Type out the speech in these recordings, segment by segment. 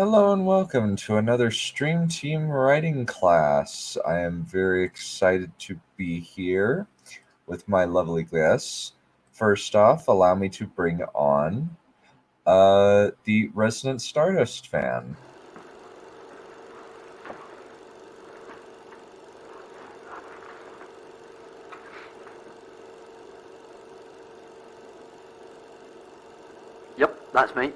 Hello and welcome to another Streamteam writing class. I am very excited to be here with my lovely guests. First off, allow me to bring on the resident Stardust fan. Yep, that's me.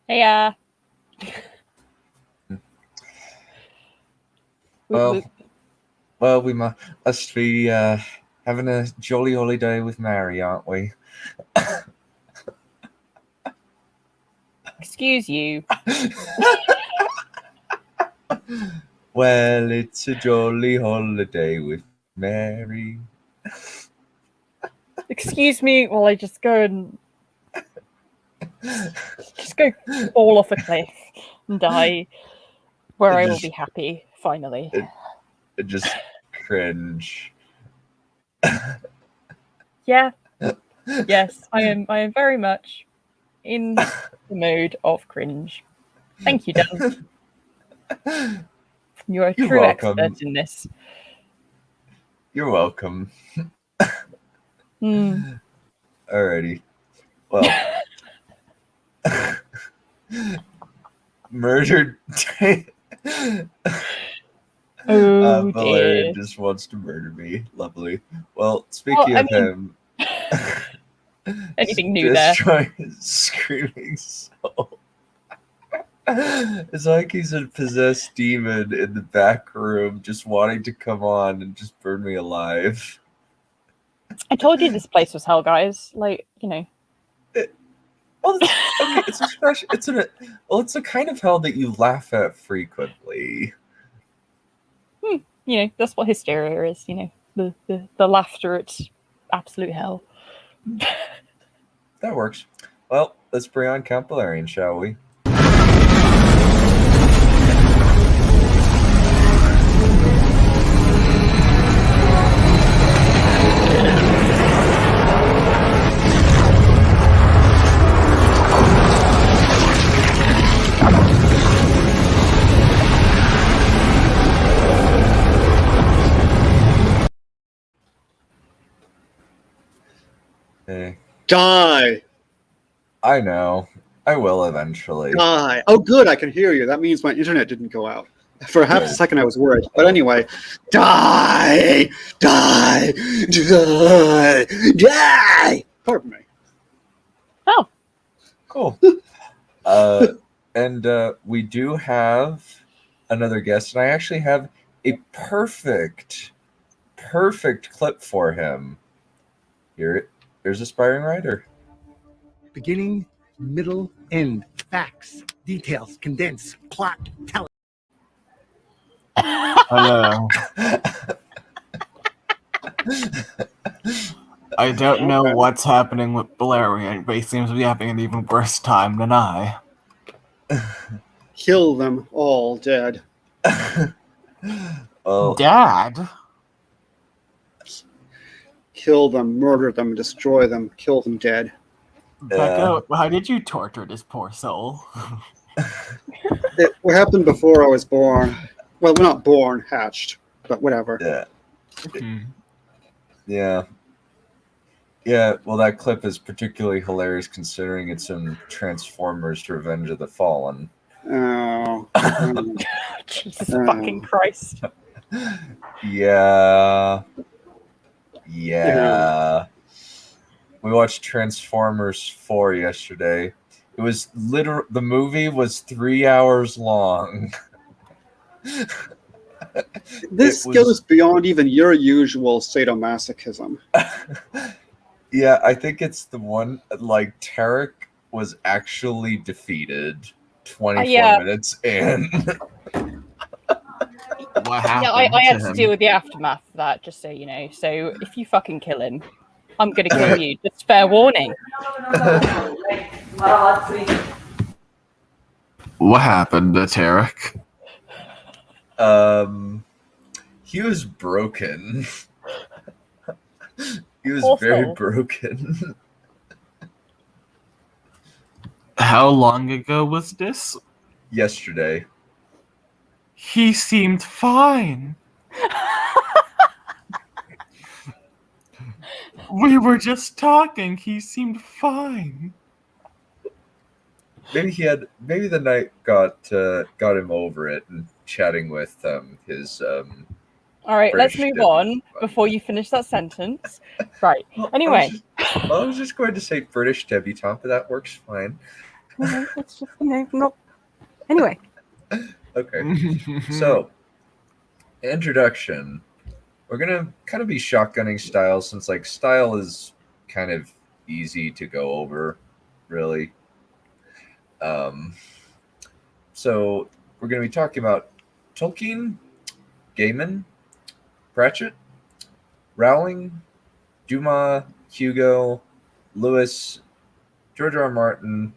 Hey, Well, we must be having a jolly holiday with Mary, aren't we? excuse you. Well, it's a jolly holiday with Mary. Excuse me while I just go and go fall off a cliff and die, where I will be happy finally. Just cringe. Yeah. Yes, I am very much in the mode of cringe. Thank you, Dan. You're a true welcome. expert in this. You're welcome. Alrighty. Well, murdered. Balerion just wants to murder me. Lovely. Well, speaking of him, anything new there? Destroy his screaming soul. It's like he's a possessed demon in the back room, just wanting to come on and just burn me alive. I told you this place was hell, guys. Like, you know. Okay, it's a special. It's a kind of hell that you laugh at frequently. You know, that's what hysteria is. You know, the laughter at absolute hell. That works. Well, let's bring on Count Balerion, shall we? Hey. Die! I know. I will eventually. Die! Oh, good, I can hear you. That means my internet didn't go out. For half a second, I was worried. But anyway, die! Die! Die! Die! Pardon me. Oh. Cool. And we do have another guest, and I actually have a perfect clip for him. Here's Aspiring Writer. Beginning, middle, end. Facts, details, condense, plot, tell it. Hello. I don't know what's happening with Balerion, but he seems to be having an even worse time than I. Kill them all dead. Well, Dad? Kill them, murder them, destroy them, kill them dead. Becca, how did you torture this poor soul? What happened before I was born? Well, we're not born, hatched, but whatever. Yeah. Yeah, well, that clip is particularly hilarious considering it's in Transformers: Revenge of the Fallen. Oh. Jesus fucking Christ. Yeah. We watched Transformers 4 yesterday. It was the movie was 3 hours long. This goes beyond even your usual sadomasochism. Yeah, I think it's the one, like, Tarek was actually defeated 24 minutes in. What happened? Yeah, I had to deal with the aftermath of that, just so you know. So if you fucking kill him, I'm going to kill you. Just fair warning. What happened to Tarek? He was broken. He was Also, very broken. How long ago was this? Yesterday. He seemed fine. We were just talking. He seemed fine. Maybe the night got him over it and chatting with his All right, let's British move on debut. before you finish that sentence. Right. Well, Anyway. I was just going to say British debutante, but that works fine. It's just, not. Anyway. Okay. So, introduction. We're gonna kind of be shotgunning style since like style is kind of easy to go over, really. So we're gonna be talking about Tolkien, Gaiman, Pratchett, Rowling, Dumas, Hugo, Lewis, George R. R. Martin,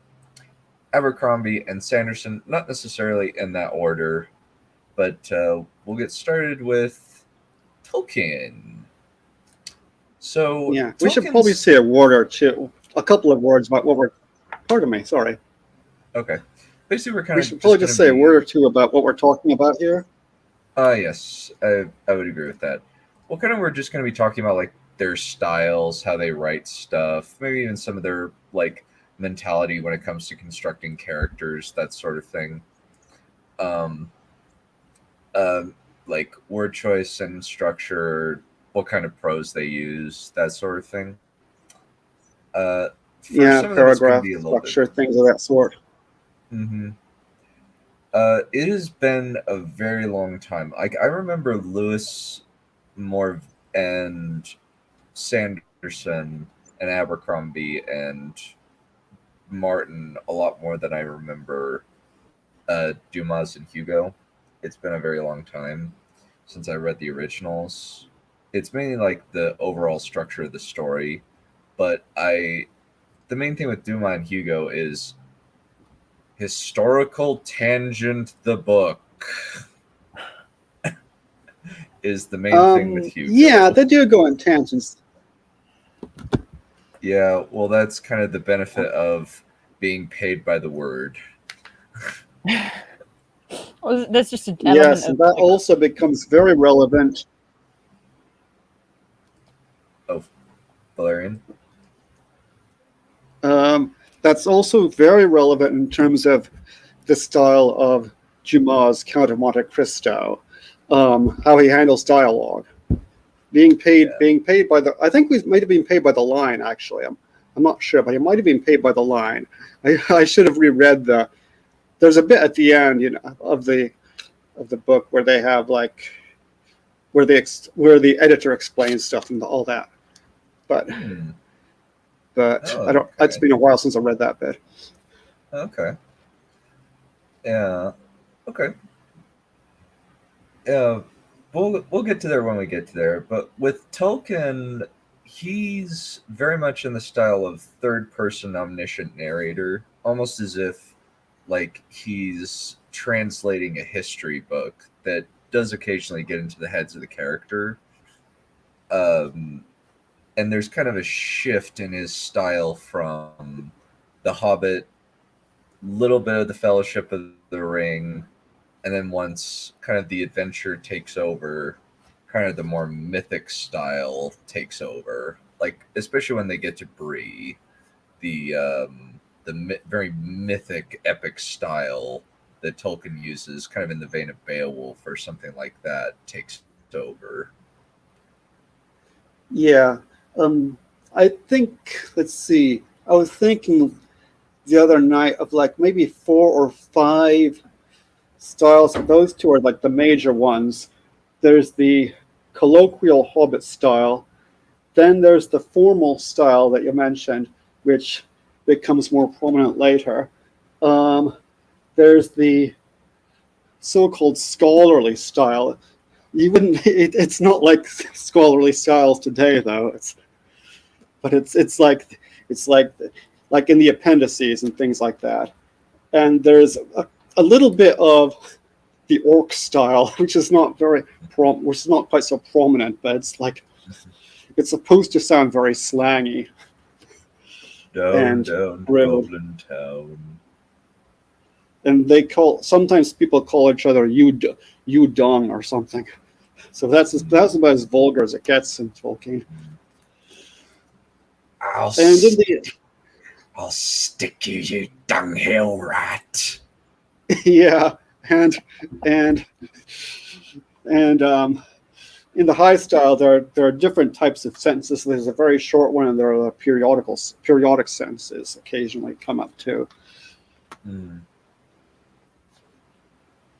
Abercrombie, and Sanderson. Not necessarily in that order, but we'll get started with Tolkien. So yeah, we should probably say a word or two, a couple of words about what we're. Pardon me, sorry. Okay. Basically, we're kind we of. should probably just say a word or two about what we're talking about here. Yes, I would agree with that. Well, kind of, we're just going to be talking about like their styles, how they write stuff, maybe even some of their like mentality when it comes to constructing characters, that sort of thing. Like word choice and structure, what kind of prose they use, that sort of thing. Yeah, paragraph structure, things of that sort. Mm-hmm. It has been a very long time. Like I remember Lewis more and Sanderson and Abercrombie and Martin a lot more than I remember Dumas and Hugo. It's been a very long time since I read the originals. It's mainly like the overall structure of the story, but the main thing with Dumas and Hugo is historical tangent. The book is the main thing with Hugo. Yeah, they do go on tangents. Yeah, well, that's kind of the benefit of being paid by the word. Well, there's just an yes, and that also becomes very relevant. Oh, Balerion? That's also very relevant in terms of the style of Dumas' Count of Monte Cristo, how he handles dialogue. Being paid by the, I think we might have been paid by the line, actually. I'm not sure, but he might have been paid by the line. I should have reread there's a bit at the end, of the book where they have like, where the editor explains stuff and all that. But I don't. Okay. It's been a while since I read that bit. Okay. Yeah. Okay. Yeah. We'll get to there when we get to there. But with Tolkien, he's very much in the style of third-person omniscient narrator, almost as if like he's translating a history book that does occasionally get into the heads of the character. And there's kind of a shift in his style from The Hobbit, little bit of the Fellowship of the Ring, and then once kind of the adventure takes over, kind of the more mythic style takes over. Like especially when they get to Bree, the very mythic, epic style that Tolkien uses, kind of in the vein of Beowulf or something like that, takes over. Yeah. I think, let's see, I was thinking the other night of like maybe 4 or 5 styles. Those two are like the major ones. There's the colloquial Hobbit style. Then there's the formal style that you mentioned, which becomes more prominent later. There's the so-called scholarly style. You wouldn't. It's not like scholarly styles today, though. It's like in the appendices and things like that. And there's a little bit of the orc style, which is not quite so prominent, but it's like it's supposed to sound very slangy. Down, and down, Grill. Goblin Town. And sometimes people call each other you dong or something. So that's about as vulgar as it gets in Tolkien. I'll And in the I'll stick you, you dunghill rat. yeah, and in the high style, there are different types of sentences. There's a very short one, and there are periodic sentences occasionally come up too.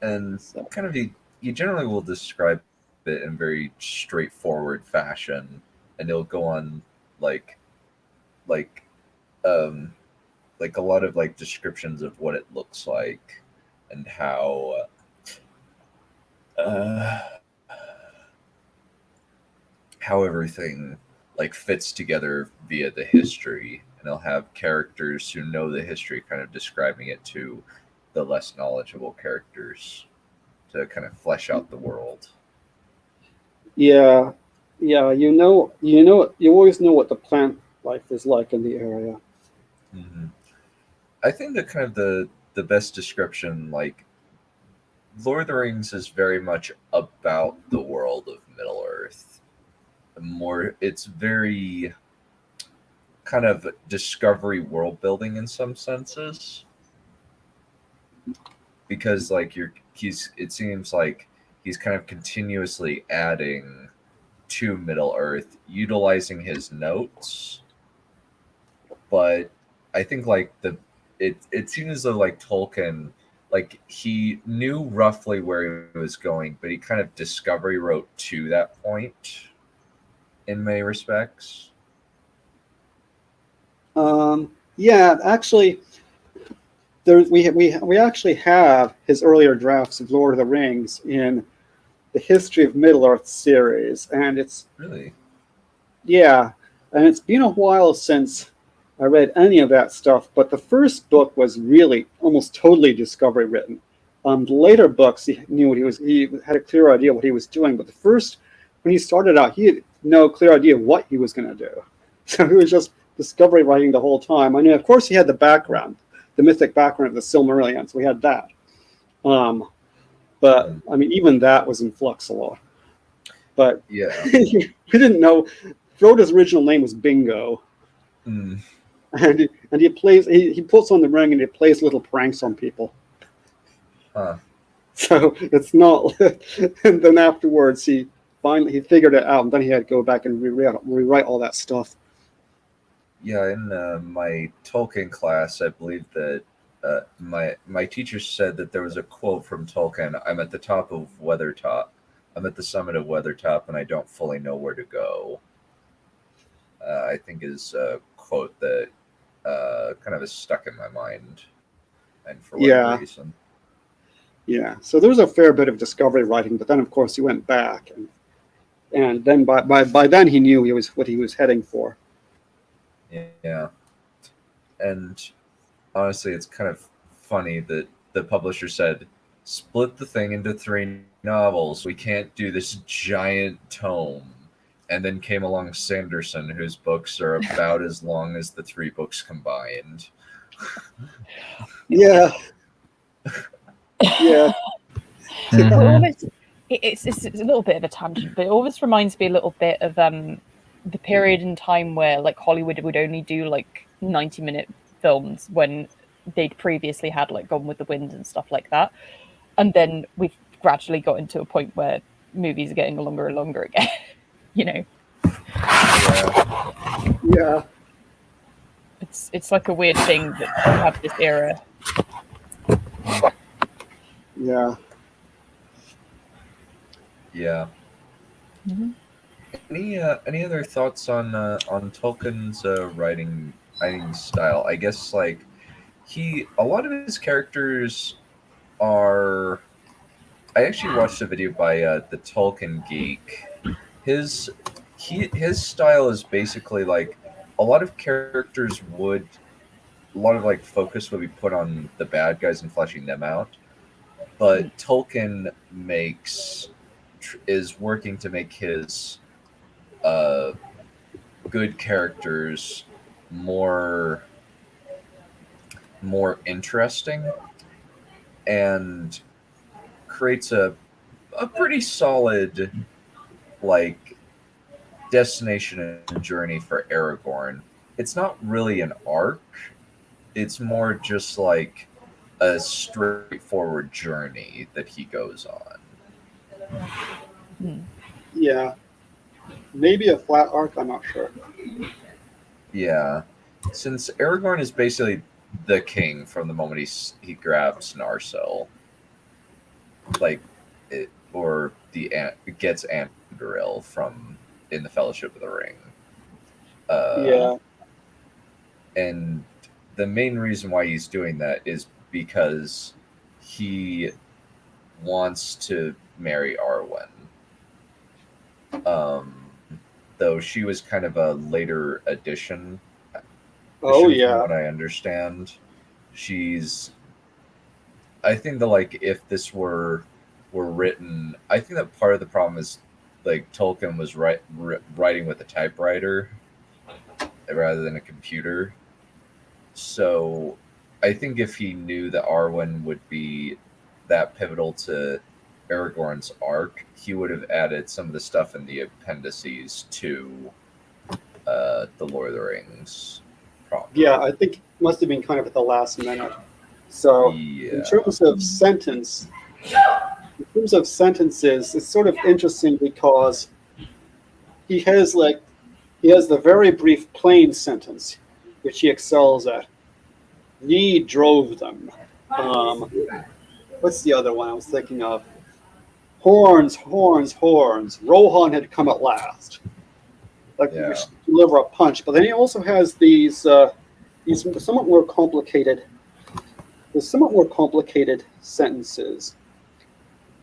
And kind of you generally will describe it in very straightforward fashion, and it'll go on like a lot of like descriptions of what it looks like and how everything like fits together via the history, and they'll have characters who know the history kind of describing it to the less knowledgeable characters to kind of flesh out the world. Yeah, you always know what the plant life is like in the area. Mm-hmm. I think that kind of the best description, like Lord of the Rings, is very much about the world of Middle Earth. It's very kind of discovery world building in some senses, because like it seems like he's kind of continuously adding to Middle Earth, utilizing his notes. But I think like it seems as though like Tolkien, like he knew roughly where he was going, but he kind of discovery wrote to that point in many respects. Yeah, actually, we actually have his earlier drafts of Lord of the Rings in the History of Middle Earth series, and it's Really? yeah, and it's been a while since I read any of that stuff. But the first book was really almost totally discovery written. The later books, he knew what he had a clear idea what he was doing. But the first, when he started out, he had no clear idea what he was going to do. So he was just discovery writing the whole time. I mean, of course, he had the background, the mythic background of the Silmarillion, so we had that. But I mean, even that was in flux a lot. But Yeah. we didn't know Frodo's original name was Bingo. Mm. And he puts on the ring and he plays little pranks on people. Huh. So it's not. And then afterwards, he figured it out, and then he had to go back and rewrite all that stuff. Yeah, in my Tolkien class, I believe that my teacher said that there was a quote from Tolkien: "I'm at the top of Weathertop. I'm at the summit of Weathertop, and I don't fully know where to go." I think is a quote that kind of is stuck in my mind, and for whatever reason. Yeah. So there was a fair bit of discovery writing, but then of course he went back, and then by then he knew what he was heading for. Yeah. And honestly, it's kind of funny that the publisher said, "Split the thing into 3 novels. We can't do this giant tome." And then came along Sanderson, whose books are about as long as the 3 books combined. Yeah. Yeah. It's a little bit of a tangent, but it always reminds me a little bit of the period in time where like Hollywood would only do like 90-minute films when they'd previously had like Gone with the Wind and stuff like that. And then we've gradually got into a point where movies are getting longer and longer again. You know. Yeah. It's like a weird thing that we have this era. Yeah. Yeah. Mm-hmm. Any other thoughts on Tolkien's writing style? I guess like a lot of his characters are. I actually watched a video by the Tolkien Geek. His style is basically like a lot of focus would be put on the bad guys and fleshing them out, but Tolkien is working to make his good characters more interesting and creates a pretty solid like destination and journey for Aragorn. It's not really an arc. It's more just like a straightforward journey that he goes on. Yeah. Maybe a flat arc, I'm not sure. Yeah. Since Aragorn is basically the king from the moment he grabs Narsil. Like it, or gets Anduril from in the Fellowship of the Ring. Yeah. And the main reason why he's doing that is because he wants to marry Arwen. Though she was kind of a later addition. Oh, From yeah. what I understand, I think that like if this were written, I think that part of the problem is like Tolkien was writing with a typewriter rather than a computer. So I think if he knew that Arwen would be that pivotal to Aragorn's arc, he would have added some of the stuff in the appendices to the Lord of the Rings. Probably. Yeah, I think it must have been kind of at the last minute. So in terms of sentences, it's sort of interesting because he has the very brief plain sentence, which he excels at. Ye drove them. What's the other one I was thinking of? Horns, horns, horns. Rohan had come at last. Like you should deliver a punch. But then he also has these somewhat more complicated sentences.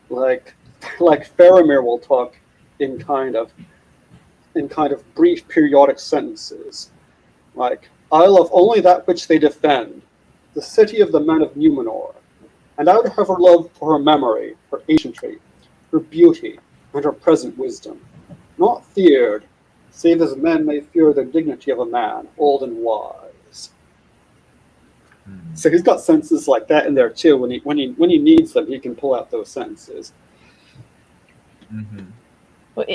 Like Faramir will talk in kind of brief periodic sentences. Like, I love only that which they defend, the city of the men of Numenor, and I would have her love for her memory, her ancientry, her beauty, and her present wisdom, not feared, save as men may fear the dignity of a man, old and wise. So he's got sentences like that in there too. When he needs them, he can pull out those sentences. Mm-hmm. Well,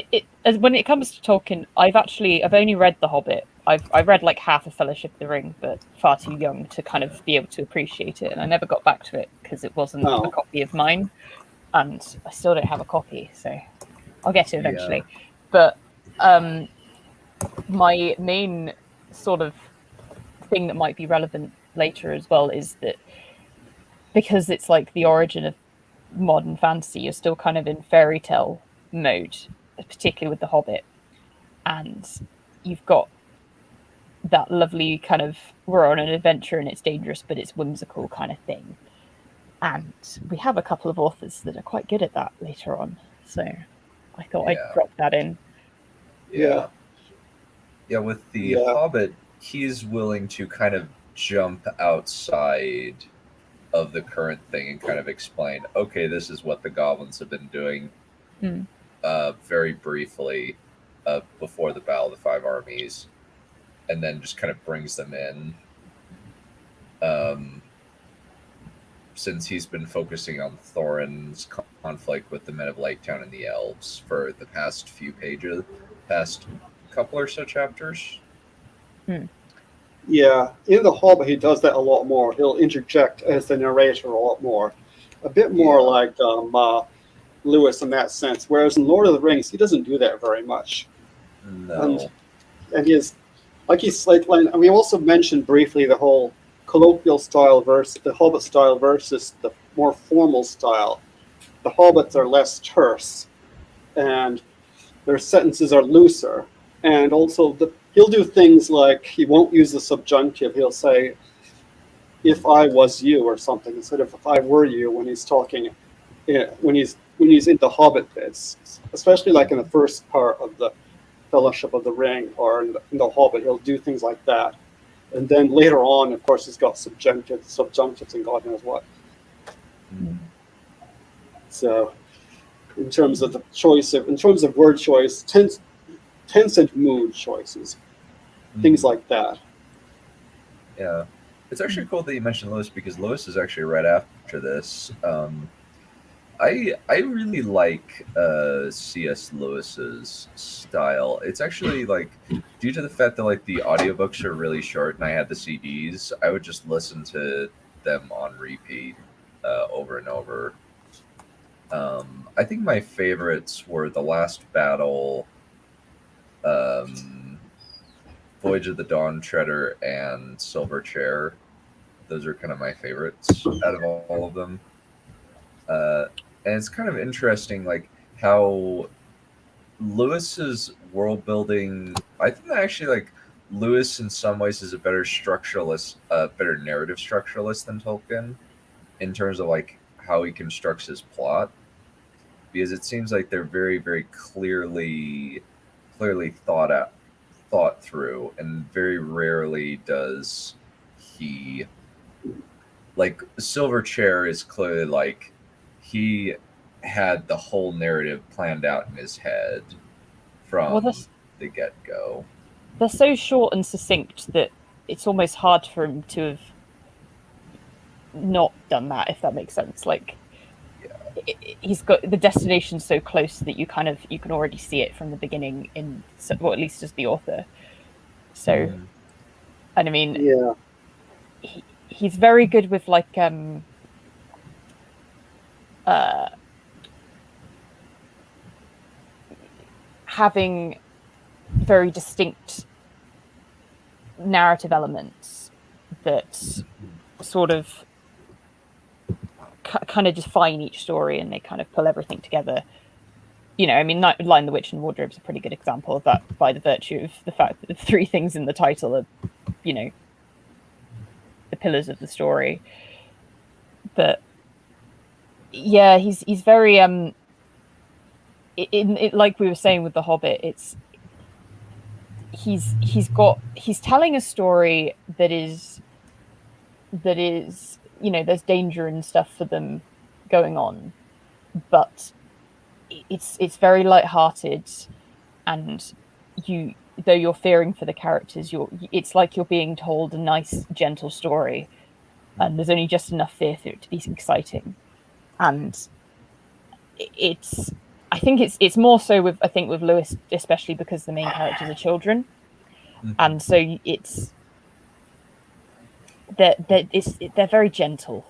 when it comes to Tolkien, I've only read The Hobbit. I've read like half of Fellowship of the Ring, but far too young to kind of be able to appreciate it, and I never got back to it because it wasn't a copy of mine, and I still don't have a copy, so I'll get it eventually. But my main sort of thing that might be relevant later as well is that because it's like the origin of modern fantasy, you're still kind of in fairy tale mode, particularly with The Hobbit, and you've got that lovely kind of we're on an adventure and it's dangerous but it's whimsical kind of thing, and we have a couple of authors that are quite good at that later on, so I thought I'd drop that in. With the Hobbit, he's willing to kind of jump outside of the current thing and kind of explain, okay, this is what the goblins have been doing very briefly before the Battle of the Five Armies, and then just kind of brings them in. Since he's been focusing on Thorin's conflict with the men of Laketown and the elves for the past couple or so chapters. Yeah, in The Hobbit he does that a lot more. He'll interject as the narrator a lot more. A bit more like Lewis in that sense, whereas in Lord of the Rings he doesn't do that very much. No. And we also mentioned briefly the whole colloquial style versus the Hobbit style versus the more formal style. The Hobbits are less terse, and their sentences are looser. And also, he'll do things like he won't use the subjunctive. He'll say, "If I was you" or something instead of "if I were you" when he's talking, when he's in the Hobbit bits, especially like in the first part of the Fellowship of the Ring or in the Hobbit, he'll do things like that. And then later on, of course, he's got subjunctives and God knows what. So, in terms of word choice, tense and mood choices, things like that. Yeah, it's actually cool that you mentioned Lewis because Lewis is actually right after this. I really like C.S. Lewis's style. It's actually like due to the fact that like the audiobooks are really short and I had the CDs, I would just listen to them on repeat over and over. I think my favorites were The Last Battle, um, Voyage of the Dawn Treader, and Silver Chair. Those are kind of my favorites out of all of them. Uh, and it's kind of interesting, like how Lewis's world building. I think that actually, like Lewis, in some ways, is a better structuralist, better narrative structuralist than Tolkien in terms of like how he constructs his plot, because it seems like they're very, very clearly thought through, and very rarely does he like Silver Chair is clearly like he had the whole narrative planned out in his head Well, from the get go. they're so short and succinct that it's almost hard for him to have not done that, if that makes sense. Like, he's got the destination so close that you can already see it from the beginning well, at least as the author. So, and I mean, Yeah. he's very good with like having very distinct narrative elements that sort of kind of define each story, and they kind of pull everything together. You know, I mean, Lion, the Witch, and Wardrobe is a pretty good example of that, by the virtue of the fact that the three things in the title are, you know, the pillars of the story. But yeah, he's very like we were saying with The Hobbit, it's he's telling a story that is you know, there's danger and stuff for them going on, but it's very lighthearted, and though you're fearing for the characters, it's like you're being told a nice, gentle story, and there's only just enough fear for it to be exciting. And I think it's more so with Lewis, especially because the main characters are children, and so they're very gentle,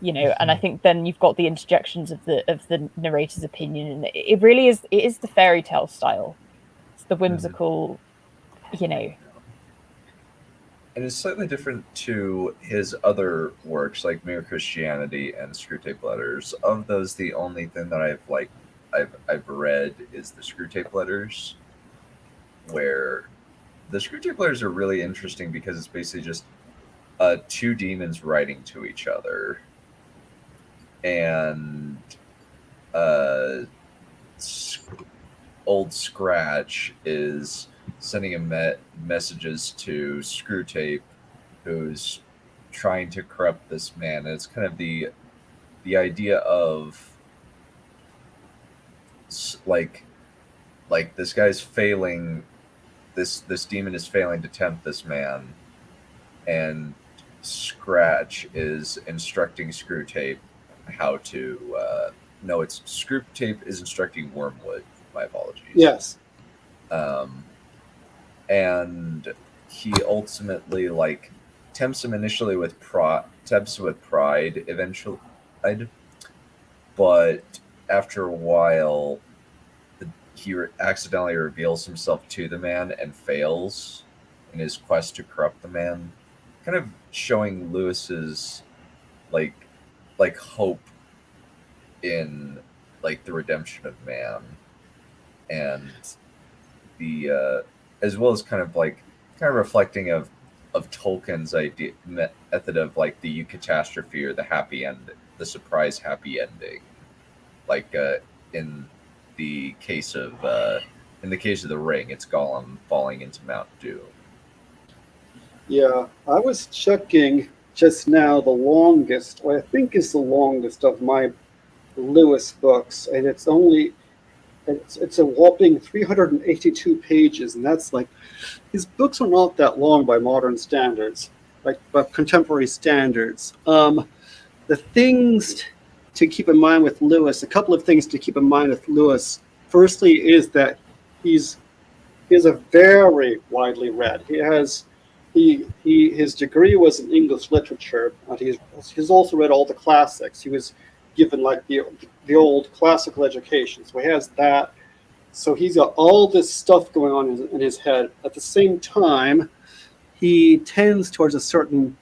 you know. And I think then you've got the interjections of the narrator's opinion, and it really is the fairy tale style. It's the whimsical, you know. And it's slightly different to his other works like Mere Christianity and Screwtape Letters. Of those, the only thing that I've read is the Screwtape Letters, where the Screwtape Letters are really interesting because it's basically just two demons writing to each other, and old Scratch is sending messages to Screwtape, who's trying to corrupt this man. And it's kind of the idea of like this guy's failing. This demon is failing to tempt this man, and Scratch is instructing Screwtape how to. No, it's Screwtape is instructing Wormwood. My apologies. Yes. And he ultimately like tempts him initially with pride eventually, but after a while, he accidentally reveals himself to the man and fails in his quest to corrupt the man, kind of showing Lewis's like hope in like the redemption of man, and the as well as kind of reflecting of Tolkien's method of like the eucatastrophe, or the happy end, the surprise happy ending, like in the case of the Ring, it's Gollum falling into Mount Doom. Yeah, I was checking just now the longest, what I think is the longest of my Lewis books, and it's a whopping 382 pages, and that's like, his books are not that long by modern standards. but contemporary standards. The things to keep in mind with Lewis, a couple of things to keep in mind with Lewis. Firstly, is that he's a very widely read. His degree was in English literature, but he's also read all the classics. He was given like the old classical education, so he has that. So he's got all this stuff going on in his head. At the same time, he tends towards a certain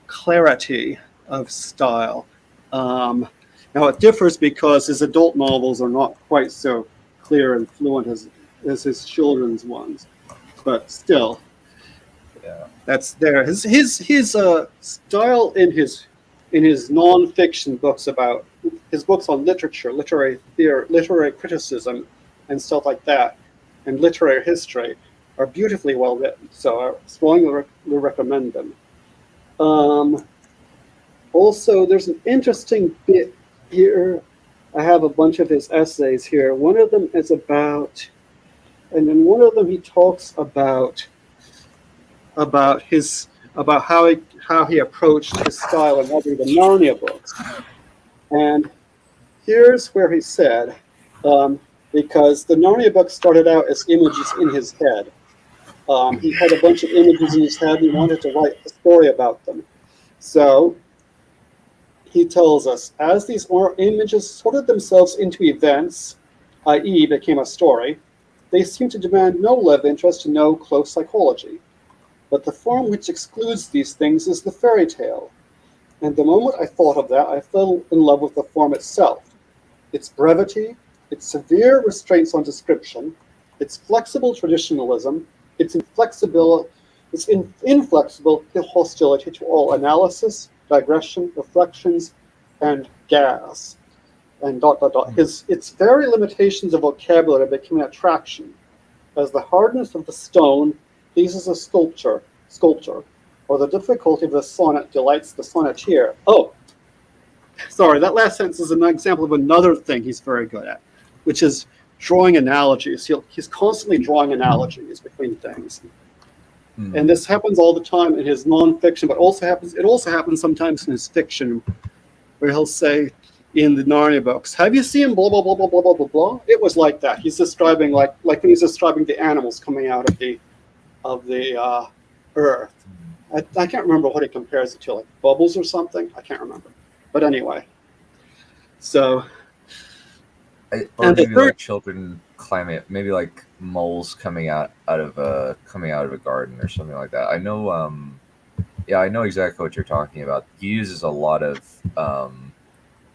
clarity of style. Now it differs because his adult novels are not quite so clear and fluent as his children's ones, but still, Yeah. that's there. His style in his non-fiction books about his books on literature, literary theory, literary criticism, and stuff like that, and literary history are beautifully well written. So I strongly recommend them. Also, there's an interesting bit here. I have a bunch of his essays here. One of them is about, and in one of them he talks about how he approached his style in writing the Narnia books. And here's where he said, because the Narnia books started out as images in his head. He had a bunch of images in his head and he wanted to write a story about them. So he tells us, as these images sorted themselves into events, i.e. became a story, they seem to demand no love interest and no close psychology. But the form which excludes these things is the fairy tale. And the moment I thought of that, I fell in love with the form itself. Its brevity, its severe restraints on description, its flexible traditionalism, its inflexible hostility to all analysis, digression, reflections, and gas. And ... Its very limitations of vocabulary became an attraction, as the hardness of the stone pleases a sculptor, or the difficulty of the sonnet delights the sonneteer. Oh, sorry, that last sentence is an example of another thing he's very good at, which is drawing analogies. He's constantly drawing analogies between things. And this happens all the time in his nonfiction, but it also happens sometimes in his fiction, where he'll say in the Narnia books, "Have you seen blah blah blah blah blah blah blah blah?" It was like that. He's describing like when he's describing the animals coming out of the earth. I can't remember what he compares it to, like bubbles or something. I can't remember. But anyway, so Or maybe like children climbing, maybe like moles coming out of a garden or something like that. I know. I know exactly what you're talking about. He uses a lot of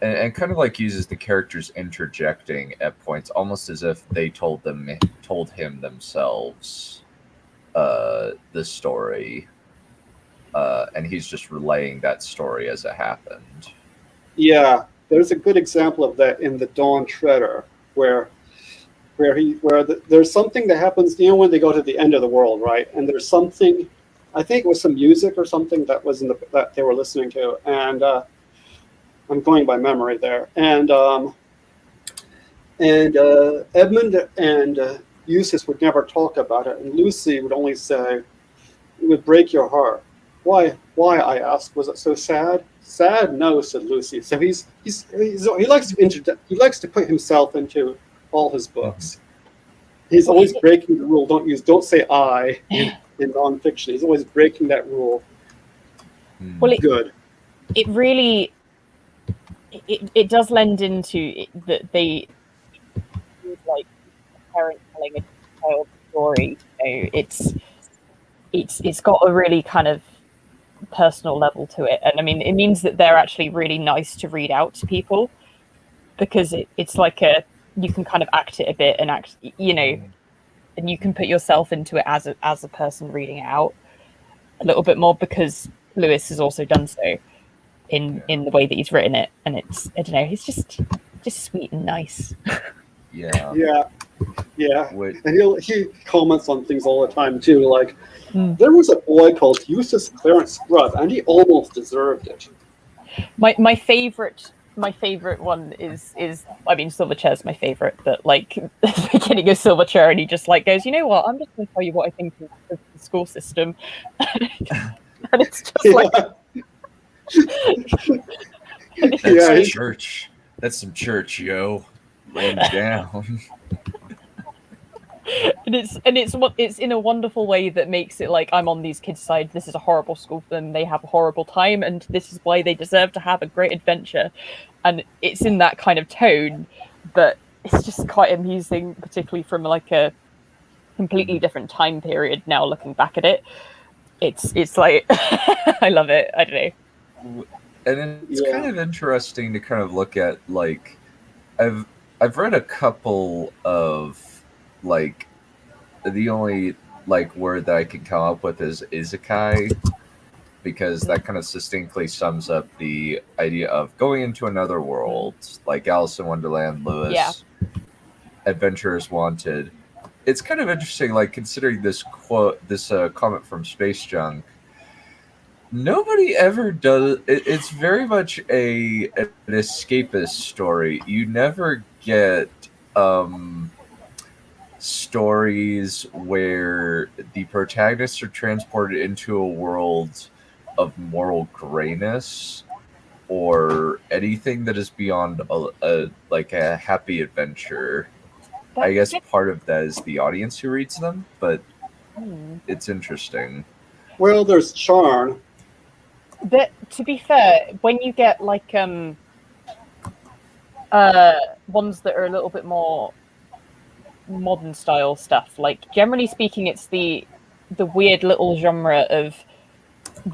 and kind of like uses the characters interjecting at points, almost as if they told him themselves the story, and he's just relaying that story as it happened. Yeah, there's a good example of that in the Dawn Treader, where there's something that happens, when they go to the end of the world, right? And there's something, I think it was some music or something that was that they were listening to, and I'm going by memory there. And Edmund and Eustace would never talk about it, and Lucy would only say, "It would break your heart." Why? I asked. Was it so sad? Sad? No, said Lucy. So he likes to put himself into all his books. He's always breaking the rule. Don't say I in nonfiction. He's always breaking that rule. Well, good. It really it does lend into that they like a parent telling a child story. It's got a really kind of personal level to it, and I mean it means that they're actually really nice to read out to people, because it's like you can kind of act it a bit and and you can put yourself into it as a person reading it out a little bit more, because Lewis has also done so in the way that he's written it, and it's, I don't know, he's just sweet and nice. Yeah. Wait. And he comments on things all the time too. Like there was a boy called Eustace Clarence Scrubb, and he almost deserved it. My favorite one is I mean, Silverchair's my favorite, but like the beginning of Silverchair, and he just like goes, "You know what? I'm just going to tell you what I think of the school system." And it's just like That's Yeah, some he's- church. That's some church, yo. Laying it down. and it's in a wonderful way that makes it like I'm on these kids' side. This is a horrible school for them. They have a horrible time, and this is why they deserve to have a great adventure. And it's in that kind of tone, but it's just quite amusing, particularly from like a completely different time period. Now looking back at it, it's like I love it. I don't know. And it's Yeah. kind of interesting to kind of look at, like, I've read a couple of, like, the only like word that I can come up with is isekai, because that kind of succinctly sums up the idea of going into another world, like Alice in Wonderland, Lewis, Yeah. Adventurers Wanted. It's kind of interesting, like, considering this comment from Space Junk. Nobody ever does. It's very much an escapist story. You never get stories where the protagonists are transported into a world of moral grayness or anything that is beyond a happy adventure. I guess part of that is the audience who reads them, but it's interesting. Well, there's charm. But to be fair, when you get like ones that are a little bit more modern style stuff, like generally speaking, it's the weird little genre of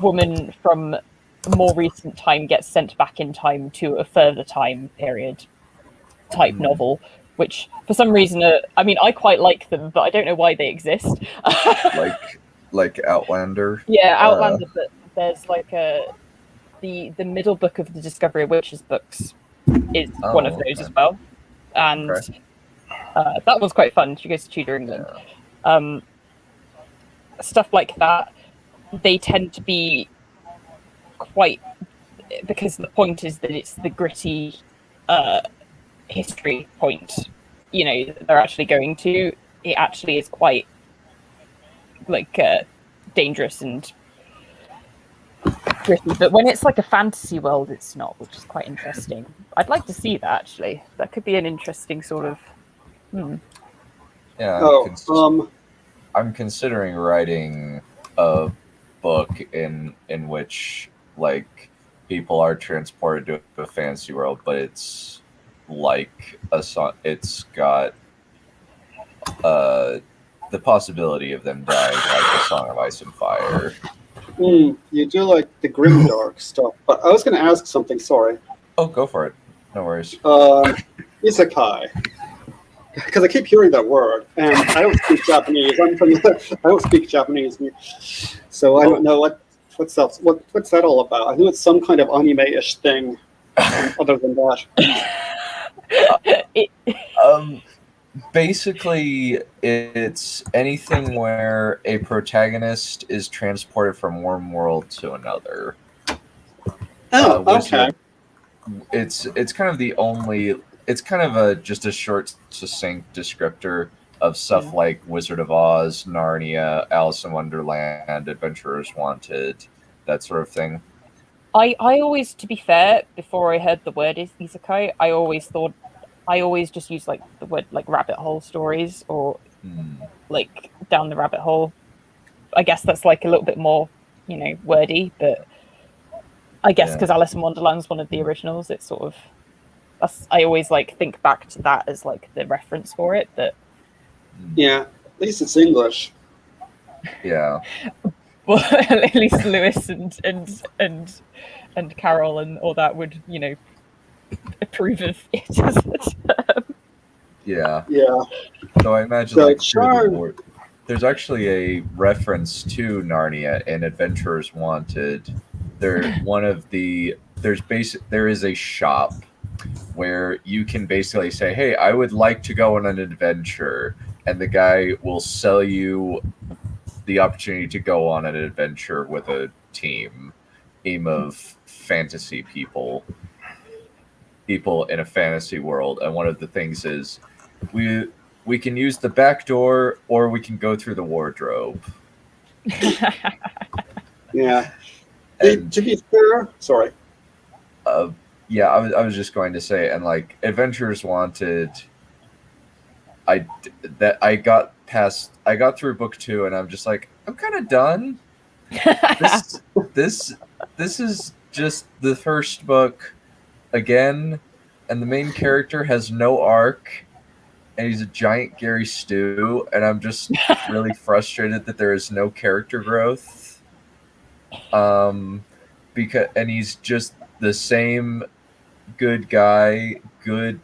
woman from a more recent time gets sent back in time to a further time period type novel, which for some reason, I mean, I quite like them, but I don't know why they exist. like Outlander. Yeah, Outlander. But there's like the middle book of the Discovery of Witches books is one of those as well, and that was quite fun. She goes to Tudor England. Stuff like that. They tend to be quite, because the point is that it's the gritty history point. You know, they're actually going to. It actually is quite like dangerous and gritty, but when it's like a fantasy world, it's not, which is quite interesting. I'd like to see that actually. That could be an interesting sort of. Yeah, I'm considering writing a book in which like people are transported to a fantasy world, but it's like a song. It's got the possibility of them dying, like the Song of Ice and Fire. You do like the grimdark stuff, but I was going to ask something. Sorry. Oh, go for it. No worries. Isekai. Because I keep hearing that word, and I don't speak Japanese. I don't speak Japanese, so I don't know what's that all about. I know it's some kind of anime-ish thing. Other than that, basically, it's anything where a protagonist is transported from one world to another. okay. It's kind of the only. It's kind of just a short, succinct descriptor of stuff like Wizard of Oz, Narnia, Alice in Wonderland, Adventurers Wanted, that sort of thing. I always, to be fair, before I heard the word isekai, I always just use like the word like rabbit hole stories or like down the rabbit hole. I guess that's like a little bit more, wordy, but I guess because Alice in Wonderland's one of the originals, it's sort of. I always like think back to that as like the reference for it. But yeah, at least it's English. Yeah. Well, at least Lewis and Carol and all that would approve of it as a term. Yeah. Yeah. So I imagine there's actually a reference to Narnia in Adventurers Wanted. There is a shop where you can basically say, hey, I would like to go on an adventure, and the guy will sell you the opportunity to go on an adventure with a team of fantasy people in a fantasy world. And one of the things is we can use the back door or we can go through the wardrobe. Yeah. And To be fair, sorry. yeah, I was just going to say, and like Adventures Wanted, I got through book 2, and I'm just like, I'm kind of done. This this is just the first book again, and the main character has no arc, and he's a giant Gary Stew, and I'm just really frustrated that there is no character growth. Because he's just the same good guy, good,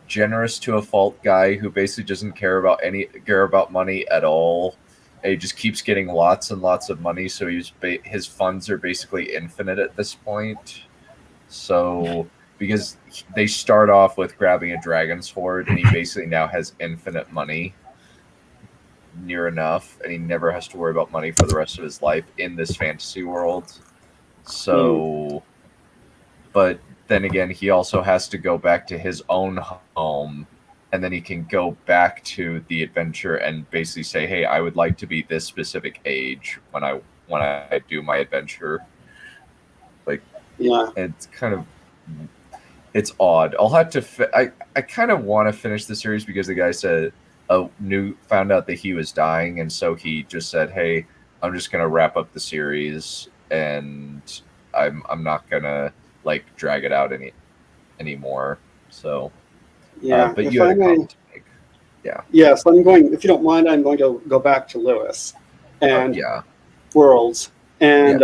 generous to a fault guy who basically doesn't care about money at all. And he just keeps getting lots and lots of money, so his funds are basically infinite at this point. So because they start off with grabbing a dragon's hoard, and he basically now has infinite money, near enough, and he never has to worry about money for the rest of his life in this fantasy world. So, but then again, he also has to go back to his own home, and then he can go back to the adventure and basically say, "Hey, I would like to be this specific age when I do my adventure." Like, Yeah. It's odd. I'll have to. I kind of want to finish the series because the guy said found out that he was dying, and so he just said, "Hey, I'm just gonna wrap up the series, and I'm not gonna like drag it out anymore." So Yeah. but if you had I a may, comment to make. Yeah. yes, I'm going. If you don't mind, I'm going to go back to Lewis and Yeah. worlds, and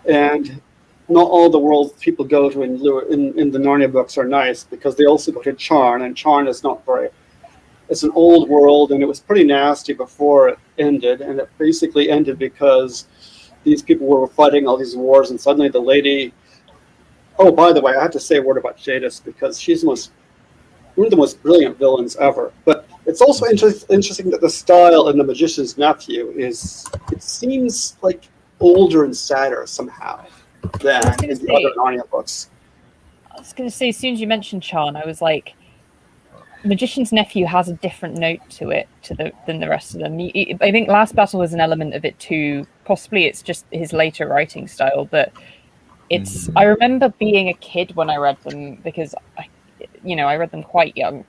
and not all the worlds people go to in the Narnia books are nice, because they also go to Charn, and Charn is not very. It's an old world, and it was pretty nasty before it ended, and it basically ended because these people were fighting all these wars, and suddenly the lady. Oh, by the way, I have to say a word about Jadis, because she's one of the most brilliant villains ever. But it's also interesting that the style in The Magician's Nephew it seems like older and sadder somehow than in the other Narnia books. I was going to say, as soon as you mentioned Charn, I was like, Magician's Nephew has a different note to it than the rest of them. I think Last Battle was an element of it too. Possibly it's just his later writing style, but it's. I remember being a kid when I read them, because I read them quite young,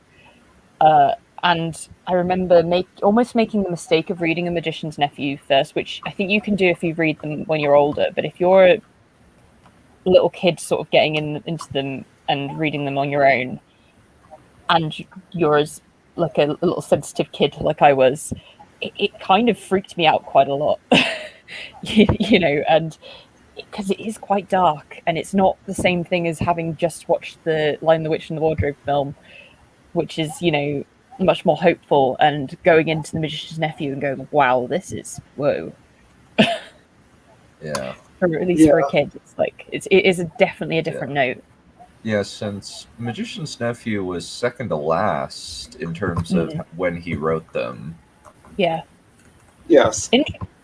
and I remember almost making the mistake of reading A Magician's Nephew first, which I think you can do if you read them when you're older. But if you're a little kid, sort of getting into them and reading them on your own, and you're as like a little sensitive kid like I was, it kind of freaked me out quite a lot. And because it is quite dark, and it's not the same thing as having just watched the Lion, the Witch and the Wardrobe film, which is, much more hopeful, and going into The Magician's Nephew and going, wow, this is whoa. Yeah. At least for a kid, it's like it is definitely a different note. Yeah, since Magician's Nephew was second to last in terms of when he wrote them. Yeah. Yes.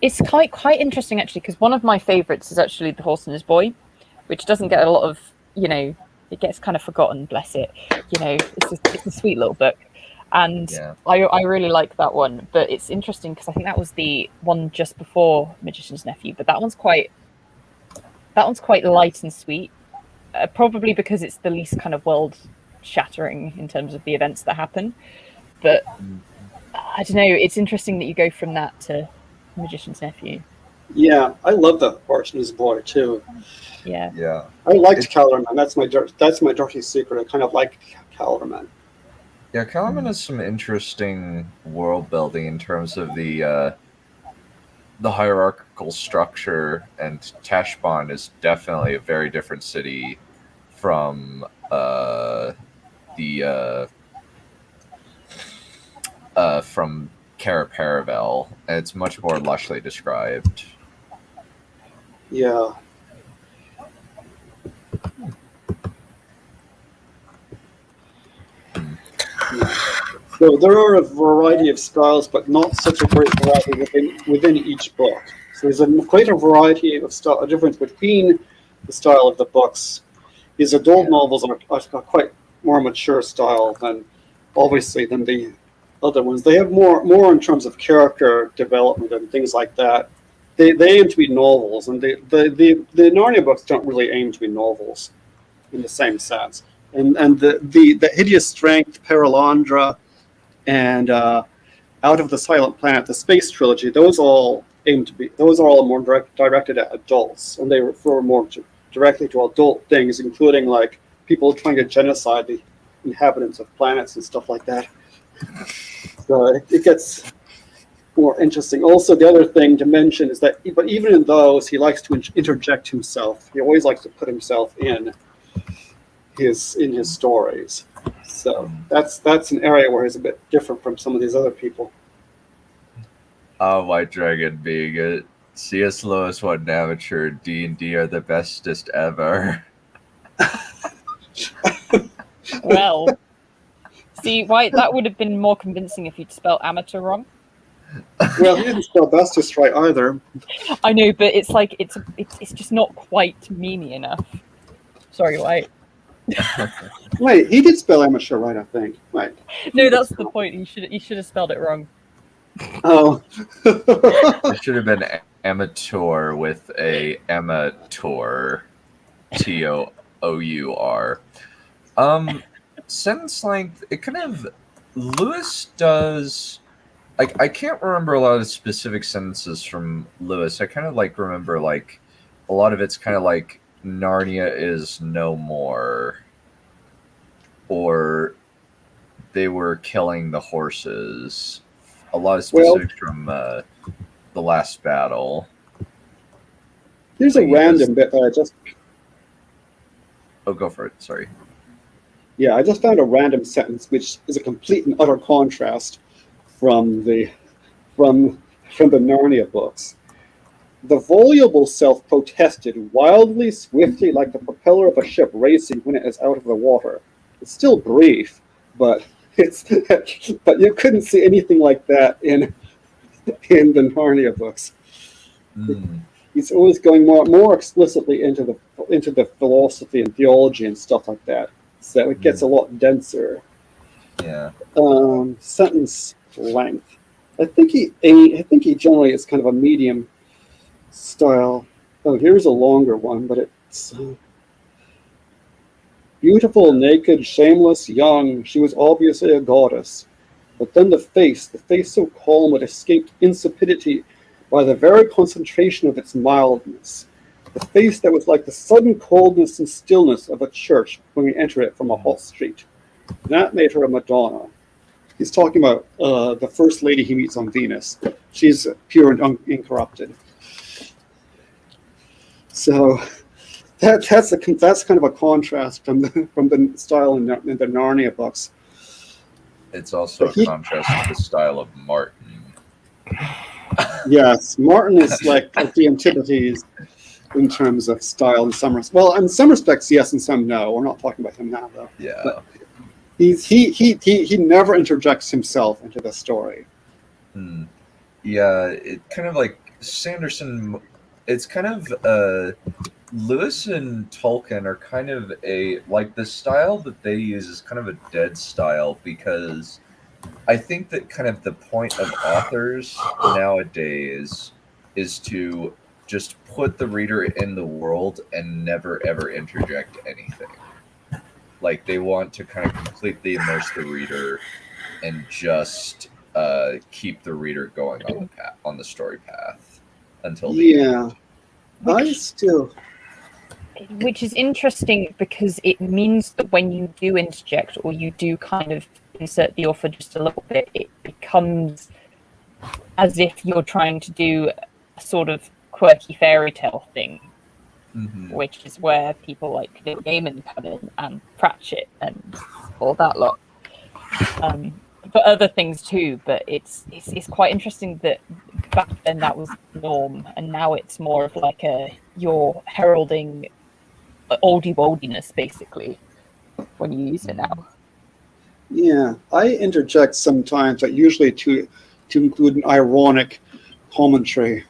It's quite interesting, actually, because one of my favorites is actually The Horse and His Boy, which doesn't get a lot of, it gets kind of forgotten, bless it. It's a sweet little book. And I really like that one, but it's interesting because I think that was the one just before Magician's Nephew, but that one's quite light and sweet, probably because it's the least kind of world shattering in terms of the events that happen. But I don't know, it's interesting that you go from that to Magician's Nephew. Yeah, I love The Horse and His Boy too. Yeah. I liked Kellerman. That's my dirty secret. I kind of like Kellerman. Yeah, Kellerman has some interesting world building in terms of the hierarchical structure, and Tashbond is definitely a very different city from from Cara Paravel. It's much more lushly described. Yeah. So there are a variety of styles, but not such a great variety within each book. So there's quite a variety of a difference between the style of the books. These adult novels are quite more mature style than the other ones. They have more in terms of character development and things like that. they aim to be novels, and the Narnia books don't really aim to be novels in the same sense. And the Hideous Strength, Paralandra, and Out of the Silent Planet, the Space Trilogy, those all more directed at adults, and they refer more directly to adult things, including like people trying to genocide the inhabitants of planets and stuff like that. So it gets more interesting. Also, the other thing to mention is that, but even in those, he likes to interject himself. He always likes to put himself in his stories. So that's an area where he's a bit different from some of these other people. White Dragon being a C.S. Lewis one amateur, D&D are the bestest ever. Well, see, White, that would have been more convincing if you'd spelled amateur wrong. Well, he didn't spell bestest right either. I know, but it's like it's just not quite meany enough. Sorry, White. Wait, he did spell amateur right, I think. Right. No, that's the point. You should have spelled it wrong. Oh. It should have been amateur with a amateur, Tour. Sentence length. It kind of Lewis does. Like, I can't remember a lot of specific sentences from Lewis. I kind of like remember like a lot of it's kind of like Narnia is no more, or they were killing the horses. A lot of specifics from the last battle. Here's a random bit that I just... Oh, go for it. Sorry. Yeah, I just found a random sentence which is a complete and utter contrast from the Narnia books. The voluble self protested wildly, swiftly, like the propeller of a ship racing when it is out of the water. It's still brief, but but you couldn't see anything like that in the Narnia books. He's always going more explicitly into the philosophy and theology and stuff like that. So it gets a lot denser. Yeah. Sentence length. I think he generally is kind of a medium style. Oh, here's a longer one, but it's beautiful, naked, shameless, young. She was obviously a goddess. But then the face so calm it escaped insipidity by the very concentration of its mildness. The face that was like the sudden coldness and stillness of a church when we enter it from a hot street. That made her a Madonna. He's talking about the first lady he meets on Venus. She's pure and incorrupted. So that's kind of a contrast from the style in the Narnia books. It's also a contrast to the style of Martin. Yes, Martin is like the antipodes in terms of style in some respects. Well, in some respects, yes, and some no. We're not talking about him now, though. Yeah. But he never interjects himself into the story. Yeah, it kind of like Sanderson. It's kind of Lewis and Tolkien are kind of the style that they use is kind of a dead style, because I think that kind of the point of authors nowadays is to just put the reader in the world and never ever interject anything. Like, they want to kind of completely immerse the reader and just keep the reader going on the story path until the end. I still... Which is interesting, because it means that when you do interject or you do kind of insert the author just a little bit, it becomes as if you're trying to do a sort of quirky fairy tale thing, which is where people like Neil Gaiman come in and Pratchett and all that lot. But other things too, but it's quite interesting that back then that was the norm, and now it's more of like you're heralding oldie-woldiness basically when you use it now. Yeah, I interject sometimes, but usually to include an ironic commentary.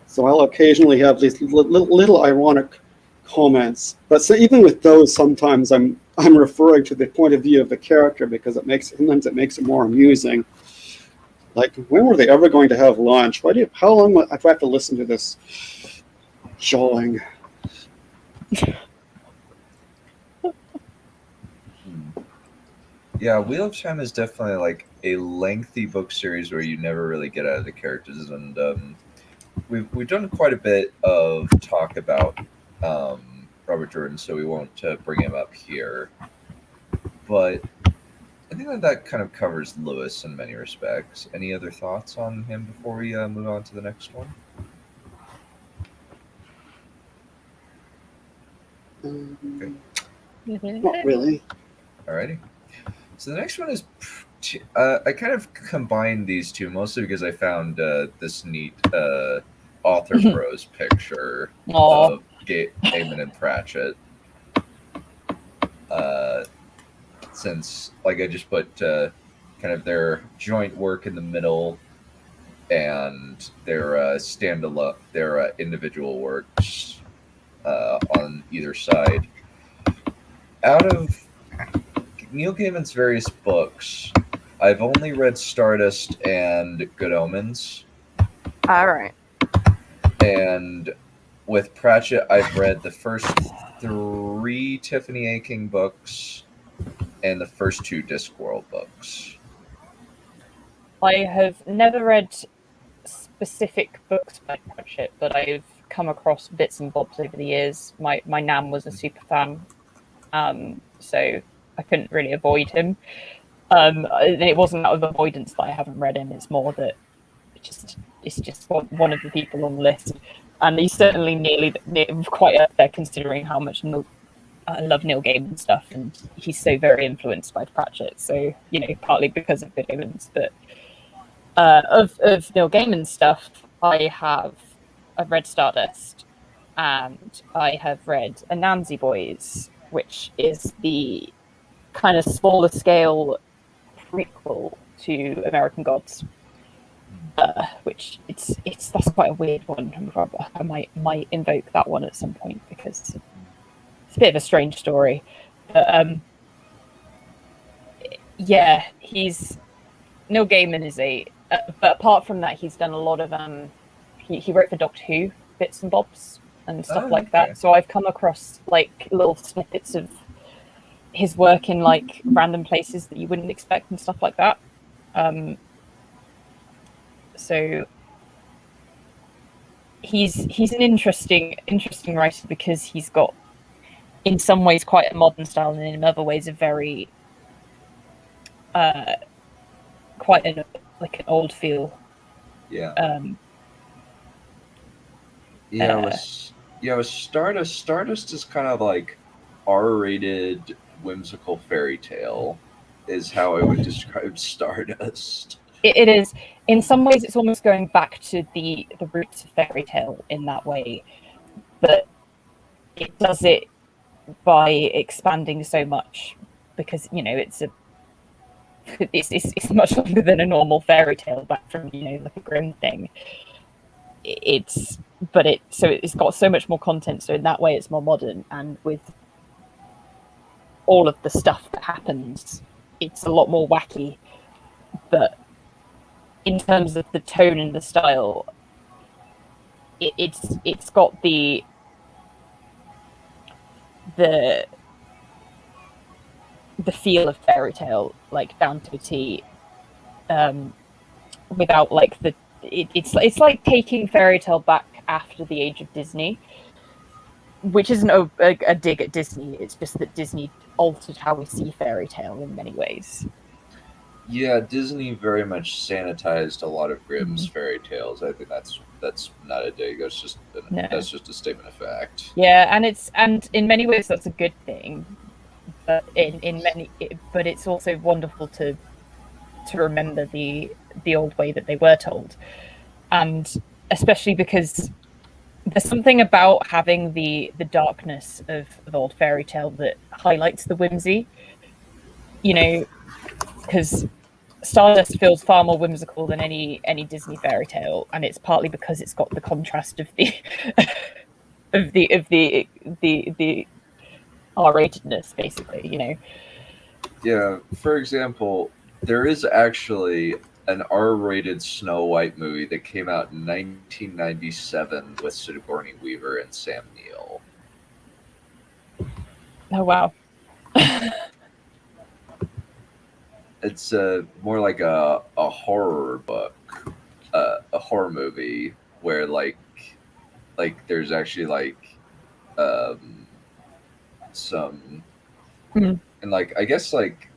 So I'll occasionally have these little ironic comments, but so even with those, sometimes I'm referring to the point of view of the character, because sometimes it makes it more amusing. Like, when were they ever going to have lunch? How long do I have to listen to this jawing? Yeah, Wheel of Time is definitely like a lengthy book series where you never really get out of the characters, and we've done quite a bit of talk about Robert Jordan, so we won't bring him up here. But I think that kind of covers Lewis in many respects. Any other thoughts on him before we move on to the next one? Not really. Alrighty. So the next one is, I kind of combined these two mostly because I found this neat author prose picture of Gaiman and Pratchett. Since like I just put kind of their joint work in the middle and their standalone, their individual works on either side. Out of Neil Gaiman's various books, I've only read Stardust and Good Omens. All right. And with Pratchett, I've read the first 3 Tiffany A. King books and the first 2 Discworld books. I have never read specific books by Pratchett, but I've come across bits and bobs over the years. My nan was a super fan, so I couldn't really avoid him. It wasn't out of avoidance that I haven't read him. It's more that it's just one of the people on the list, and he's certainly nearly quite up there considering how much I love Neil Gaiman stuff, and he's so very influenced by Pratchett. So partly because of Good Omens, but of Neil Gaiman stuff, I've read Stardust, and I have read Anansi Boys, which is the kind of smaller scale prequel to American Gods, which that's quite a weird one. I might invoke that one at some point because it's a bit of a strange story. But yeah, Neil Gaiman is but apart from that, he's done a lot of he wrote for Doctor Who bits and bobs and stuff like that. So I've come across like little snippets of his work in like random places that you wouldn't expect and stuff like that. So he's an interesting writer because he's got, in some ways, quite a modern style, and in other ways a very quite an old feel. Yeah. With Stardust is kind of like R-rated whimsical fairy tale is how I would describe Stardust. It is. In some ways, it's almost going back to the roots of fairy tale in that way, but it does it by expanding so much because it's much longer than a normal fairy tale back from like a Grimm thing. It's got so much more content. So in that way, it's more modern, and with all of the stuff that happens, it's a lot more wacky. But in terms of the tone and the style, it's got the feel of fairy tale, like down to a T, without like it's like taking fairy tale back after the age of Disney, which isn't a dig at Disney. It's just that Disney altered how we see fairy tale in many ways. Yeah, Disney very much sanitized a lot of Grimm's fairy tales. I think that's not a dig. That's just a statement of fact. Yeah, and in many ways that's a good thing, but but it's also wonderful to remember the old way that they were told, and especially because there's something about having the darkness of old fairy tale that highlights the whimsy, because Stardust feels far more whimsical than any Disney fairy tale, and it's partly because it's got the contrast of the the R-ratedness, basically. Yeah, for example, there is actually an R-rated Snow White movie that came out in 1997 with Sigourney Weaver and Sam Neill. Oh wow. It's more like a horror book, a horror movie where like there's actually like some Mhm. and like I guess like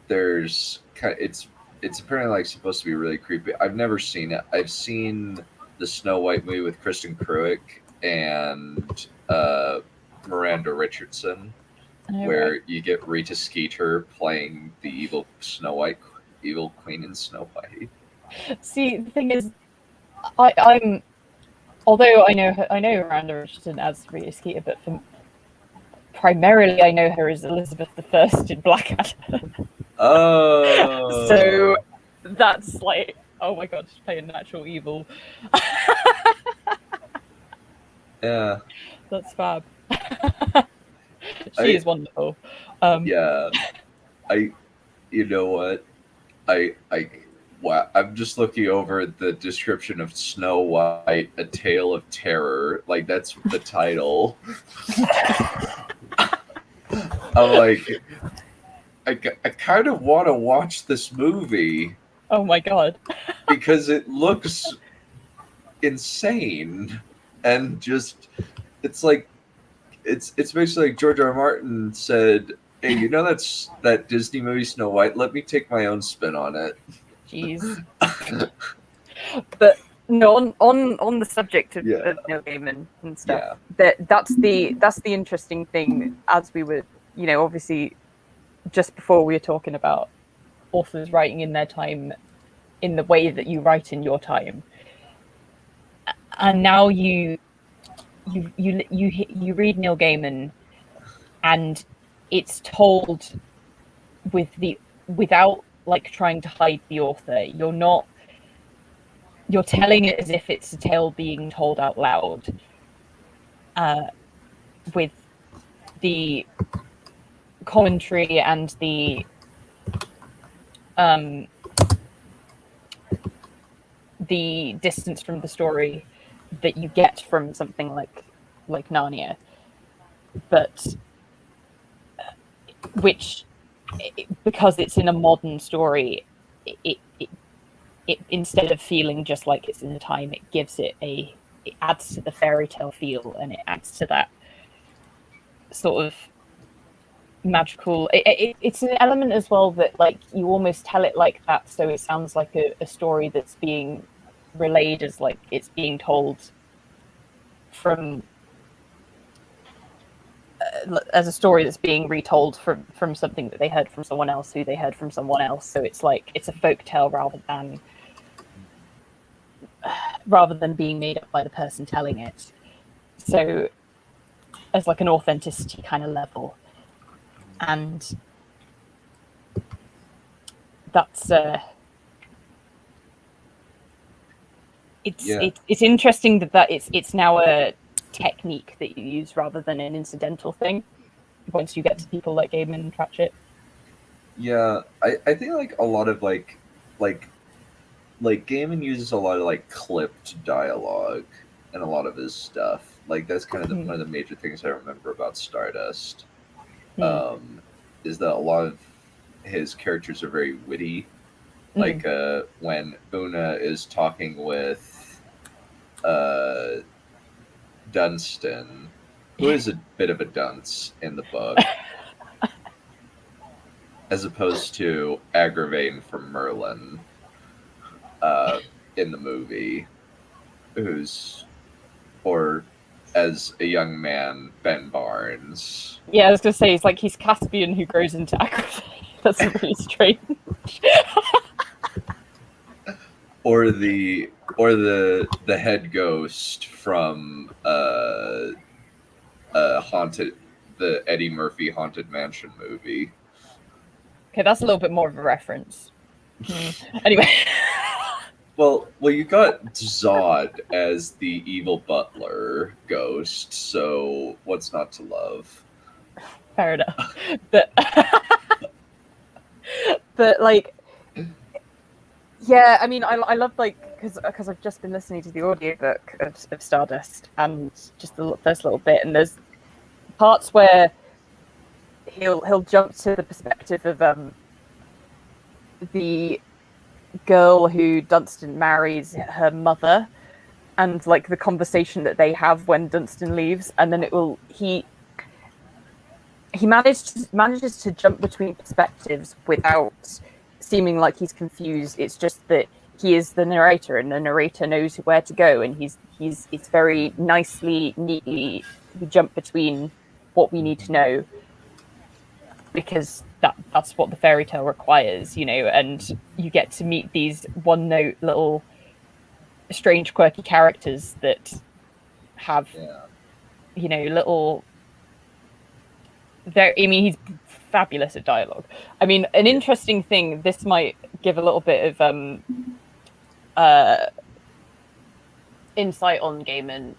there's kind it's apparently like supposed to be really creepy. I've never seen it. I've seen the Snow White movie with Kristen Cruick and Miranda Richardson, Oh, where right. you get Rita Skeeter playing the evil evil queen in Snow White. See, the thing is, I'm although I know Miranda Richardson as Rita Skeeter, but primarily I know her as Elizabeth I in Blackadder. Oh, So that's like, oh my god, she's playing natural evil. yeah, That's fab. She is wonderful. yeah. You know what? Wow. I'm just looking over the description of Snow White: A Tale of Terror. Like that's the title. I'm like, I kind of want to watch this movie Oh my god. because it looks insane and just it's like it's basically like George R. R. Martin said, "Hey, you know that Disney movie Snow White? Let me take my own spin on it." Jeez. But no, on the subject of, Yeah. of Neil Gaiman and stuff, Yeah. that's the interesting thing. As we were, obviously, just before we were talking about authors writing in their time, in the way that you write in your time, and now you read Neil Gaiman, and it's told without like trying to hide the author. You're telling it as if it's a tale being told out loud, with the commentary and the distance from the story that you get from something like Narnia, but which, because it's in a modern story, it instead of feeling just like it's in the time, it adds to the fairy tale feel, and it adds to that sort of magical. It's an element as well that like you almost tell it like that, so it sounds like a story that's being relayed as like it's being told from as a story that's being retold from something that they heard from someone else, who they heard from someone else. So it's like it's a folk tale rather than being made up by the person telling it. So as like an authenticity kind of level, and that's it's interesting that it's now a technique that you use rather than an incidental thing once you get to people like Gaiman and Pratchett. Yeah, I think like a lot of like Gaiman uses a lot of like clipped dialogue in a lot of his stuff. Like that's kind of one of the major things I remember about Stardust. Is that a lot of his characters are very witty. Like when Una is talking with Dunstan, who is a bit of a dunce in the book, as opposed to Agravain from Merlin in the movie, or as a young man, Ben Barnes. Yeah, I was gonna say he's Caspian who grows into Agravain. That's really strange. Or the head ghost from the Eddie Murphy Haunted Mansion movie. Okay, that's a little bit more of a reference. Anyway. Well, you got Zod as the evil butler ghost, so what's not to love? Fair enough. But like, Yeah, I mean, I love like because I've just been listening to the audiobook of Stardust and just the first little bit, and there's parts where he'll jump to the perspective of the girl who Dunstan marries her mother, and like the conversation that they have when Dunstan leaves, and then he manages to jump between perspectives without seeming like he's confused. It's just that he is the narrator, and the narrator knows where to go, and it's very neatly we jump between what we need to know, because that's what the fairy tale requires, and you get to meet these one note little strange quirky characters that have little I mean, he's fabulous at dialogue. I mean, an interesting thing, this might give a little bit of insight on Gaiman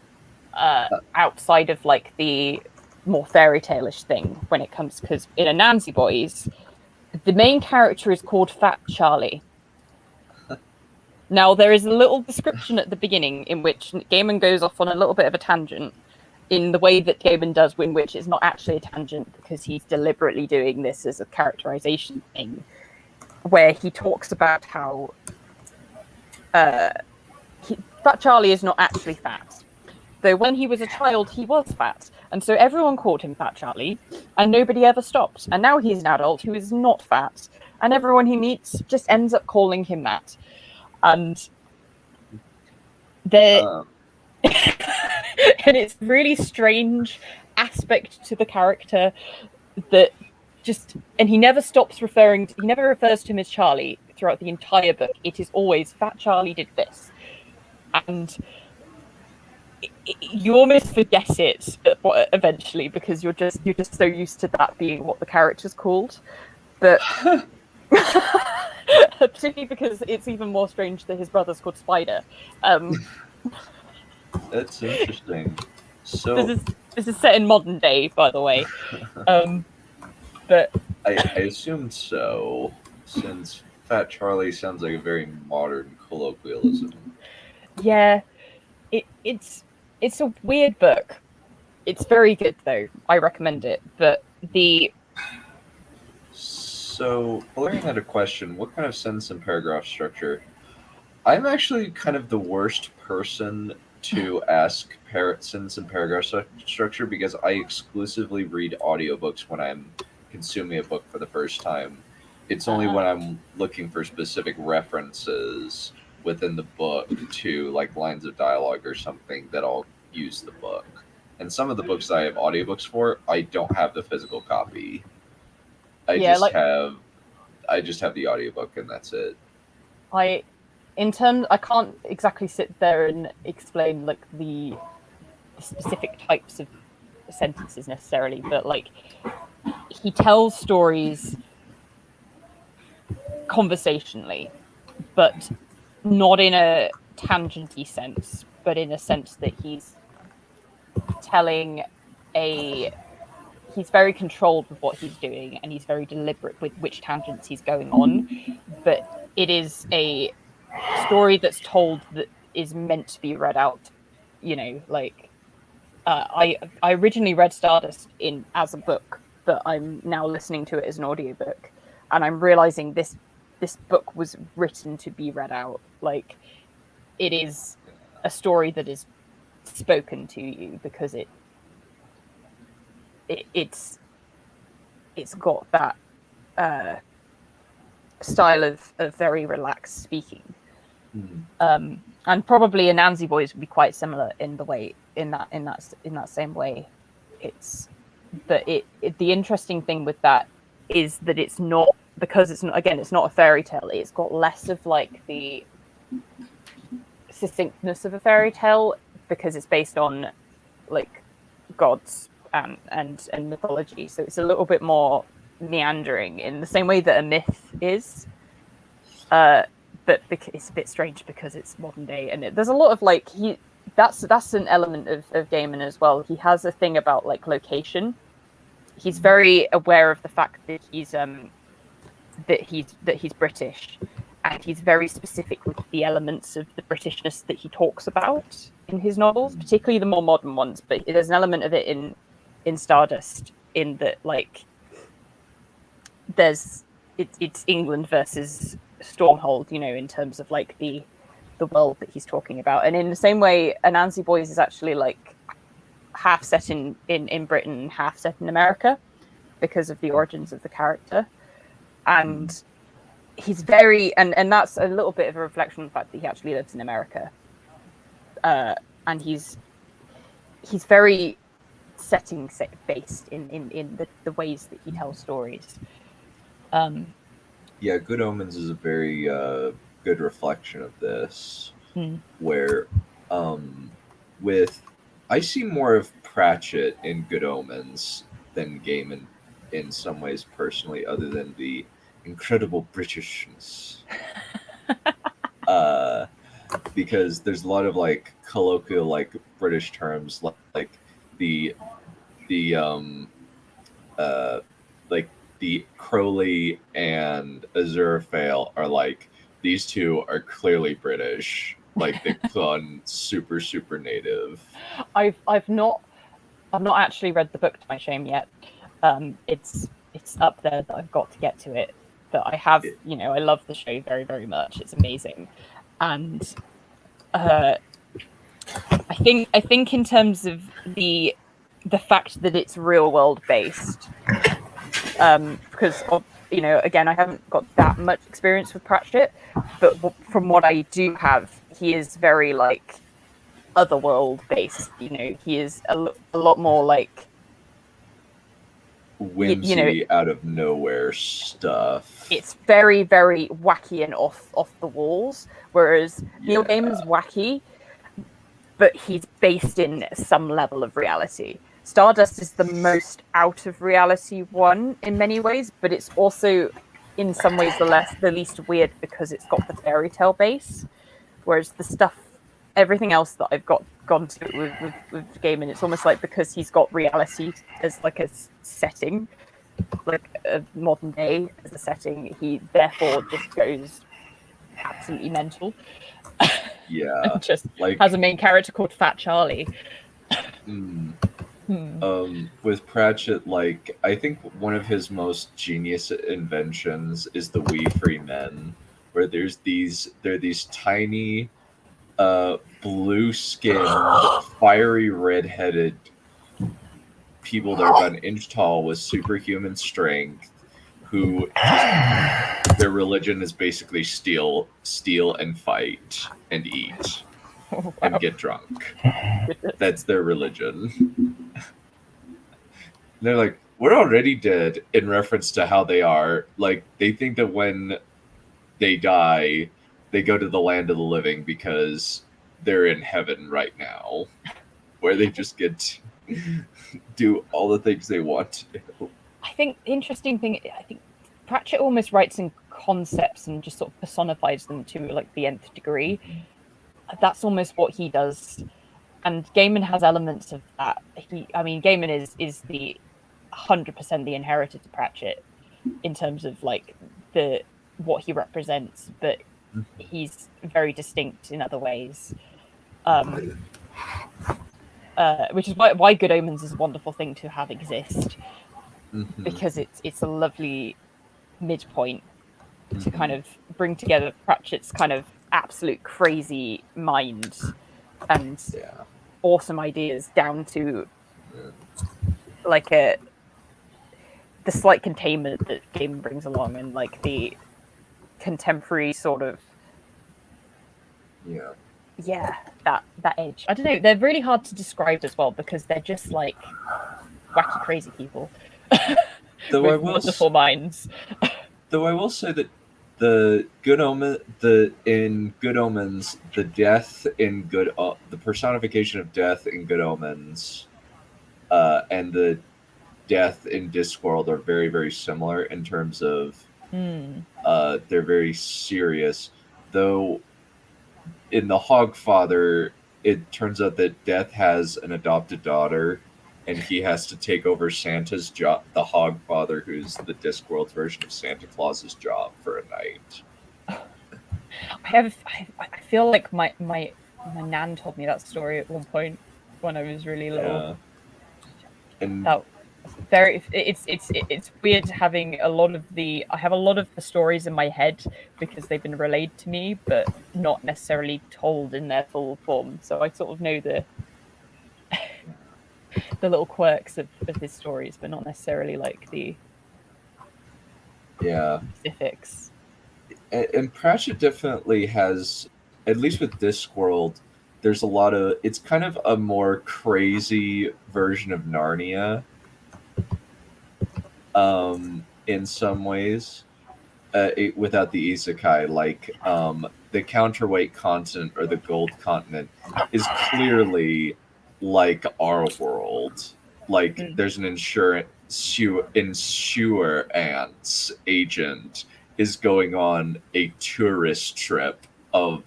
outside of like the more fairy tale-ish thing when it comes, because in Anansi Boys, the main character is called Fat Charlie. Now, there is a little description at the beginning in which Gaiman goes off on a little bit of a tangent in the way that Gaiman does, in which it's not actually a tangent because he's deliberately doing this as a characterization thing, where he talks about how Fat Charlie is not actually fat. Though when he was a child, he was fat. And so everyone called him Fat Charlie, and nobody ever stopped. And now he's an adult who is not fat, and everyone he meets just ends up calling him that. And and it's really strange aspect to the character that and he never refers to him as Charlie throughout the entire book. It is always Fat Charlie did this. And you almost forget it eventually because you're just so used to that being what the character's called. But particularly because it's even more strange that his brother's called Spider. That's interesting. So this is set in modern day, by the way. But I assumed so, since Fat Charlie sounds like a very modern colloquialism. Yeah, it's a weird book. It's very good though. I recommend it. But So, Balerion had a question. What kind of sentence and paragraph structure? I'm actually kind of the worst person to ask sentence and paragraph structure because I exclusively read audiobooks when I'm consuming a book for the first time. It's only when I'm looking for specific references within the book to like lines of dialogue or something that I'll use the book. And some of the books that I have audiobooks for, I don't have the physical copy. I just have the audiobook and that's it. I can't exactly sit there and explain like the specific types of sentences necessarily, but like he tells stories conversationally, but not in a tangenty sense, but in a sense that he's very controlled with what he's doing, and he's very deliberate with which tangents he's going on. But it is a story that's told that is meant to be read out. I originally read Stardust as a book, but I'm now listening to it as an audiobook, and I'm realizing this book was written to be read out. Like, it is a story that is spoken to you because it's got that style of very relaxed speaking. And probably Anansi Boys would be quite similar in that same way. The interesting thing with that is that it's not, because it's not a fairy tale. It's got less of like the succinctness of a fairy tale because it's based on like gods and mythology. So it's a little bit more meandering in the same way that a myth is. But it's a bit strange because it's modern day, and there's a lot of like that's an element of Gaiman as well. He has a thing about like location. He's very aware of the fact that he's British, and he's very specific with the elements of the Britishness that he talks about in his novels, particularly the more modern ones. But there's an element of it in Stardust, in that like it's England versus Stormhold, you know, in terms of like the world that he's talking about. And in the same way, Anansi Boys is actually like half set in Britain, half set in America, because of the origins of the character. And he's very, and that's a little bit of a reflection on the fact that he actually lives in America. And he's very setting based in the ways that he tells stories. Yeah, Good Omens is a very good reflection of this, where I see more of Pratchett in Good Omens than Gaiman in some ways personally, other than the incredible Britishness. Because there's a lot of like colloquial like British terms like the Crowley and Aziraphale are like, these two are clearly British. Like they've gone super native. I've not actually read the book, to my shame, yet. It's up there that I've got to get to it. But I have, you know, I love the show very, very much. It's amazing. And I think in terms of the fact that it's real world based, because of, you know, again, I haven't got that much experience with Pratchett, but from what I do have, he is very like otherworld based. You know, he is a lot more like whimsy, you know, out of nowhere stuff. It's very, very wacky and off the walls. Whereas Neil Gaiman's wacky, but he's based in some level of reality. Stardust is the most out of reality one in many ways, but it's also in some ways the least weird, because it's got the fairy tale base. Whereas the stuff, everything else that I've gone to with Gaiman, it's almost like because he's got reality as like a setting, like a modern day as a setting, he therefore just goes absolutely mental. Yeah, and just like has a main character called Fat Charlie. With Pratchett, like I think one of his most genius inventions is the We Free Men, where they're these tiny blue-skinned, fiery red-headed people that are about an inch tall with superhuman strength, who just, their religion is basically steal and fight and eat and get drunk. That's their religion. They're like, we're already dead, in reference to how they are. Like, they think that when they die, they go to the land of the living because they're in heaven right now, where they just get to do all the things they want to do. I think the interesting thing, I think Pratchett almost writes in concepts and just sort of personifies them to like the nth degree. That's almost what he does. And Gaiman has elements of that. Gaiman is the 100% the inheritor to Pratchett in terms of like what he represents, but he's very distinct in other ways. Which is why Good Omens is a wonderful thing to have exist, because it's a lovely midpoint to kind of bring together Pratchett's kind of absolute crazy mind and awesome ideas down to like the slight containment that Gaiman brings along, and like the contemporary sort of that edge. I don't know, they're really hard to describe as well, because they're just like wacky crazy people with wonderful minds. Though I will say that in Good Omens, the death in the personification of death in Good Omens, and the death in Discworld are very, very similar in terms of they're very serious. Though in the Hogfather, it turns out that Death has an adopted daughter, and he has to take over Santa's job, the Hogfather, who's the Discworld version of Santa Claus's job, for a night. I feel like my nan told me that story at one point when I was really little. Yeah. And That very it's weird having a lot of the I have a lot of the stories in my head because they've been relayed to me, but not necessarily told in their full form. So I sort of know the little quirks of his stories, but not necessarily like the yeah, specifics. and Pratchett definitely has, at least with Discworld, there's a lot of, it's kind of a more crazy version of Narnia, in some ways, without the isekai. Like, the counterweight continent, or the gold continent, is clearly like our world. Like, there's an insurance agent is going on a tourist trip of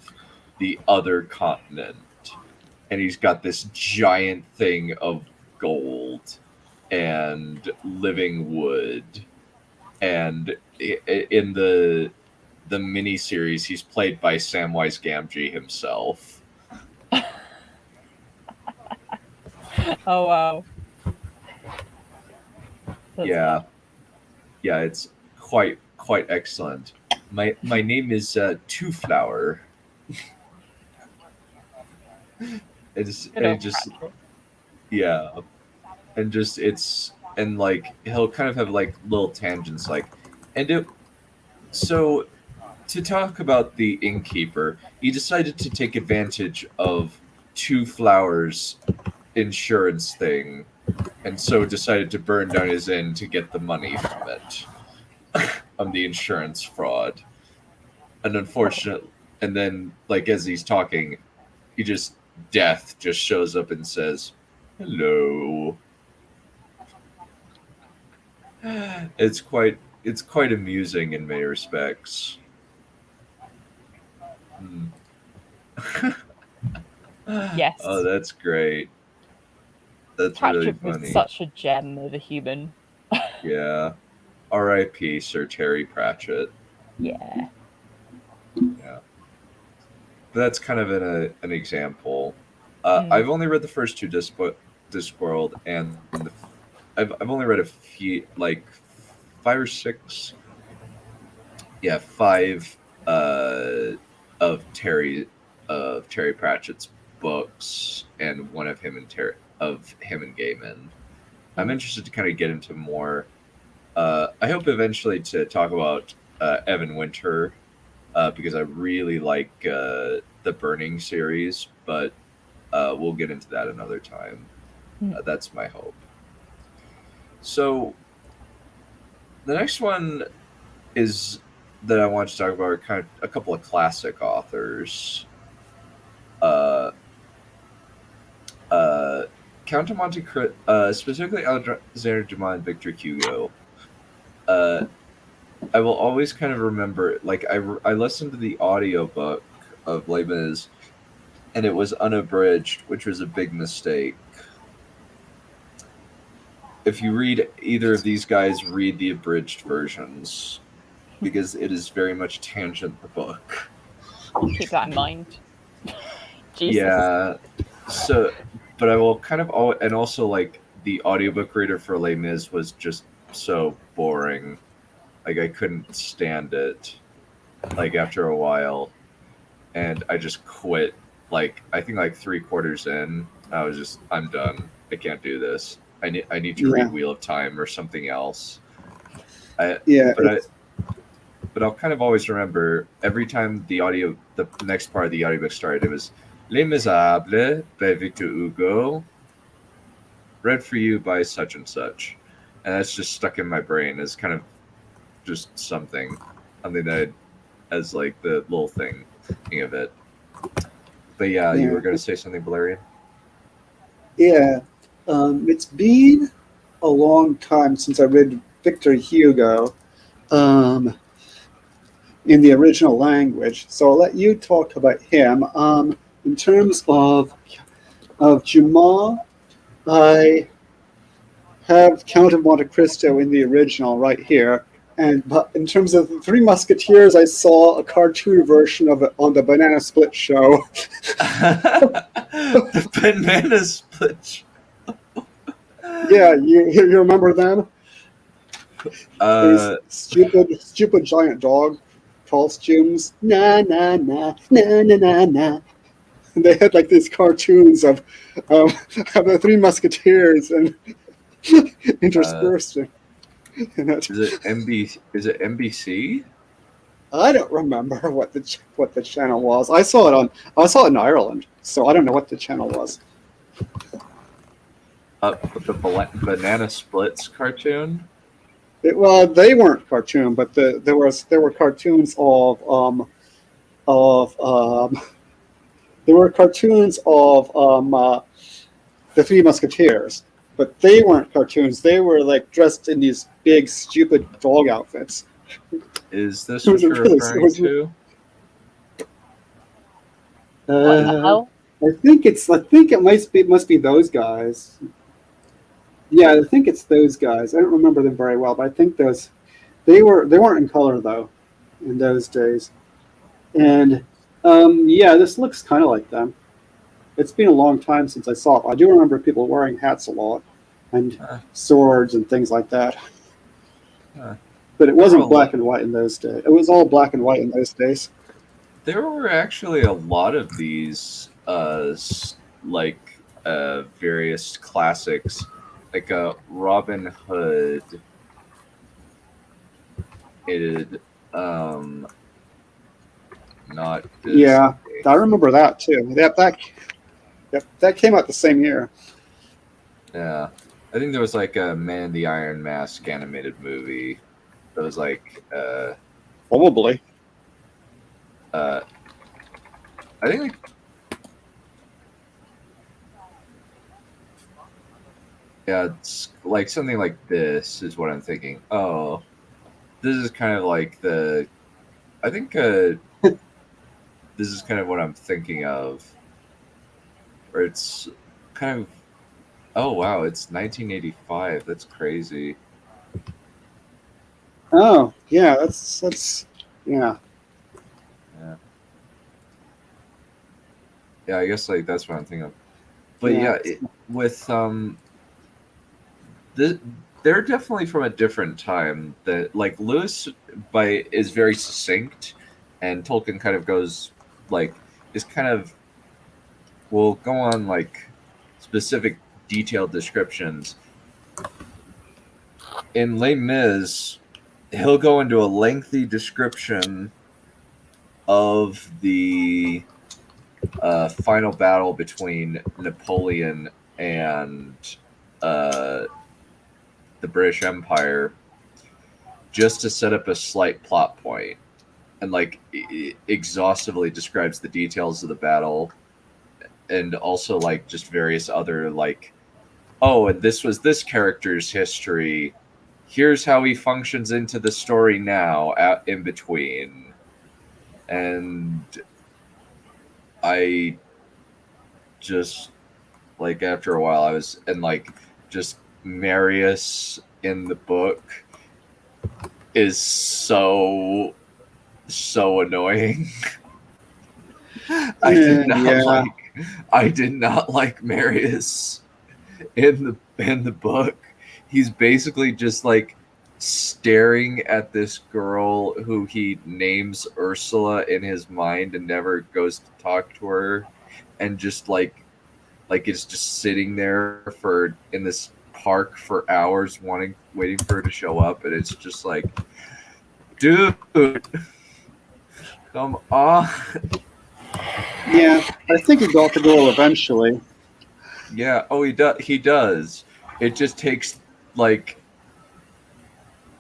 the other continent, and he's got this giant thing of gold and living wood, and in the mini series he's played by Samwise Gamgee himself. Oh wow. That's Yeah. fun. Yeah, it's quite excellent. My name is Two Flower. It's Good and old it just Pratchett. yeah, and just it's and like he'll kind of have like little tangents like, and it so to talk about the innkeeper, he decided to take advantage of Two Flowers' insurance thing, and so decided to burn down his inn to get the money from it, on the insurance fraud. And unfortunately, and then like as he's talking, death just shows up and says, "Hello." It's quite amusing in many respects. Hmm. Yes. Oh, that's great. That's really Pratchett was funny. such a gem of a human. Yeah. R.I.P. Sir Terry Pratchett. Yeah. Yeah. But that's kind of an example. Mm. I've only read the first two Discworld, and I've only read a few, like 5 or 6. Yeah, 5 of Terry Pratchett's books, and one of him and Gaiman. I'm interested to kind of get into more. I hope eventually to talk about Evan Winter, because I really like the Burning series, but we'll get into that another time. That's my hope. So the next one is that I want to talk about are kind of a couple of classic authors. Count of Monte Cristo, specifically Alexander Dumas and Victor Hugo. I will always kind of remember, like, I listened to the audiobook of Les Mis, and it was unabridged, which was a big mistake. If you read either of these guys, read the abridged versions, because it is very much tangent the book. I'll keep that in mind. Jesus. Yeah. So, but I will kind of and also like the audiobook reader for Les Mis was just so boring. Like I couldn't stand it. Like after a while, and I just quit. Like I think like 3/4 in, I'm done. I can't do this. I need to read Wheel of Time or something else. But I'll kind of always remember every time the next part of the audiobook started, it was Les Miserables by Victor Hugo, read for you by such and such. And that's just stuck in my brain as kind of just something that as like the little thing of it. But yeah, you were going to say something, Balerion? Yeah. It's been a long time since I read Victor Hugo in the original language, so I'll let you talk about him. In terms of Dumas, I have Count of Monte Cristo in the original right here. But in terms of the Three Musketeers, I saw a cartoon version of it on the Banana Split show. The Banana Split. Yeah, you remember them? These stupid giant dog costumes. Na na na na na na na. And they had like these cartoons of the Three Musketeers and interspersed in it. Is it NBC? I don't remember what the channel was. I saw it in Ireland, so I don't know what the channel was. The Banana Splits cartoon. Well, they weren't cartoon, but there were cartoons of the Three Musketeers, but they weren't cartoons. They were like dressed in these big stupid dog outfits. Is this what you're referring to? What the hell? I think it must be those guys. Yeah, I think it's those guys. I don't remember them very well, but I think they weren't in color though in those days. And yeah, this looks kind of like them. It's been a long time since I saw it. I do remember people wearing hats a lot and swords and things like that. But it wasn't black and white in those days. It was all black and white in those days. There were actually a lot of these various classics, like Robin Hood. Not this. Yeah, I remember that too. That came out the same year. Yeah, I think there was like a Man in the Iron Mask animated movie. That was like Probably. I think yeah, it's like something like this is what I'm thinking. Oh, this is kind of like I think this is kind of what I'm thinking of. Or it's kind of, oh wow, it's 1985. That's crazy. Oh, yeah, that's yeah. Yeah, I guess like that's what I'm thinking of. But they're definitely from a different time. That like Lewis is very succinct, and Tolkien kind of goes will go on like specific detailed descriptions. In Les Mis, he'll go into a lengthy description of the final battle between Napoleon and the British Empire, just to set up a slight plot point, and like exhaustively describes the details of the battle, and also like just various other like, oh, and this was this character's history. Here's how he functions into the story now, in between. And I just, like, after a while, I was, and like, just Marius in the book is so annoying. I did not like Marius in the book. He's basically just like staring at this girl who he names Ursula in his mind and never goes to talk to her, and just like is just sitting there in this park for hours waiting for her to show up, and it's just like, dude, come on. Yeah, I think he got the girl eventually. Yeah, oh, he does. It just takes like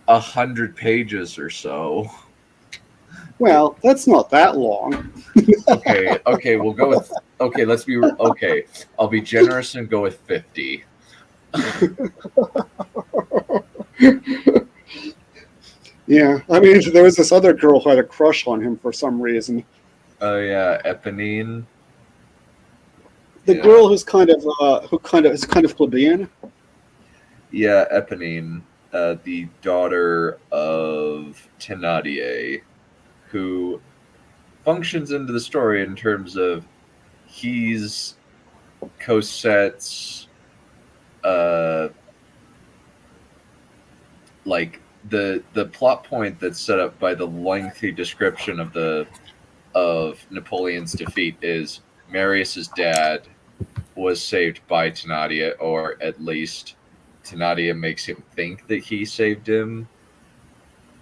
100 pages or so. Well, that's not that long. Okay, we'll go with I'll be generous and go with 50. Yeah, I mean, there was this other girl who had a crush on him for some reason. Oh yeah, Eponine. The girl who's kind of plebeian. Yeah, Eponine. the daughter of Thénardier, who functions into the story in terms of he's Cosette's like the plot point that's set up by the lengthy description of Napoleon's defeat is Marius's dad was saved by Thénardier, or at least Thénardier makes him think that he saved him,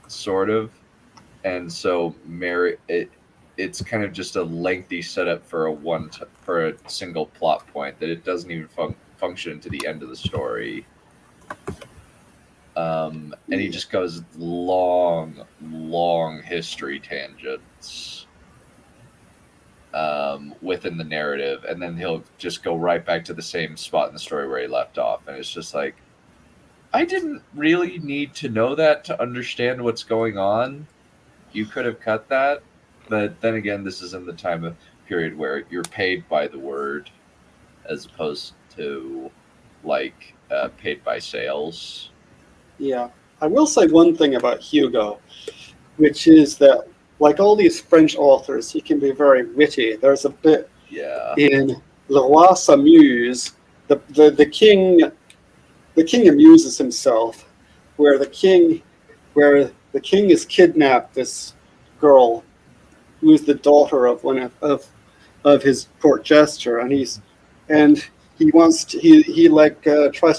sort of. And so it's kind of just a lengthy setup for a single plot point that it doesn't even function to the end of the story. And he just goes long history tangents within the narrative, and then he'll just go right back to the same spot in the story where he left off, and it's just like, I didn't really need to know that to understand what's going on. You could have cut that, but then again, this is in the time of period where you're paid by the word as opposed to like paid by sales. Yeah, I will say one thing about Hugo, which is that, like all these French authors, he can be very witty. There's a bit in Le Roi s'amuse, the king amuses himself, where the king has kidnapped this girl who is the daughter of one of his court jester, and he tries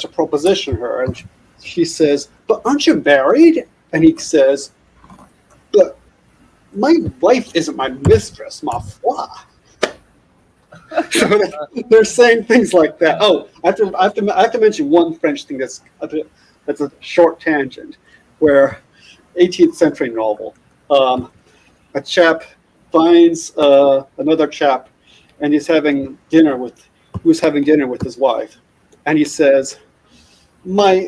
to proposition her, and she says, "But aren't you married?" And he says, "But my wife isn't my mistress, ma foi." So they're saying things like that. Oh, I have to mention one French thing that's a short tangent, where 18th century novel, a chap finds another chap, and who's having dinner with his wife, and he says, not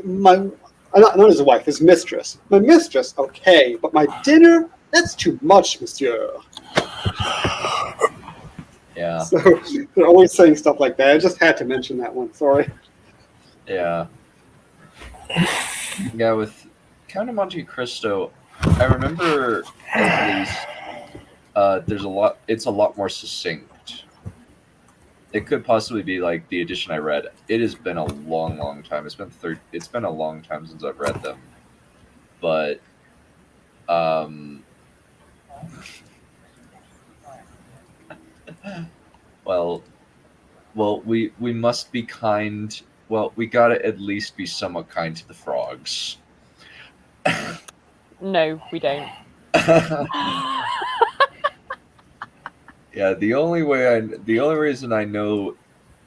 his wife, his mistress. My mistress, okay, but my dinner, that's too much, monsieur. Yeah. So they're always saying stuff like that. I just had to mention that one. Sorry. Yeah. Yeah, with Count of Monte Cristo, I remember at least it's a lot more succinct. It could possibly be like the edition I read. It has been a long time. It's been a long time since I've read them. But well, we must be kind. Well, we gotta at least be somewhat kind to the frogs. No, we don't. Yeah, the only reason I know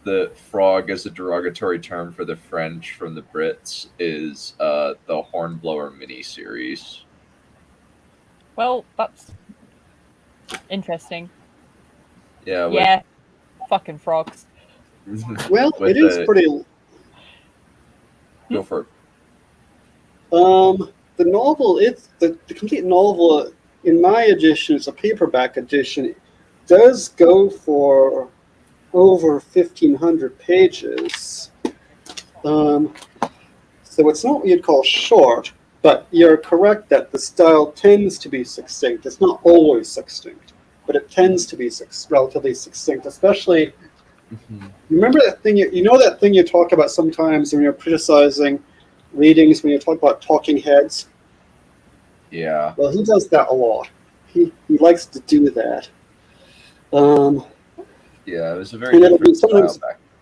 the frog as a derogatory term for the French from the Brits is the Hornblower miniseries. Well, that's interesting. Yeah. Yeah, fucking frogs. Well, it is pretty. Go for it. The novel, it's the complete novel. In my edition, it's a paperback edition. Does go for over 1,500 pages. So it's not what you'd call short, but you're correct that the style tends to be succinct. It's not always succinct, but it tends to be relatively succinct, especially. Mm-hmm. Remember that thing that thing you talk about sometimes when you're criticizing readings, when you talk about talking heads? Yeah. Well, he does that a lot. He likes to do that. Yeah, it was a very different style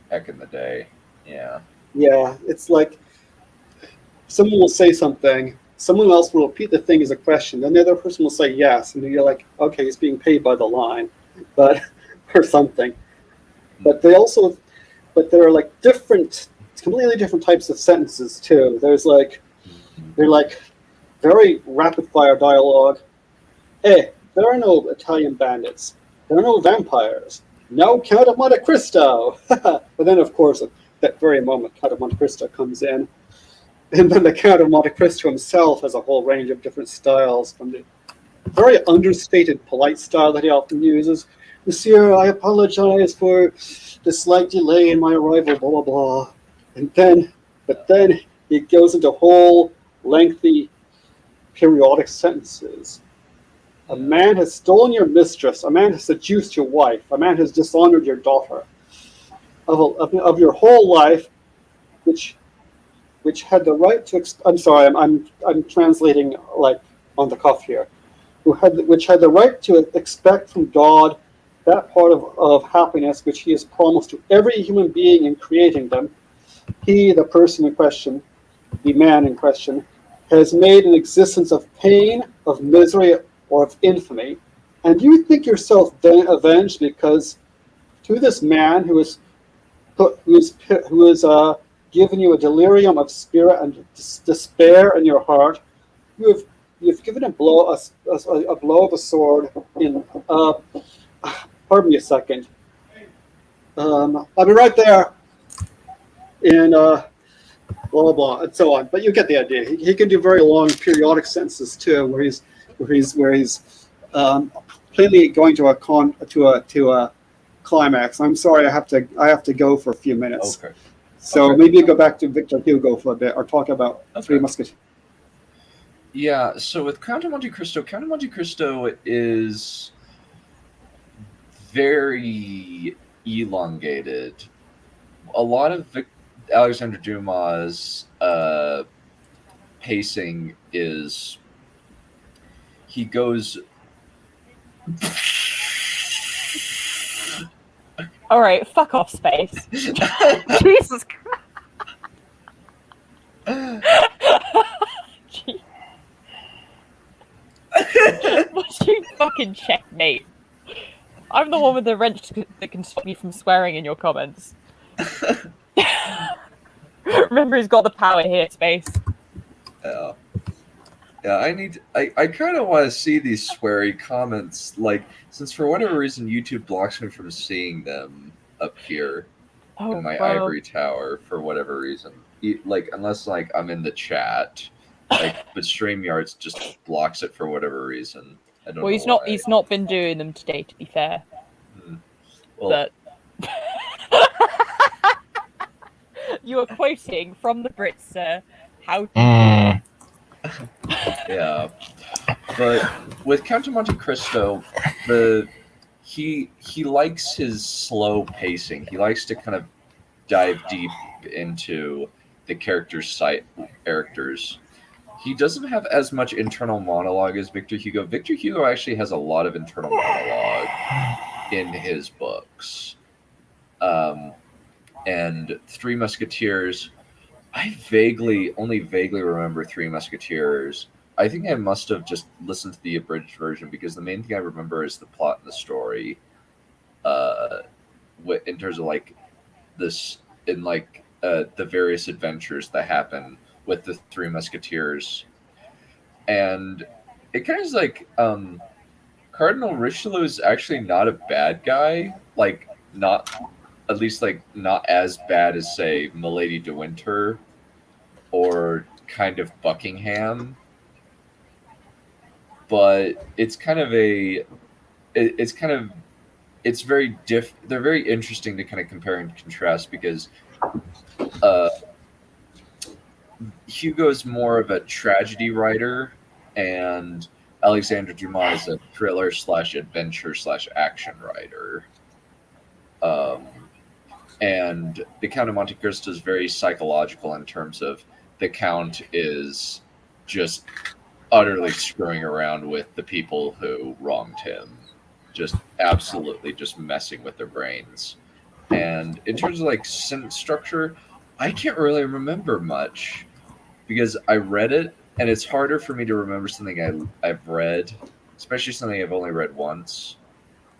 back in the day. Yeah. Yeah, it's like someone will say something, someone else will repeat the thing as a question, then the other person will say yes, and you're like, okay, he's being paid by the line, but or something. But there are like completely different types of sentences too. They're like very rapid fire dialogue. Hey, there are no Italian bandits. There are no vampires. No Count of Monte Cristo. But then, of course, at that very moment, Count of Monte Cristo comes in. And then the Count of Monte Cristo himself has a whole range of different styles, from the very understated, polite style that he often uses. Monsieur, I apologize for the slight delay in my arrival, blah, blah, blah. But then he goes into whole lengthy periodic sentences. A man has stolen your mistress. A man has seduced your wife. A man has dishonored your daughter. Of your whole life, which had the right to. I'm sorry, I'm translating like on the cuff here. Which had the right to expect from God that part of happiness which He has promised to every human being in creating them. He, the person in question, the man in question, has made an existence of pain, of misery, or of infamy, and you think yourself then avenged because to this man who has given you a delirium of spirit and despair in your heart, you've given a blow of the sword in. Pardon me a second. I'll be right there. In blah blah blah and so on. But you get the idea. He can do very long periodic sentences too, where he's plainly going to a climax. I'm sorry, I have to go for a few minutes. Okay. So maybe go back to Victor Hugo for a bit, or talk about Three Musketeers. Yeah. So with Count of Monte Cristo is very elongated. A lot of Alexander Dumas' pacing is he goes. All right, fuck off, Space. Jesus Christ. What's your fucking checkmate? I'm the one with the wrench that can stop you from swearing in your comments. Remember, he's got the power here, Space. Yeah. I kind of want to see these sweary comments, like, since for whatever reason YouTube blocks me from seeing them up here in my ivory tower for whatever reason. Like, unless like I'm in the chat, like, but StreamYards just blocks it for whatever reason. I don't know why. He's not been doing them today, to be fair. Well, But you are quoting from the Brits, sir. How? Yeah, but with Count of Monte Cristo, he likes his slow pacing. He likes to kind of dive deep into the characters. He doesn't have as much internal monologue as Victor Hugo. Victor Hugo actually has a lot of internal monologue in his books. And Three Musketeers, I only vaguely remember Three Musketeers. I think I must have just listened to the abridged version because the main thing I remember is the plot and the story. In terms of like this, in like the various adventures that happen with the Three Musketeers, and it kind of is like Cardinal Richelieu is actually not a bad guy. Like, not, at least like not as bad as say Milady de Winter or kind of Buckingham. But it's kind of they're very interesting to kind of compare and contrast because Hugo's more of a tragedy writer and Alexandre Dumas is a thriller / adventure / action writer. And the Count of Monte Cristo is very psychological in terms of the Count is just utterly screwing around with the people who wronged him, just absolutely just messing with their brains. And in terms of like sentence structure, I can't really remember much because I read it and it's harder for me to remember something I've read, especially something I've only read once.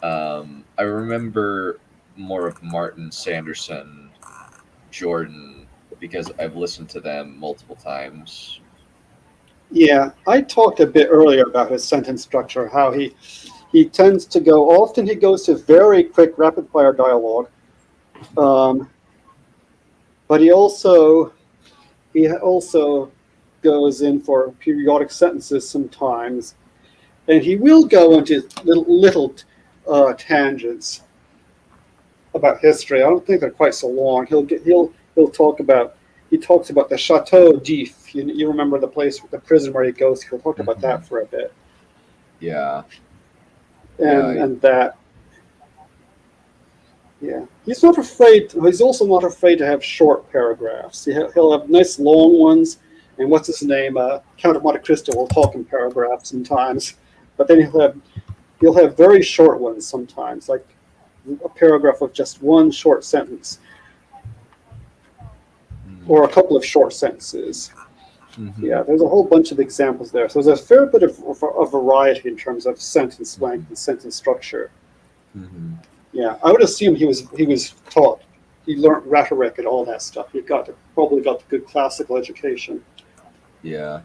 I remember more of Martin, Sanderson, Jordan, because I've listened to them multiple times. Yeah, I talked a bit earlier about his sentence structure, how he tends to often he goes to very quick, rapid-fire dialogue. But he also goes in for periodic sentences sometimes, and he will go into little tangents about history. I don't think they're quite so long. He'll talk about he talks about the Chateau d'If. You remember the place, the prison where he goes. He'll talk about that for a bit. Yeah. And that. Yeah, he's not afraid. He's also not afraid to have short paragraphs. He'll have nice long ones, and what's his name? Count of Monte Cristo will talk in paragraphs sometimes, but then he'll have very short ones sometimes, like a paragraph of just one short sentence, or a couple of short sentences. Yeah, there's a whole bunch of examples there. So there's a fair bit of variety in terms of sentence length and sentence structure. Yeah, I would assume he was taught. He learned rhetoric and all that stuff. He probably got the good classical education. Yeah,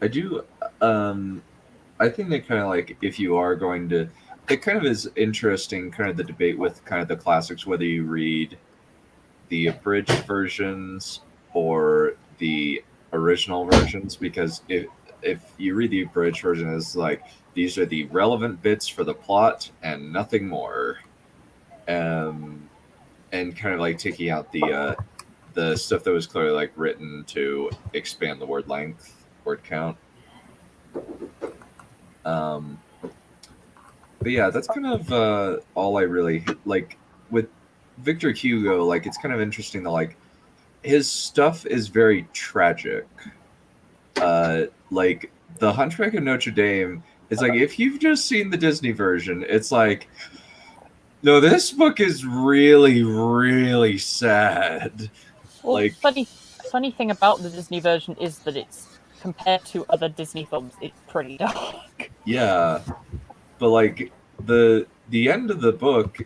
I do. I think that kind of like if you are going to, it kind of is interesting. Kind of the debate with kind of the classics, whether you read the abridged versions or the original versions, because if you read the abridged version, it's like these are the relevant bits for the plot and nothing more. And kind of like taking out the stuff that was clearly like written to expand the word length, word count. But yeah, that's kind of all I really like with Victor Hugo. Like, it's kind of interesting that like his stuff is very tragic. Like the Hunchback of Notre Dame is like, if you've just seen the Disney version, it's like, no, this book is really, really sad. Well, Like, funny thing about the Disney version is that it's, compared to other Disney films, it's pretty dark. yeah, but like the end of the book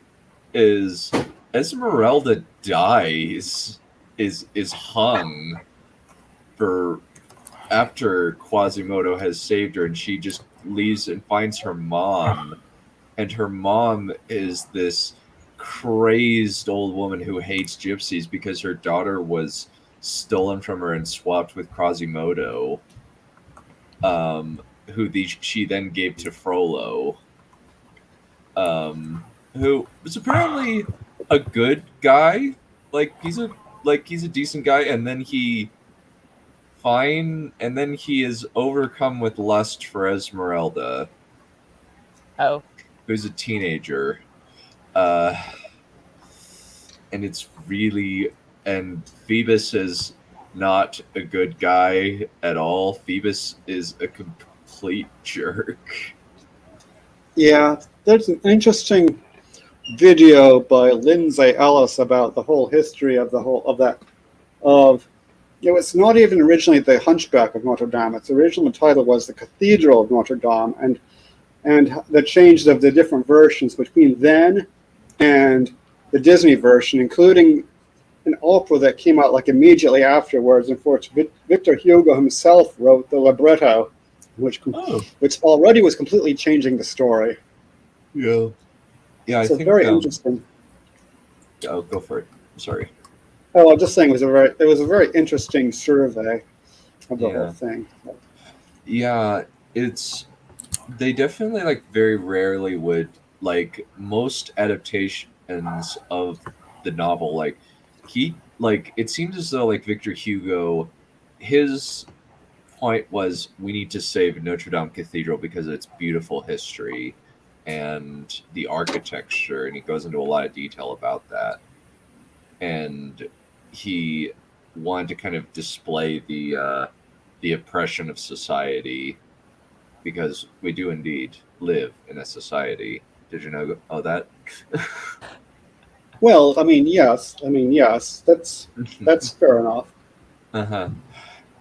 is Esmeralda dies, is hung for after Quasimodo has saved her, and she just leaves and finds her mom. And her mom is this crazed old woman who hates gypsies because her daughter was stolen from her and swapped with Quasimodo, who she then gave to Frollo, who was apparently a good guy. Like he's a decent guy, and then he is overcome with lust for Esmeralda. Oh. Who's a teenager, and it's really, and Phoebus is not a good guy at all. Phoebus is a complete jerk. Yeah, there's an interesting video by Lindsay Ellis about the whole history of it's not even originally the Hunchback of Notre Dame. Its original title was the Cathedral of Notre Dame, and the changes of the different versions between then and the Disney version, including an opera that came out like immediately afterwards, in which Victor Hugo himself wrote the libretto, which already was completely changing the story. Yeah, I so think very interesting. Oh, go for it. Sorry. Oh, I'm just saying it was a very interesting survey of the whole thing. Yeah, they definitely like very rarely would, like most adaptations of the novel, like it seems as though like Victor Hugo, his point was we need to save Notre Dame Cathedral because of its beautiful history and the architecture, and he goes into a lot of detail about that. And he wanted to kind of display the oppression of society, because we do indeed live in a society. Did you know that? Well, I mean, yes. That's fair enough.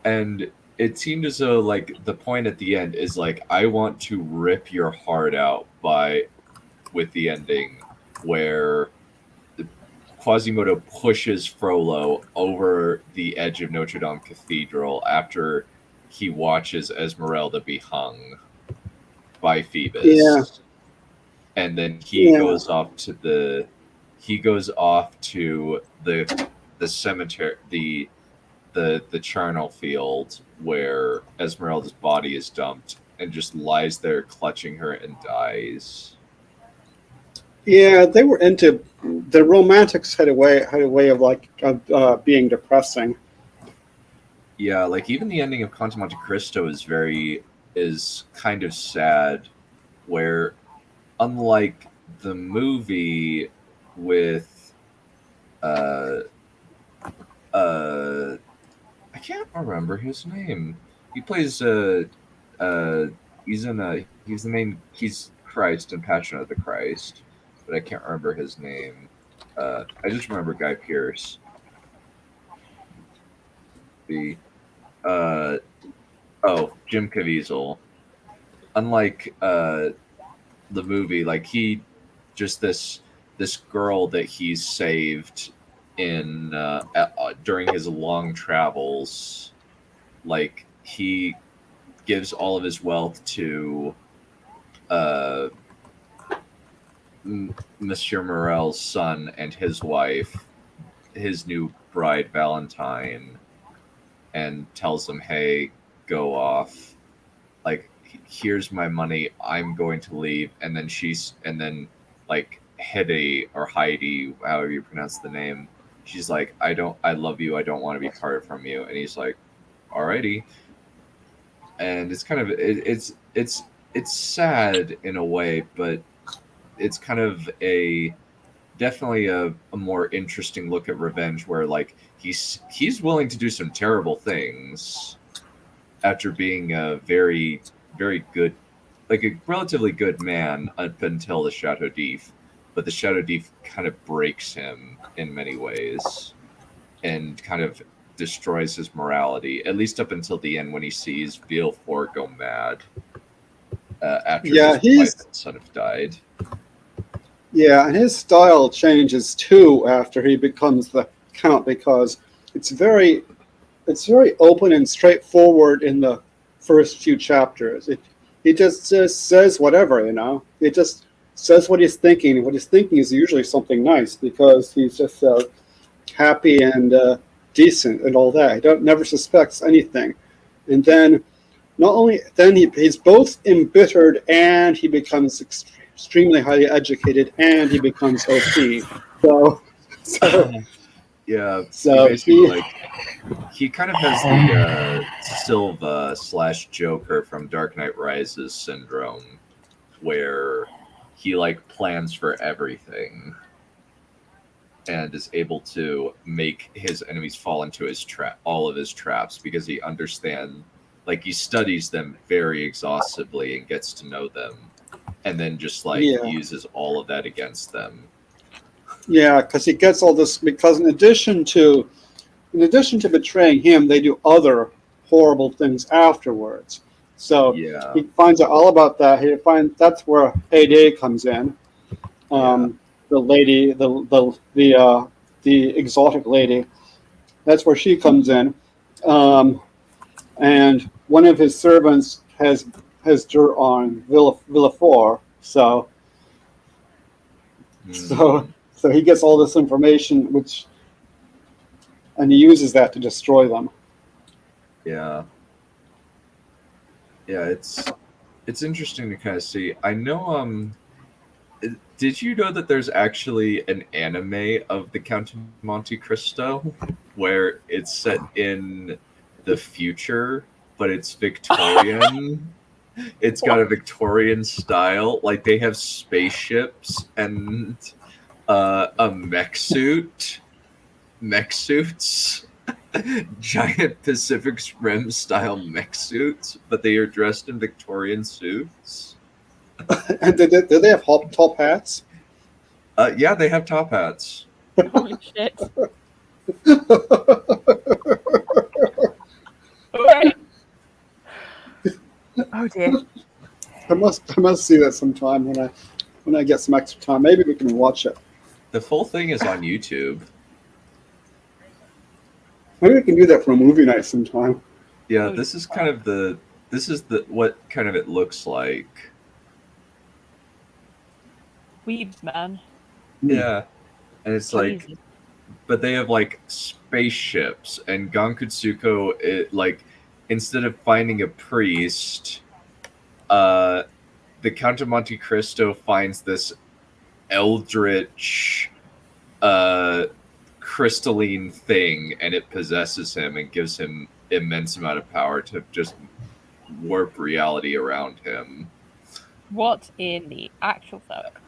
And it seemed as though like the point at the end is like, I want to rip your heart out with the ending where Quasimodo pushes Frollo over the edge of Notre Dame Cathedral after he watches Esmeralda be hung by Phoebus. Yeah. And then he goes off to the cemetery, the charnel field where Esmeralda's body is dumped, and just lies there clutching her and dies. Yeah, they were into the Romantics had a way of being depressing. Yeah, like even the ending of Conte Monte Cristo is kind of sad, where unlike the movie with uh uh I can't remember his name. He plays uh he's the main he's Christ in Passion of the Christ, but I can't remember his name. I just remember Guy Pearce. The uh Jim Caviezel. Unlike the movie, like he just this girl that he saved in during his long travels, like he gives all of his wealth to uh, Monsieur Morel's son and his wife, his new bride Valentine, and tells them, "Hey, go off. Like, here's my money. I'm going to leave." And then like Heidi, however you pronounce the name, she's like, I love you. I don't want to be parted from you. And he's like, alrighty. And it's kind of it's sad in a way, but it's kind of definitely a more interesting look at revenge, where like he's willing to do some terrible things after being a very very good, like a relatively good man up until the Chateau d'If. But the Shadow Thief kind of breaks him in many ways and kind of destroys his morality, at least up until the end when he sees Villefort go mad after his wife and son have died. Yeah, and his style changes too after he becomes the Count, because it's very open and straightforward in the first few chapters. He just says whatever, He just says what he's thinking. What he's thinking is usually something nice, because he's just happy and decent and all that. He never suspects anything. And then not only then he's both embittered, and he becomes extremely highly educated, and he becomes OP. So yeah. So he kind of has the Silva / Joker from Dark Knight Rises syndrome, where he like plans for everything and is able to make his enemies fall into his all of his traps, because he understands, like he studies them very exhaustively and gets to know them, and then just uses all of that against them. Yeah, because he gets all this, because in addition to betraying him, they do other horrible things afterwards. So he finds out all about that. That's where AD comes in. The lady, the exotic lady. That's where she comes in. And one of his servants has dirt on Villefort. So he gets all this information, and he uses that to destroy them. Yeah. Yeah, it's interesting to kind of see. I know did you know that there's actually an anime of the Count of Monte Cristo where it's set in the future, but it's Victorian? It's got a Victorian style. Like they have spaceships and mech suits, giant Pacific Rim style mech suits, but they are dressed in Victorian suits. And do they have top hats? Yeah, they have top hats. Holy shit. Alright. Oh dear. I must see that sometime when I get some extra time. Maybe we can watch it. The full thing is on YouTube. Maybe we can do that for a movie night sometime. Yeah, this is what kind of it looks like. Weebs, man. Yeah. And it's like, but they have like spaceships, and Gankutsuko, instead of finding a priest, the Count of Monte Cristo finds this eldritch crystalline thing, and it possesses him and gives him immense amount of power to just warp reality around him. What in the actual fuck?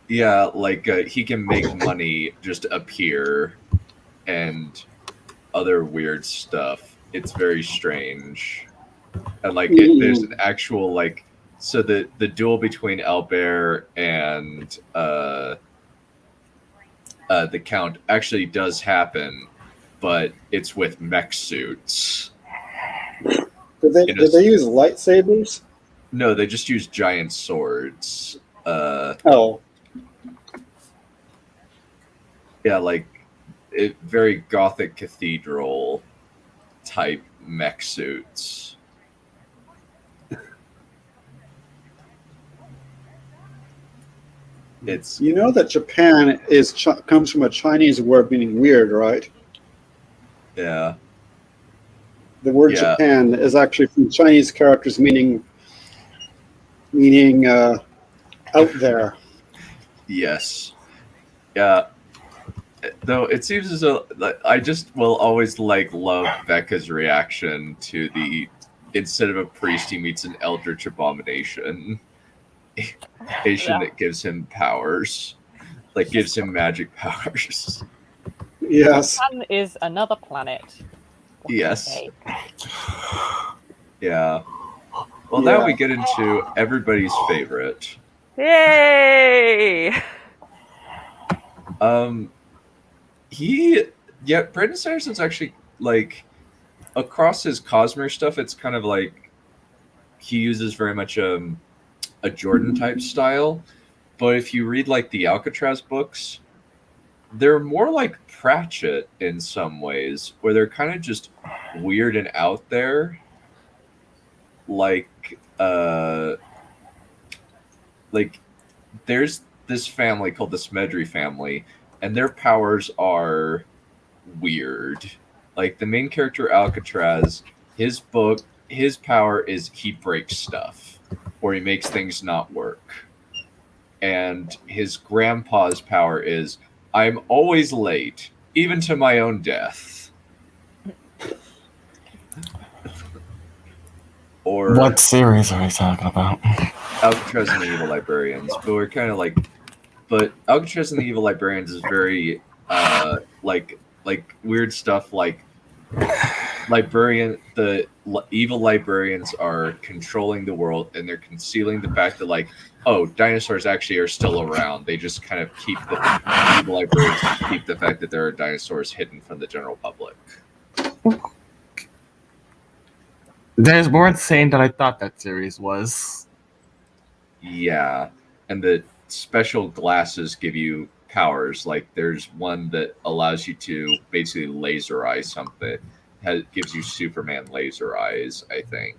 Yeah, like he can make money just appear and other weird stuff. It's very strange. And like there's an actual like so the duel between Albert and the Count actually does happen, but it's with mech suits. Did they use lightsabers? No, they just use giant swords. Oh. Yeah, like very gothic cathedral type mech suits. It's You know that Japan comes from a Chinese word meaning weird, right? yeah. The word Yeah. Japan is actually from Chinese characters meaning out there. Yes. Yeah. Though it seems as though I just will always love Becca's reaction to the instead of a priest he meets an eldritch abomination. That gives him powers. Like gives him magic powers. Yes. Japan is another planet. Yes. Okay. Yeah. Well, now we get into everybody's favorite. Yay! Brandon Sanderson's actually like across his Cosmere stuff. It's kind of like he uses very much a Jordan type style, but if you read like the Alcatraz books, they're more like Pratchett in some ways, where they're kind of just weird and out there. Like there's this family called the Smedry family, and their powers are weird. Like the main character Alcatraz, his power is he breaks stuff, or he makes things not work. And his grandpa's power is I'm always late, even to my own death. Or what series are we talking about? Alcatraz and the Evil Librarians. But we're kind of like, but Alcatraz and the Evil Librarians is very like weird stuff. Like the evil librarians are controlling the world, and they're concealing the fact that like, oh, dinosaurs actually are still around. They just kind of keep the evil librarians keep the fact that there are dinosaurs hidden from the general public. There's more insane than I thought that series was. Yeah, and the special glasses give you powers. Like there's one that allows you to basically laser eye something. Gives you Superman laser eyes, I think.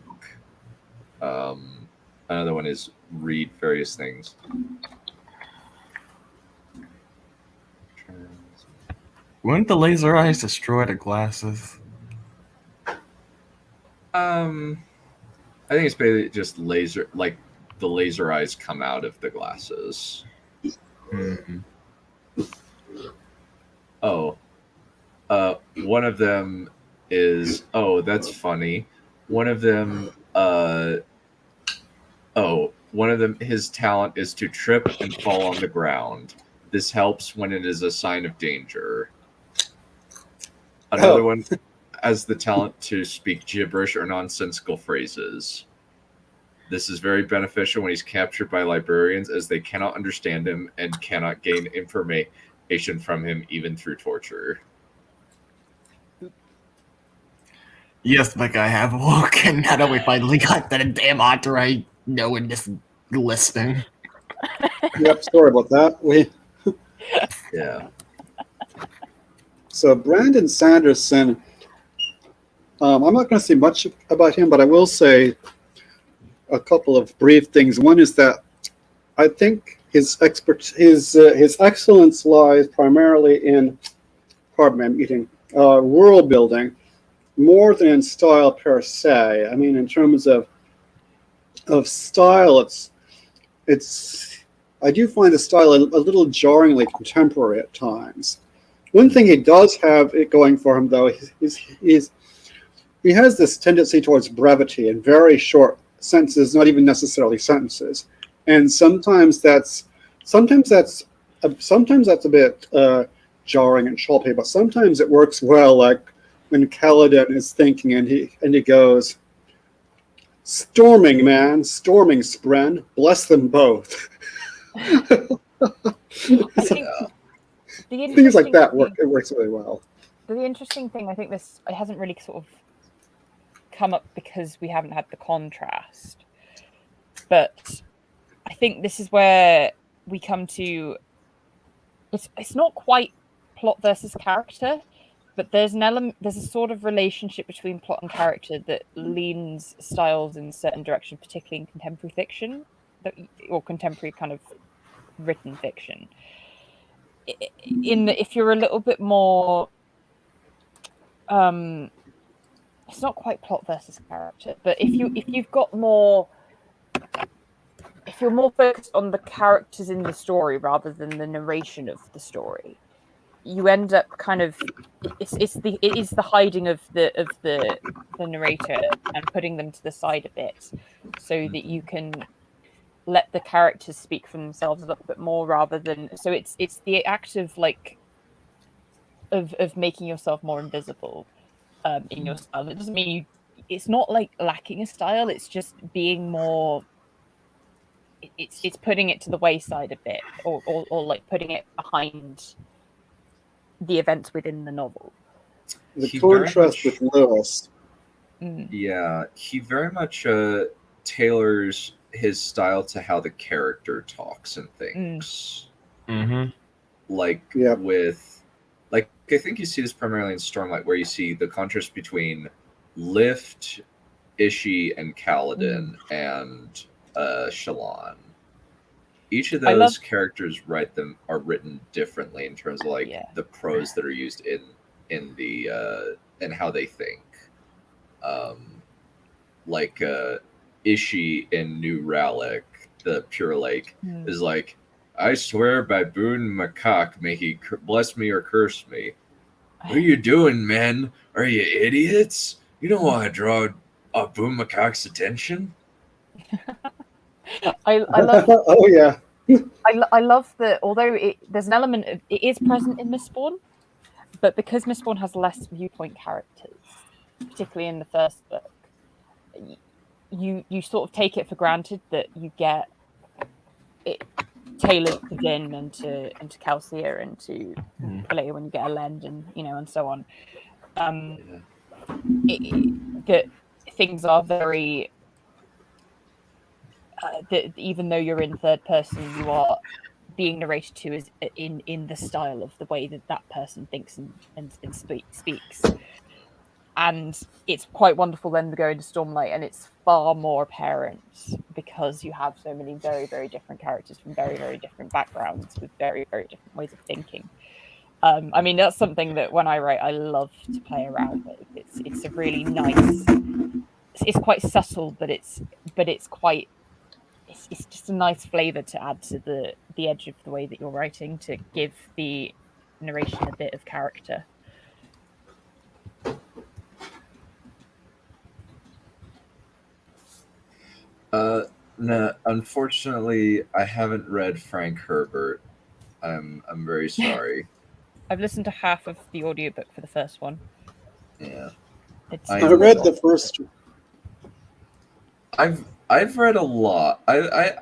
Another one is read various things. Wouldn't the laser eyes destroy the glasses? I think it's basically just laser, like the laser eyes come out of the glasses. Mm-hmm. Oh, one of them is that's funny. One of them, his talent is to trip and fall on the ground. This helps when it is a sign of danger. Another one has the talent to speak gibberish or nonsensical phrases. This is very beneficial when he's captured by librarians, as they cannot understand him and cannot gain information from him even through torture. Yes, Mike, I have awoken. Now that we finally got that damn author I know in this listing. Yep, sorry about that. Yeah. So Brandon Sanderson, I'm not going to say much about him, but I will say a couple of brief things. One is that I think his excellence lies primarily in, pardon me, I'm eating, world building, more than in style per se. I mean, in terms of style, it's I do find the style a little jarringly contemporary at times. One thing he does have it going for him, though, is he has this tendency towards brevity and very short sentences, not even necessarily sentences, and sometimes that's a bit jarring and choppy, but sometimes it works well. Like when Kaladin is thinking, and he goes, "Storming, man, storming, Spren. Bless them both." I think Things like that work. It works really well. The interesting thing, I think it hasn't really sort of come up because we haven't had the contrast, but I think this is where we come to. It's not quite plot versus character, but there's an element. There's a sort of relationship between plot and character that leans styles in certain direction, particularly in contemporary fiction, or contemporary kind of written fiction. If you're a little bit more, it's not quite plot versus character, but if you've got more, if you're more focused on the characters in the story rather than the narration of the story, you end up kind of it is the hiding of the narrator and putting them to the side a bit, so that you can let the characters speak for themselves a little bit more, rather than it's the act of of making yourself more invisible in your style. It doesn't mean it's not like lacking a style, it's just being more, it's putting it to the wayside a bit, or like putting it behind the events within the novel. The contrast with Lewis. Yeah, he very much tailors his style to how the character talks and thinks. Like with, like, I think you see this primarily in Stormlight, where you see the contrast between Lift, Ishii, and Kaladin, and Shallan. Each of those characters are written differently in terms of the prose that are used in the and how they think. Ishii in New Rallic, the Pure Lake, is like, "I swear by Boon Makak, may he bless me or curse me." What are you doing, men? Are you idiots? You don't want to draw Boon Makak's attention. I love. Oh yeah. I love that. Although there's an element of it is present in Mistborn, but because Mistborn has less viewpoint characters, particularly in the first book, you sort of take it for granted that you get it tailored to Din and to Calcia and to later when you get Elend and so on. That things are very. That even though you're in third person, you are being narrated to as in the style of the way that person thinks and speaks. And it's quite wonderful then to go into Stormlight, and it's far more apparent because you have so many very, very different characters from very, very different backgrounds with very, very different ways of thinking. I mean, that's something that when I write, I love to play around with. It's a really nice. It's quite subtle, but it's quite. It's just a nice flavor to add to the edge of the way that you're writing, to give the narration a bit of character. No, unfortunately, I haven't read Frank Herbert. I'm very sorry. I've listened to half of the audiobook for the first one. Yeah, I read the first. I've read a lot. I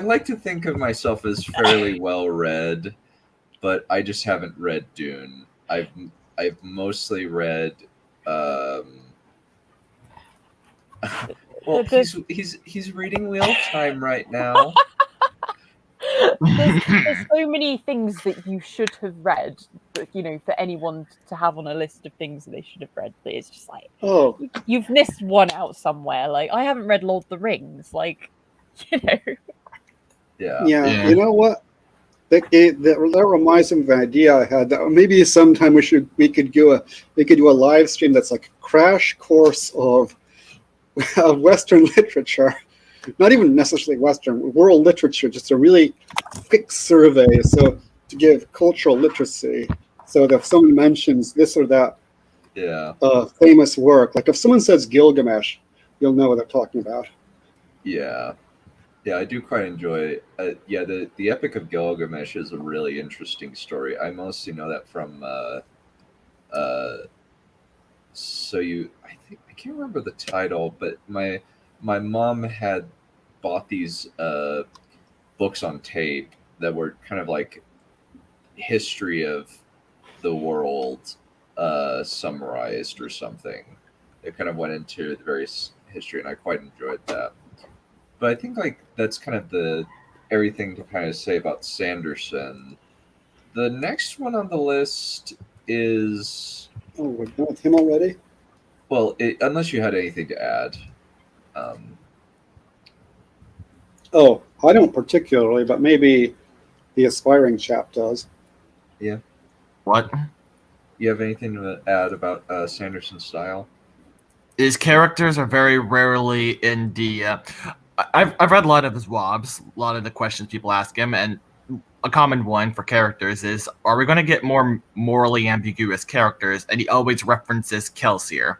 like to think of myself as fairly well read, but I just haven't read Dune. I've mostly read. Well, he's reading Wheel of Time right now. There's so many things that you should have read, but, for anyone to have on a list of things that they should have read. That it's just like, you've missed one out somewhere. Like, I haven't read Lord of the Rings. Like, Yeah. You know what? That reminds me of an idea I had. That maybe sometime we could do a live stream that's like a crash course of Western literature. Not even necessarily Western, world literature, just a really quick survey. So to give cultural literacy. So that if someone mentions this or that Yeah. famous work, like if someone says Gilgamesh, you'll know what they're talking about. Yeah. Yeah, I do quite enjoy. Yeah, the Epic of Gilgamesh is a really interesting story. I mostly know that from. I think I can't remember the title, but my mom had bought these books on tape that were kind of like history of the world summarized or something. It kind of went into the various history, and I quite enjoyed that. But I think like that's kind of the everything to kind of say about Sanderson. The next one on the list is Oh, we're done with him already? well, unless you had anything to add. Um, Oh, I don't particularly, but maybe the aspiring chap does. yeah, What? you have anything to add about Sanderson's style? His characters are very rarely in the. I've read a lot of his WOBs, a lot of the questions people ask him, and a common one for characters is, are we going to get more morally ambiguous characters? And he always references Kelsier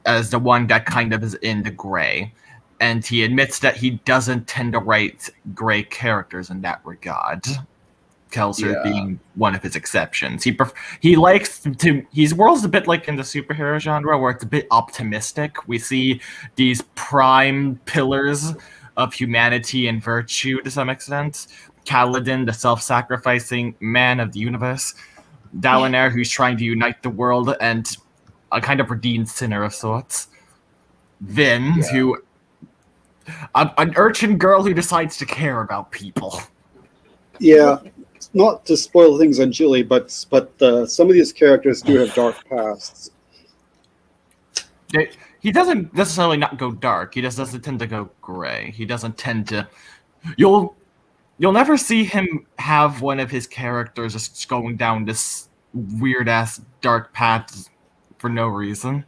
as the one that kind of is in the gray. And he admits that he doesn't tend to write gray characters in that regard. Kelsier Yeah. being one of his exceptions. He likes to. His world's a bit like in the superhero genre, where it's a bit optimistic. We see these prime pillars of humanity and virtue to some extent. Kaladin, the self-sacrificing man of the universe. Dalinar, who's trying to unite the world, and a kind of redeemed sinner of sorts. Vin, Yeah. who an urchin girl who decides to care about people. Yeah, not to spoil things on Julie, but some of these characters do have dark pasts. He doesn't necessarily not go dark. He just doesn't tend to go gray. He doesn't tend to. You'll never see him have one of his characters just going down this weird ass dark path for no reason.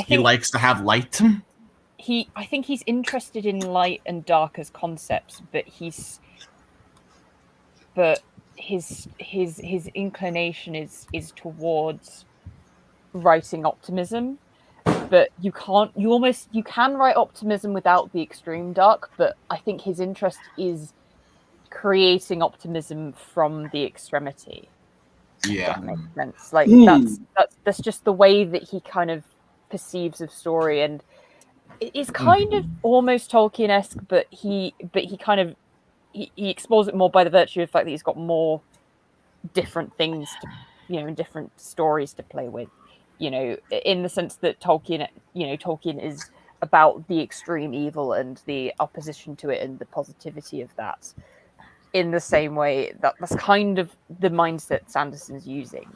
He likes to have light. I think he's interested in light and dark as concepts, but his inclination is towards writing optimism. But you can write optimism without the extreme dark, but I think his interest is creating optimism from the extremity. Yeah, that makes sense. Like that's just the way that he kind of perceives of story, and it's kind of almost Tolkien-esque, but he kind of he explores it more by the virtue of the fact that he's got more different things to, and different stories to play with, in the sense that Tolkien is about the extreme evil and the opposition to it and the positivity of that. In the same way, that's kind of the mindset Sanderson's using.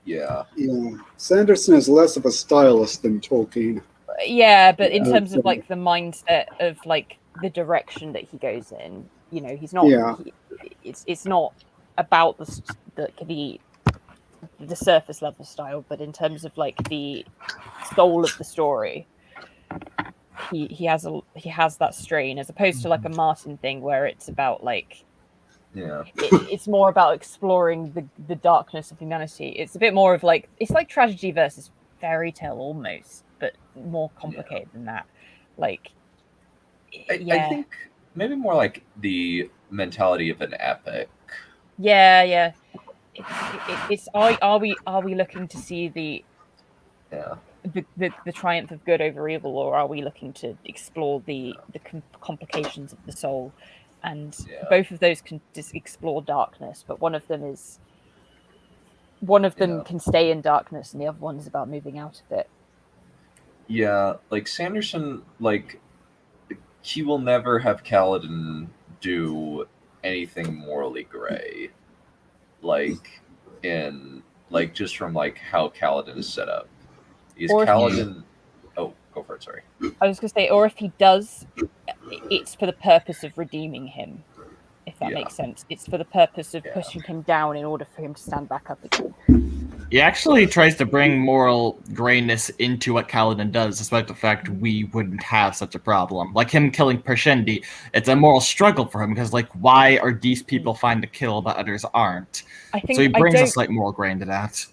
Yeah. Yeah, Sanderson is less of a stylist than Tolkien. Yeah, but in terms of like the mindset of like the direction that he goes in, he's not. Yeah. It's not about the surface level style, but in terms of like the soul of the story, he has that strain, as opposed to like a Martin thing where it's about like. Yeah. It's more about exploring the darkness of humanity. It's a bit more of like, it's like tragedy versus fairy tale almost, but more complicated than that. Like, I think maybe more like the mentality of an epic. Yeah. It's are we looking to see the triumph of good over evil, or are we looking to explore the complications of the soul? And both of those can just explore darkness, but one of them can stay in darkness, and the other one is about moving out of it. Yeah, like Sanderson, like he will never have Kaladin do anything morally gray, like just from like how Kaladin is set up. Is Kaladin? Oh, go for it. Sorry. I was going to say, or if he does, it's for the purpose of redeeming him, if that makes sense. It's for the purpose of pushing him down in order for him to stand back up again. He actually tries to bring moral grayness into what Kaladin does, despite the fact we wouldn't have such a problem. Like him killing Pershendi, it's a moral struggle for him because, like, why are these people fine to kill but others aren't? I think So he brings a slight moral grain to that.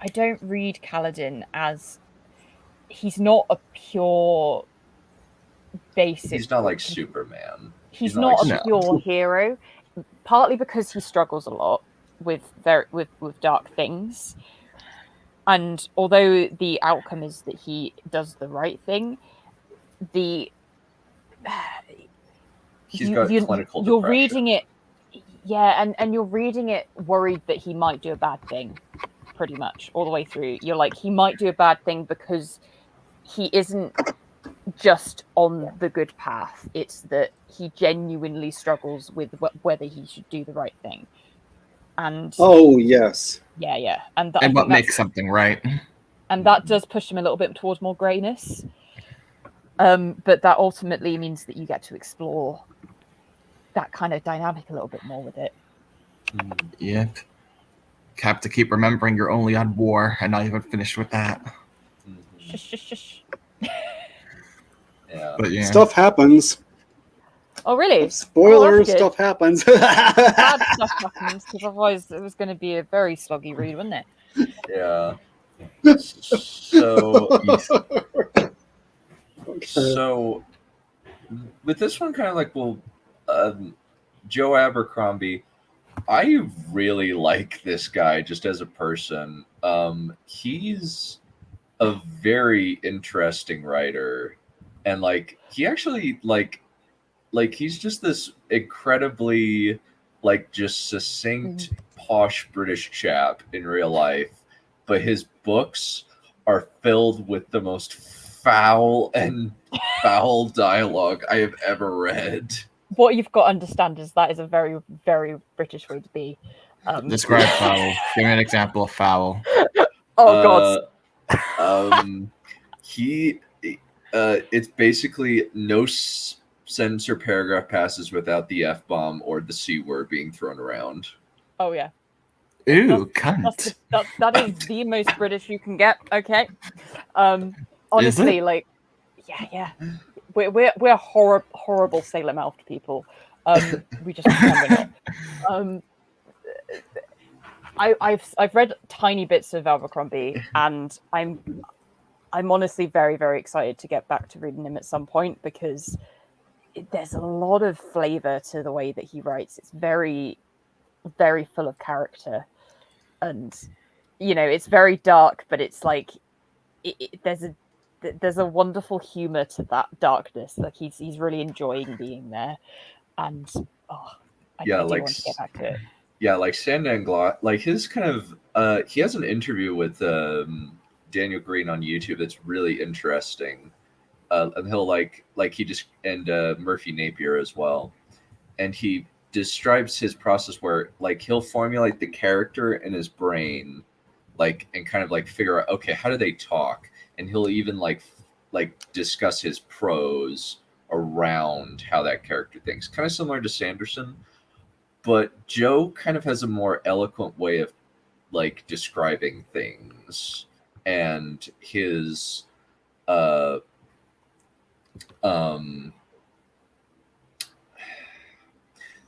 I don't read Kaladin as he's not a pure basic. He's not like Superman. He's not like a pure hero, partly because he struggles a lot with dark things. And although the outcome is that he does the right thing, he's got clinical depression. You're reading it, and you're reading it worried that he might do a bad thing, pretty much all the way through. You're like, he might do a bad thing because he isn't just on the good path. It's that he genuinely struggles with whether he should do the right thing. And oh yes, yeah, and what makes something right, and that does push him a little bit towards more greyness. But that ultimately means that you get to explore that kind of dynamic a little bit more with it. Yep. Have to keep remembering you're only on war and not even finished with that. Shush. Yeah. But yeah, stuff happens. Oh really? Spoilers, good. stuff happens. Bad stuff happens, because otherwise it was going to be a very sloggy read, wouldn't it? Yeah. So, so with this one, kind of like, well, Joe Abercrombie, I really like this guy just as a person. He's a very interesting writer, and like he actually like he's just this incredibly like just succinct, posh British chap in real life, but his books are filled with the most foul dialogue I have ever read. What you've got to understand is that is a very, very British way to be. describe foul. Give me an example of foul. Oh God. It's basically no sentence or paragraph passes without the F-bomb or the C word being thrown around. Oh yeah. Ooh, cunt. That is the most British you can get. Okay. Honestly, like, yeah. We're horrible sailor-mouthed people. We just pretend we're not. I've read tiny bits of Abercrombie, and I'm honestly very, very excited to get back to reading him at some point, because there's a lot of flavor to the way that he writes. It's very, very full of character, and it's very dark, but it's like there's a wonderful humor to that darkness. Like he's really enjoying being there, and I do want to get back to it. Yeah, like Sandangla, like his kind of he has an interview with Daniel Green on YouTube that's really interesting. And he'll and Murphy Napier as well, and he describes his process where like he'll formulate the character in his brain, like, and kind of like figure out, okay, how do they talk, and he'll even like discuss his prose around how that character thinks, kind of similar to Sanderson, but Joe kind of has a more eloquent way of like describing things, and his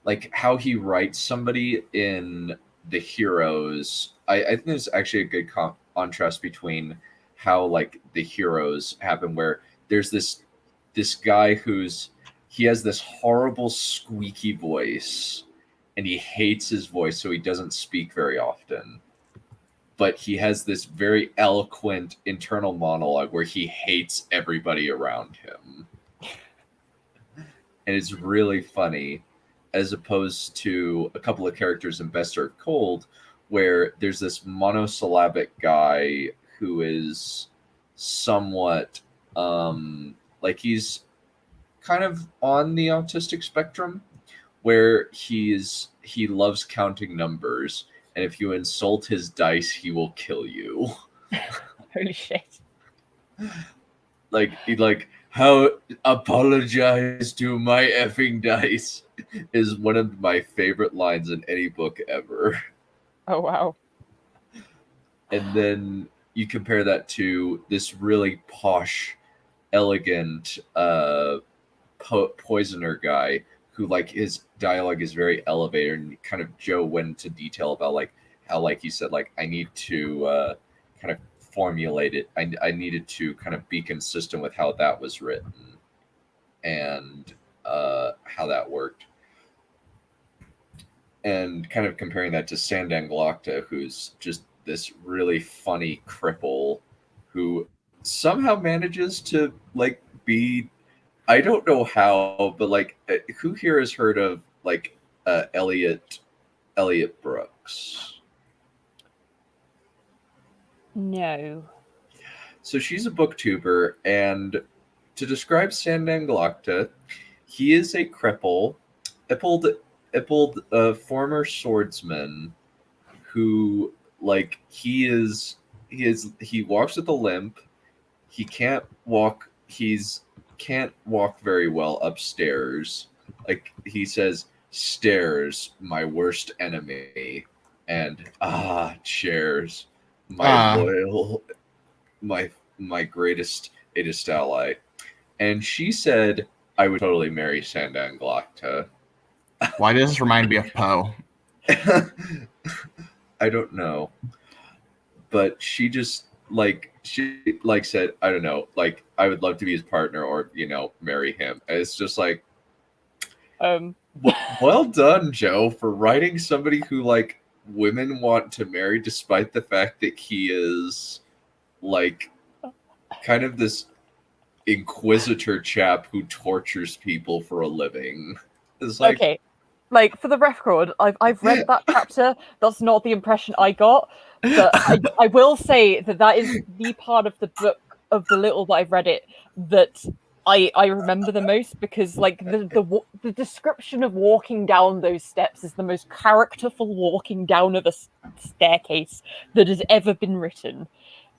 like how he writes somebody in The Heroes. I think there's actually a good contrast between how like The Heroes happen, where there's this guy he has this horrible squeaky voice, and he hates his voice, so he doesn't speak very often. But he has this very eloquent internal monologue where he hates everybody around him. And it's really funny, as opposed to a couple of characters in Best Served Cold, where there's this monosyllabic guy who is somewhat like he's kind of on the autistic spectrum, where he loves counting numbers, and if you insult his dice, he will kill you. Holy shit. How apologize to my effing dice is one of my favorite lines in any book ever. Oh wow. And then you compare that to this really posh, elegant poisoner guy who, like, his dialogue is very elevated, and kind of Joe went into detail about like how, like he said, like, I need to kind of formulate it. I needed to kind of be consistent with how that was written and how that worked. And kind of comparing that to Sandan Glokta, who's just this really funny cripple who somehow manages to, like, be, I don't know how, but like, who here has heard of like Elliot Brooks? No. So she's a booktuber, and to describe Sandan Glokta, he is a cripple, former swordsman who, like, he walks with a limp. He can't walk. Can't walk very well upstairs. Like, he says, "Stairs, my worst enemy," and chairs, my loyal, my greatest ally. And she said, "I would totally marry Sandan Glokta." Why does this remind me of Poe? I don't know, but she just said, I don't know, like, I would love to be his partner, or, you know, marry him. And it's just like, well done, Joe, for writing somebody who, like, women want to marry, despite the fact that he is, like, kind of this inquisitor chap who tortures people for a living. It's like, Okay, like, for the record, I've read that chapter. That's not the impression I got, but I will say that is the part of the book, of the little that I've read it, that I remember the most, because, like, the description of walking down those steps is the most characterful walking down of a staircase that has ever been written.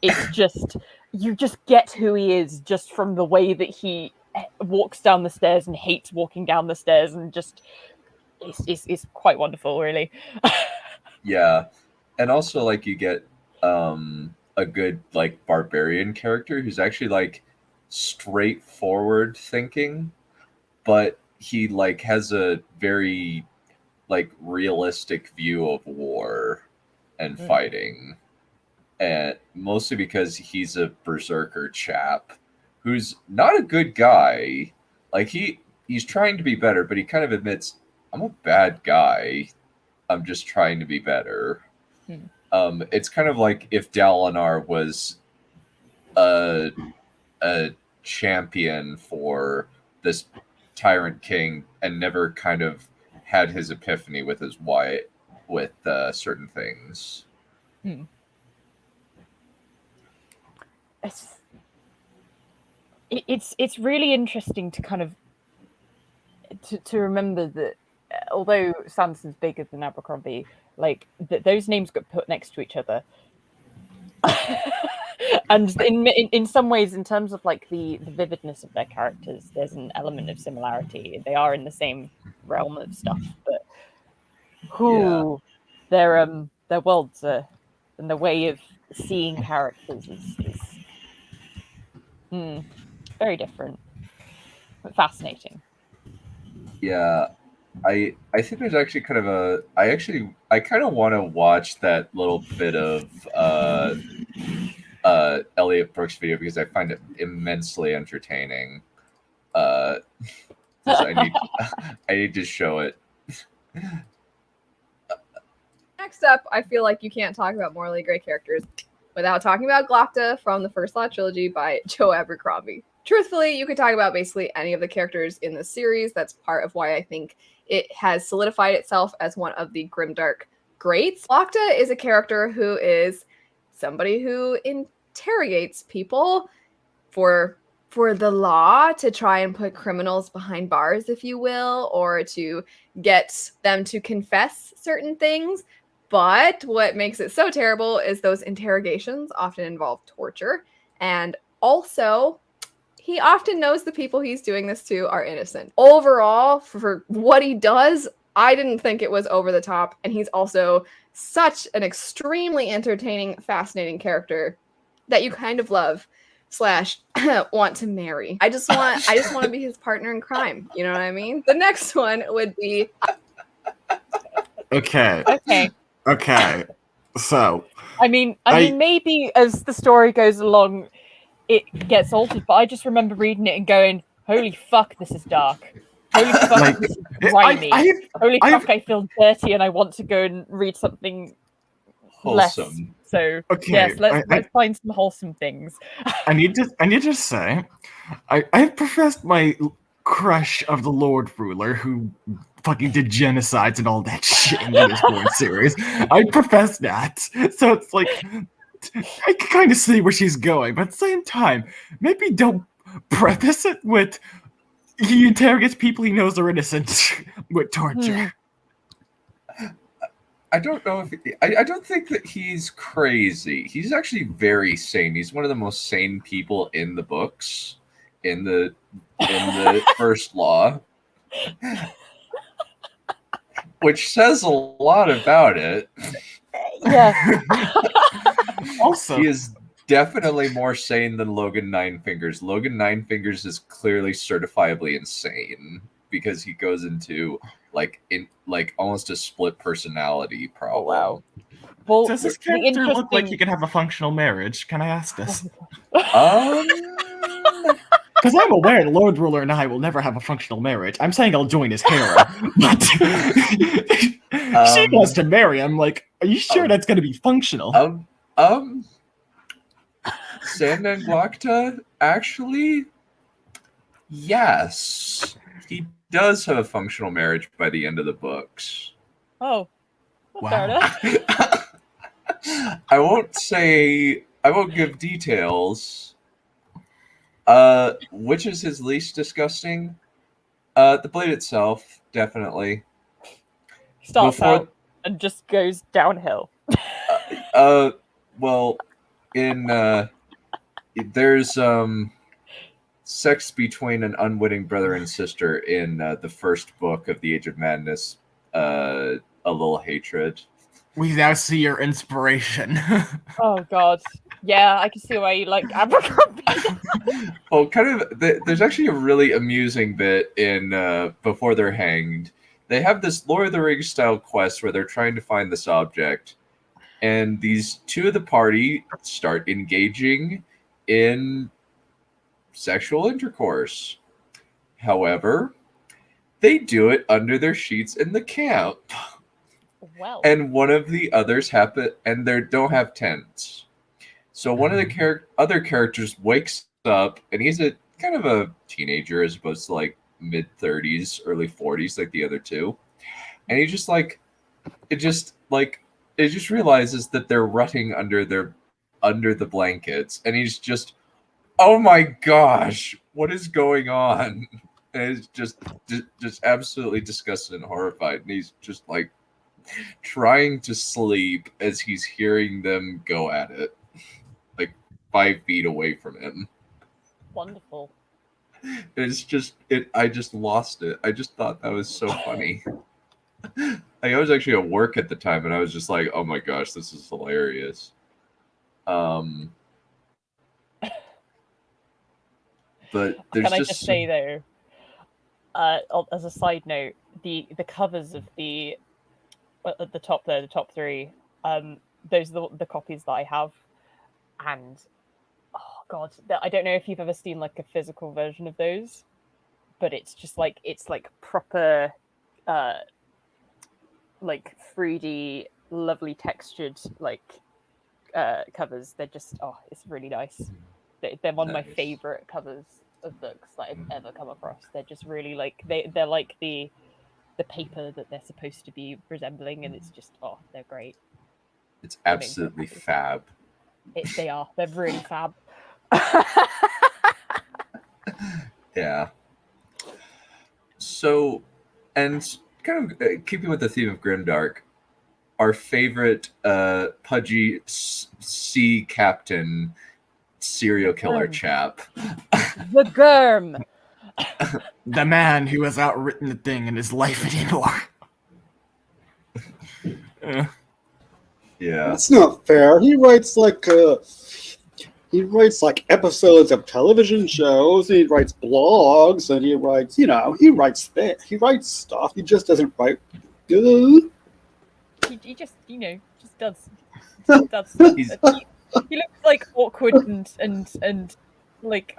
It's just, you just get who he is just from the way that he walks down the stairs and hates walking down the stairs, and just it's quite wonderful, really. yeah. And also, like, you get a good, like, barbarian character who's actually, like, straightforward thinking, but he, like, has a very, like, realistic view of war and fighting, and mostly because he's a berserker chap who's not a good guy. Like, he's trying to be better, but he kind of admits, I'm a bad guy, I'm just trying to be better. It's kind of like if Dalinar was a champion for this tyrant king and never kind of had his epiphany with his wife with certain things. It's really interesting to kind of to remember that although Sanderson's bigger than Abercrombie, like, those names got put next to each other. And in some ways, in terms of, like, the vividness of their characters, there's an element of similarity. They are in the same realm of stuff, but their worlds and the way of seeing characters is very different, but fascinating. Yeah, I think there's actually kind of I kind of want to watch that little bit of Elliot Brooks video, because I find it immensely entertaining. I need to show it. Next up, I feel like you can't talk about morally gray characters without talking about Glokta from the First Law trilogy by Joe Abercrombie. Truthfully, you could talk about basically any of the characters in the series. That's part of why I think it has solidified itself as one of the grimdark greats. Glokta is a character who is somebody who interrogates people for the law, to try and put criminals behind bars, if you will, or to get them to confess certain things. But what makes it so terrible is those interrogations often involve torture, and also he often knows the people he's doing this to are innocent. Overall, for what he does, I didn't think it was over the top, and he's also such an extremely entertaining, fascinating character that you kind of love / want to marry. I just want to be his partner in crime. You know what I mean? The next one would be Okay. Okay. So I mean, maybe as the story goes along, it gets altered. But I just remember reading it and going, "Holy fuck, this is dark. Holy fuck, Like, this is grimy. Holy I've- fuck, I feel dirty, and I want to go and read something less." Wholesome. So Okay, yes, let's find some wholesome things. I need to say, I professed my crush of the Lord Ruler who fucking did genocides and all that shit in the Mistborn series. I professed that, so it's like I can kind of see where she's going, but at the same time, maybe don't preface it with he interrogates people he knows are innocent with torture. I don't know if I don't think that he's crazy. He's actually very sane. He's one of the most sane people in the books, in the first law, which says a lot about it. Yeah. Also, He is definitely more sane than Logan Ninefingers. Logan Ninefingers is clearly certifiably insane because he goes into almost a split personality problem. Wow. Well, does this the character look like interesting- he can have a functional marriage? Can I ask this? Because I'm aware the Lord Ruler and I will never have a functional marriage. I'm saying I'll join his harem, but she wants to marry. I'm like, are you sure that's going to be functional? Sand Glokta, actually, yes. He does have a functional marriage by the end of the books. Oh. Wow. Fair enough. I won't give details. Which is his least disgusting? The blade itself, definitely. Starts out and just goes downhill. Well, there's sex between an unwitting brother and sister in the first book of the Age of Madness, A Little Hatred. We now see your inspiration. Oh god. Yeah, I can see why you like Abercrombie. Well, kind of. There's actually a really amusing bit in Before They're Hanged. They have this Lord of the Rings style quest where they're trying to find this object, and these two of the party start engaging in sexual intercourse. However, they do it under their sheets in the camp. Well. And one of the others and they don't have tents. So one of the other characters wakes up, and he's a kind of a teenager as opposed to like mid-30s, early 40s, like the other two. And he just realizes that they're rutting under the blankets, and he's just, oh my gosh, what is going on? And it's just absolutely disgusted and horrified, and he's just like trying to sleep as he's hearing them go at it, like 5 feet away from him. Wonderful. It's just I just lost it. I just thought that was so funny. I was actually at work at the time, and I was just like, oh my gosh, this is hilarious. But there's Can I just say though, as a side note, the covers of the at the top there, the top 3, those are the copies that I have, and oh god, I don't know if you've ever seen like a physical version of those, but it's just like proper like 3D, lovely textured like covers. They're just it's really nice. They're one of my favorite covers of books that I've ever come across. They're just really like they're like the paper that they're supposed to be resembling, and it's just they're great. It's absolutely fab. They're really fab. Yeah. So, and kind of keeping with the theme of grimdark, our favorite pudgy sea captain serial killer chap. The Germ. The man who has outwritten the thing in his life anymore. Yeah. That's not fair. He writes like episodes of television shows, and he writes blogs, and he writes he writes stuff. He just doesn't write good. He just, just does. Just does stuff. He looks like awkward and like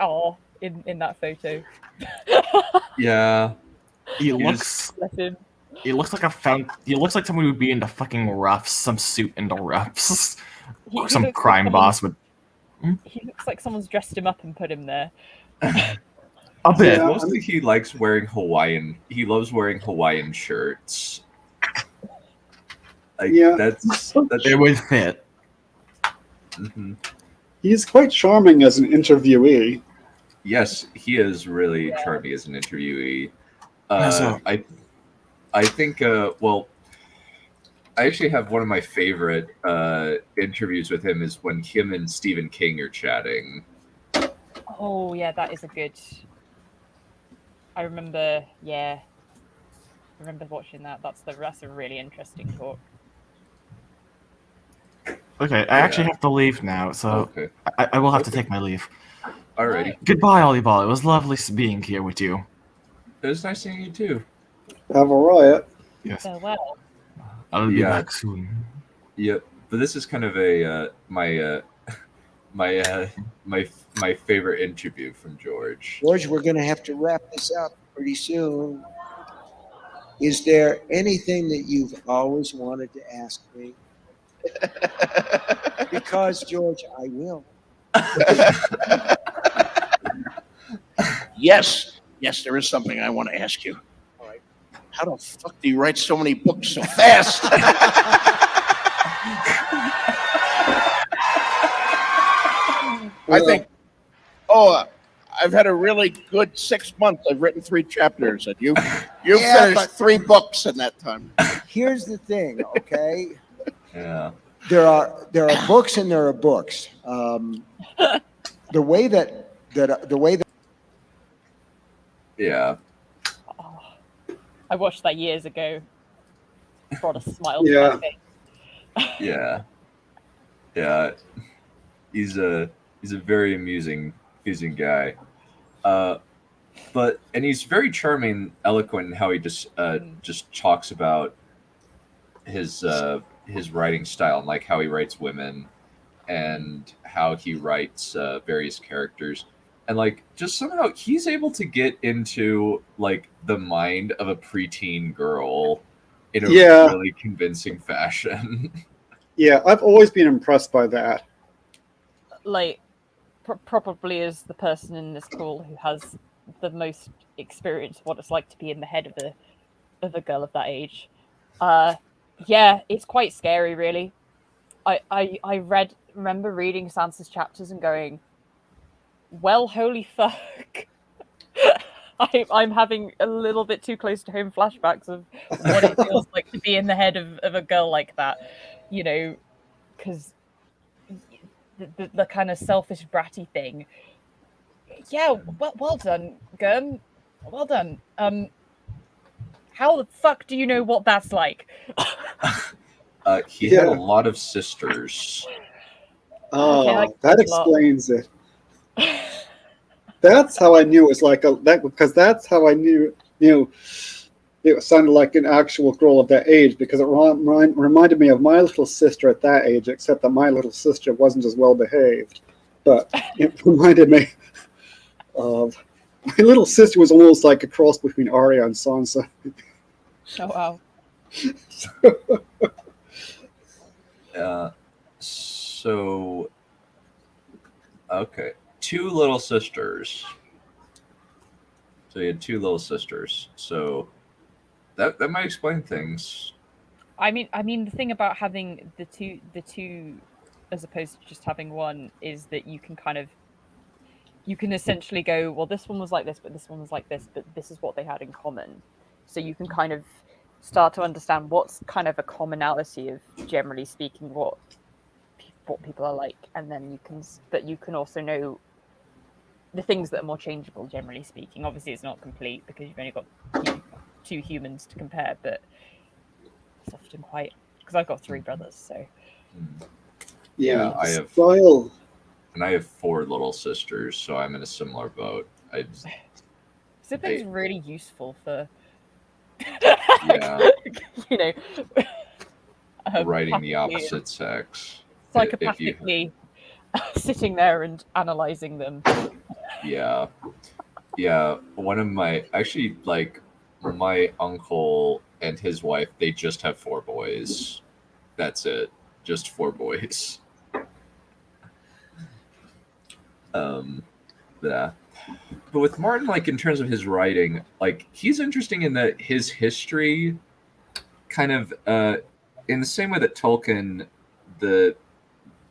in that photo. Yeah. He looks he looks like someone who would be into fucking roughs, some suit into roughs. He Some looks crime like boss with He looks like someone's dressed him up and put him there. a bit. Yeah. Mostly he likes wearing Hawaiian. He loves wearing Hawaiian shirts. Like, Yeah. that's It would fit. mhm. He's quite charming as an interviewee. Yes, he is really charming as an interviewee. So- I think well, I actually have one of my favorite interviews with him is when him and Stephen King are chatting. Oh yeah, that is a good. I remember. Yeah, I remember watching that. That's a really interesting talk. Okay, I actually have to leave now, so Okay, I will have to take my leave. alrighty. Goodbye, Ollie Ball. It was lovely being here with you. It was nice seeing you too. Have a riot. Yes, Farewell. I'll be Yeah. back soon. Yep, but this is kind of a my favorite interview from George. George, we're going to have to wrap this up pretty soon. Is there anything that you've always wanted to ask me? Because, George, I will. Yes, there is something I want to ask you. All right. How the fuck do you write so many books so fast? I think, I've had a really good 6 months. I've written 3 chapters, and you've Yeah, finished but- 3 books in that time. Here's the thing, okay? Yeah, There are books and there are books. The way that yeah, Oh, I watched that years ago. Brought a smile to Yeah. my face. yeah. He's a very amusing guy. But he's very charming, eloquent in how he just talks about his writing style and like how he writes women and how he writes various characters. And like just somehow he's able to get into like the mind of a preteen girl in a Yeah. really convincing fashion. Yeah, I've always been impressed by that. Like, probably is the person in this call who has the most experience of what it's like to be in the head of a girl of that age. Yeah, it's quite scary, really. I remember reading Sansa's chapters and going, well, holy fuck. I'm having a little bit too close to home flashbacks of what it feels like to be in the head of a girl like that, because the kind of selfish bratty thing. Yeah, well done, Gurm. Well done. How the fuck do you know what that's like? He had Yeah. a lot of sisters. Oh, Okay, I like that that a lot. explains it. That's how I knew it was like because that's how I knew it sounded like an actual girl of that age, because it reminded me of my little sister at that age, except that my little sister wasn't as well behaved. But it reminded me of my little sister was almost like a cross between Arya and Sansa. Oh wow. So okay, 2 little sisters. So he had 2 little sisters. So that might explain things. I mean, the thing about having the two, as opposed to just having one, is that you can essentially go, well, this one was like this, but this one was like this, but this is what they had in common. So you can kind of start to understand what's kind of a commonality of, generally speaking, what people are like, and then you can also know the things that are more changeable, generally speaking. Obviously, it's not complete because you've only got 2 humans to compare, but it's often quite because I've got 3 brothers. So Yeah, I have style. and I have 4 little sisters, so I'm in a similar boat. siblings are really useful for Yeah. you know Writing the happily and opposite sex. If you psychopathically sitting there and analyzing them. Yeah. One of my actually like my uncle and his wife, they just have 4 boys. That's it. Just 4 boys. Yeah. But with Martin, like in terms of his writing, like he's interesting in that his history kind of in the same way that Tolkien, the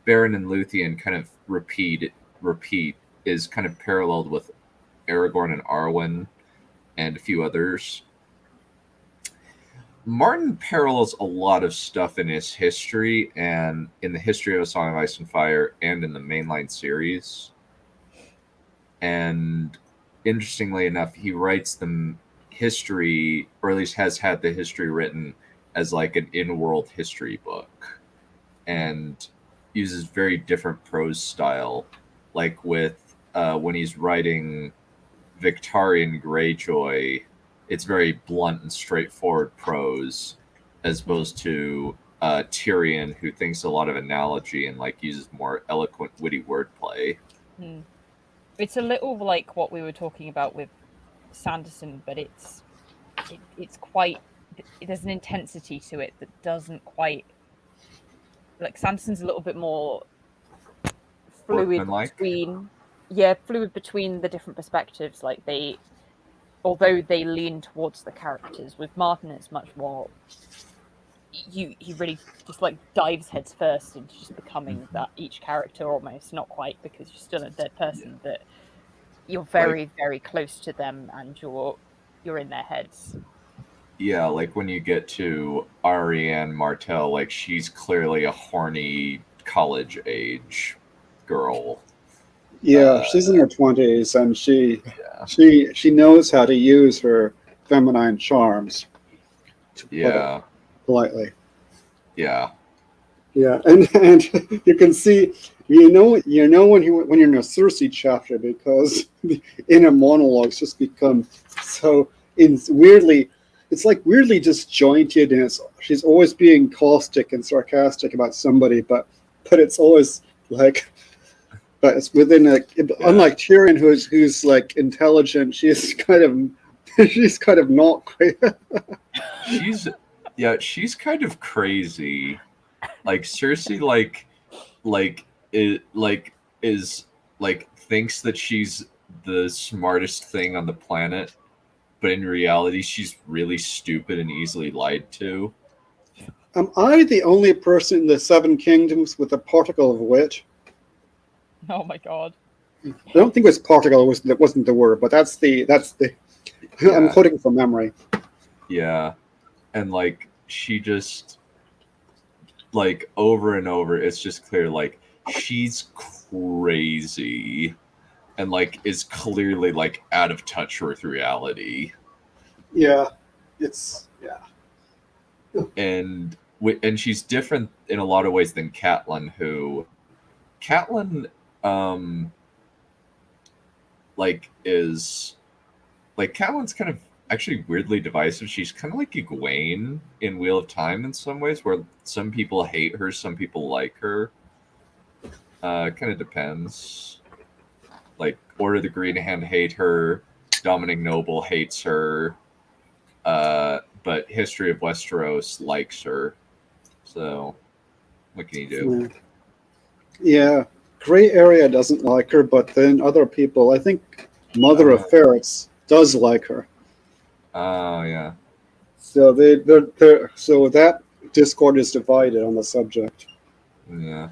Beren and Luthien kind of repeat is kind of paralleled with Aragorn and Arwen and a few others. Martin parallels a lot of stuff in his history and in the history of A Song of Ice and Fire and in the mainline series. And interestingly enough, he writes the history, or at least has had the history written as like an in-world history book, and uses very different prose style. Like with when he's writing Victorian Greyjoy, it's very blunt and straightforward prose, as opposed to Tyrion, who thinks a lot of analogy and like uses more eloquent, witty wordplay. It's a little like what we were talking about with Sanderson, but it's quite, there's an intensity to it that doesn't quite, like Sanderson's a little bit more fluid between the different perspectives. Like although they lean towards the characters, with Martin it's much more he really just like dives heads first into just becoming that each character, almost, not quite, because you're still a dead person, but you're very very close to them and you're in their heads. Yeah, like when you get to Ariane Martell, like she's clearly a horny college age girl. Yeah, she's in her 20s, and she knows how to use her feminine charms. To put it politely. Yeah. Yeah, and you can see, when you're in a Cersei chapter, because the inner monologues just become so weirdly. It's like weirdly disjointed, and she's always being caustic and sarcastic about somebody, but it's always like, but it's within unlike Tyrion, who's like intelligent, she's kind of not quite. she's kind of crazy. Like Cersei, thinks that she's the smartest thing on the planet, but in reality, she's really stupid and easily lied to. Am I the only person in the Seven Kingdoms with a particle of wit? Oh my god! I don't think it was particle. That wasn't the word, but that's the. Yeah. I'm quoting from memory. Yeah, and like she just like over and over, it's just clear like she's crazy, and like is clearly like out of touch with reality. Yeah, and she's different in a lot of ways than Catelyn, who Catelyn's kind of actually weirdly divisive. She's kind of like Egwene in Wheel of Time in some ways, where some people hate her, some people like her. Kind of depends. Like Order of the Green Hand hate her, Dominic Noble hates her, but History of Westeros likes her. So what can you do? Yeah. Gray Area doesn't like her, but then other people, I think Mother of Ferrets does like her. Oh yeah. So so that Discord is divided on the subject. Yeah.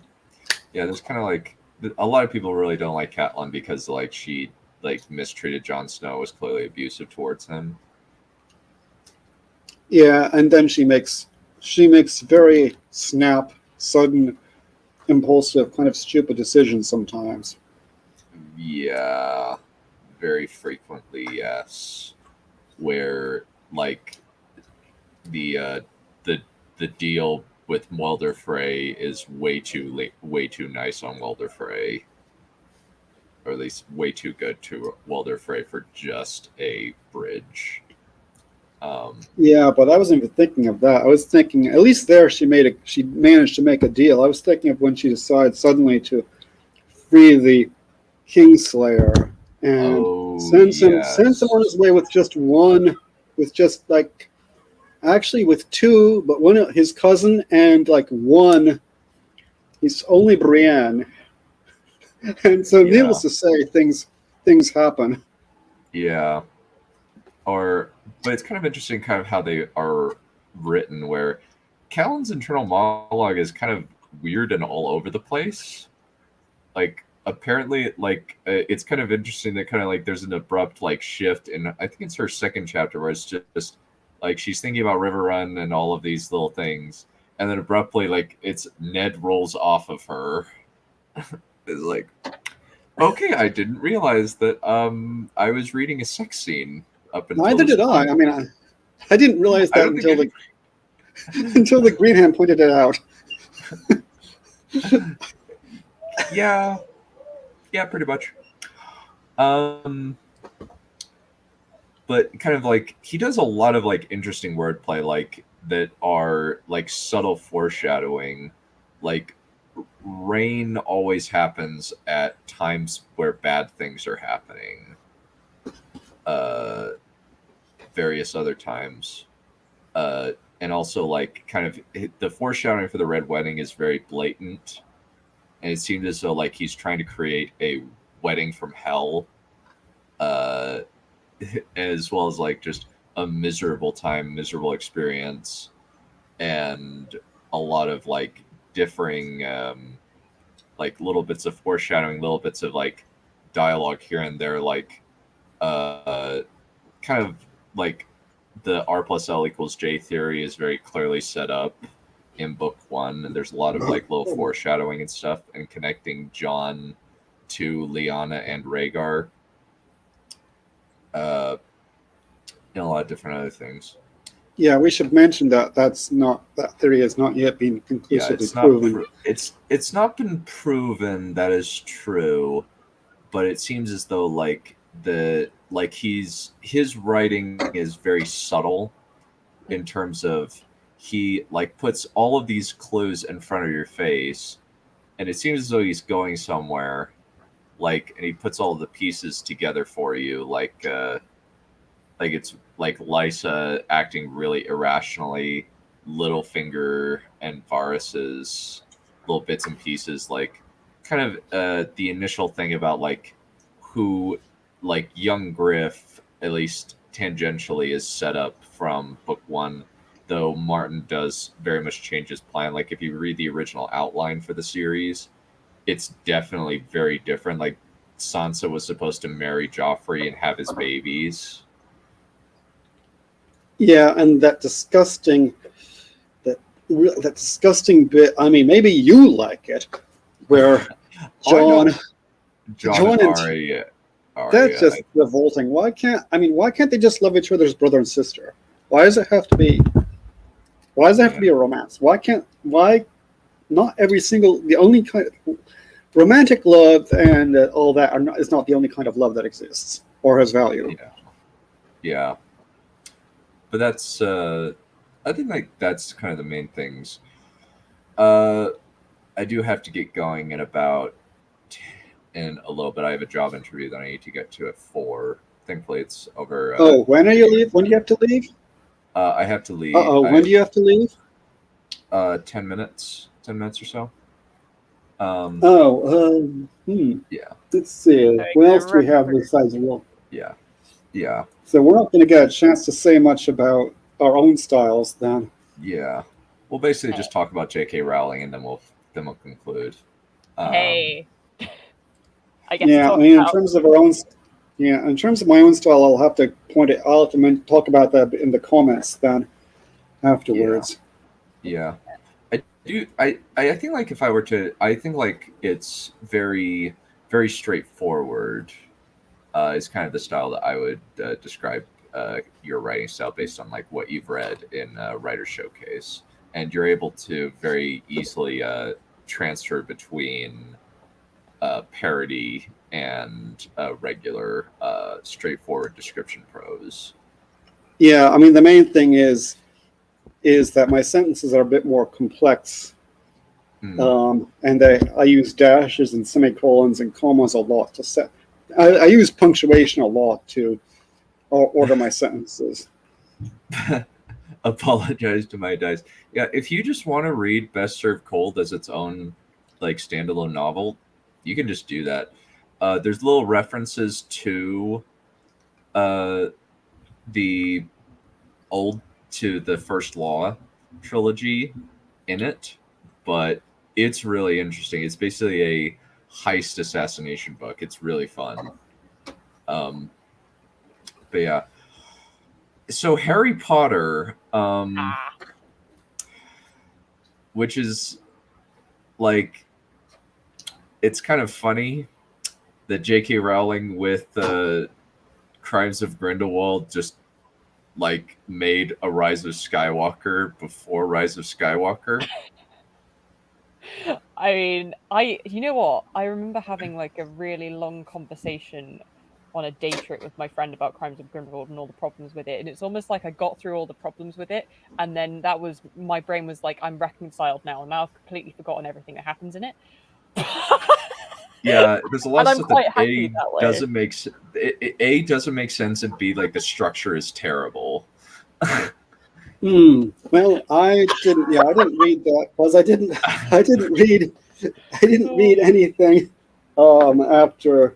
There's kind of like a lot of people really don't like Catelyn because like she like mistreated Jon Snow, was clearly abusive towards him. Yeah, and then she makes very sudden, impulsive, kind of stupid decisions sometimes. Yeah, very frequently, yes. Where like the deal with Welder Frey is way too nice on Welder Frey, or at least way too good to Welder Frey for just a bridge. Yeah, but I wasn't even thinking of that. I was thinking, at least there she managed to make a deal. I was thinking of when she decides suddenly to free the Kingslayer and send him on his way with just one, with just like, actually with two, but one his cousin and like one. He's only Brienne, and so needless to say, things happen. Yeah. But it's kind of interesting kind of how they are written, where Callan's internal monologue is kind of weird and all over the place. Like, apparently, like, it's kind of interesting that kind of like there's an abrupt like shift, and I think it's her second chapter where it's just like she's thinking about River Run and all of these little things, and then abruptly like it's Ned rolls off of her. It's like, okay, I didn't realize that I was reading a sex scene up until Neither did I. I mean, I didn't realize that until the Green Hand pointed it out. Yeah, pretty much. But kind of like he does a lot of like interesting wordplay, like that are like subtle foreshadowing. Like rain always happens at times where bad things are happening. Various other times. And also like kind of the foreshadowing for the Red Wedding is very blatant. And it seemed as though like he's trying to create a wedding from hell. As well as like just a miserable experience, and a lot of like differing like little bits of foreshadowing, little bits of like dialogue here and there, like kind of like the R+L=J theory is very clearly set up in book 1, and there's a lot of like little foreshadowing and stuff, and connecting John to Lyanna and Rhaegar. And a lot of different other things. Yeah, we should mention that that theory has not yet been conclusively proven. It's not been proven that is true, but it seems as though like his writing is very subtle in terms of he like puts all of these clues in front of your face, and it seems as though he's going somewhere. Like, and he puts all the pieces together for you, like it's like Lysa acting really irrationally, Littlefinger and Varys's little bits and pieces, like kind of the initial thing about like who like young Griff, at least tangentially, is set up from book 1, though Martin does very much change his plan. Like if you read the original outline for the series, it's definitely very different. Like Sansa was supposed to marry Joffrey and have his babies. Yeah, and that disgusting bit. I mean, maybe you like it, where John and Arya. That's just revolting. Why can't they just love each other's brother and sister? Why does it have to be a romance? Why not every single, the only kind of romantic love and all that is not the only kind of love that exists or has value. Yeah. But that's I think like that's kind of the main things. I do have to get going in a little bit. I have a job interview that I need to get to at 4. Thankfully it's over. When are you leave? When do you have to leave? I have to leave. When do you have to leave? 10 minutes or so. Yeah. Let's see. What else do we have besides Wolf? Yeah. So we're not going to get a chance to say much about our own styles then. Yeah. We'll basically just talk about J.K. Rowling, and then we'll conclude. Hey. I guess. Yeah. I mean, in terms of my own style, I'll have to talk about that in the comments then afterwards. Yeah. I think like if I were to, I think like it's very, very straightforward. Is kind of the style that I would describe your writing style based on like what you've read in Writer's Showcase, and you're able to very easily transfer between parody and regular straightforward description prose. Yeah, I mean, the main thing is that my sentences are a bit more complex. And I use dashes and semicolons and commas a lot to set. I use punctuation a lot to order my sentences. Apologize to my dice. Yeah, if you just want to read Best Served Cold as its own like standalone novel, you can just do that. There's little references to the First Law trilogy in it, but it's really interesting. It's basically a heist assassination book. It's really fun. But yeah. So Harry Potter, which is like, it's kind of funny that J.K. Rowling with the Crimes of Grindelwald just like made a Rise of Skywalker before Rise of Skywalker. I mean, you know what? I remember having like a really long conversation on a day trip with my friend about Crimes of Grindelwald and all the problems with it, and it's almost like I got through all the problems with it, and then my brain was like, I'm reconciled now, and now I've completely forgotten everything that happens in it. Yeah, there's a lot of stuff that A doesn't make sense, and B, like, the structure is terrible. Well, I didn't read that because I didn't read anything after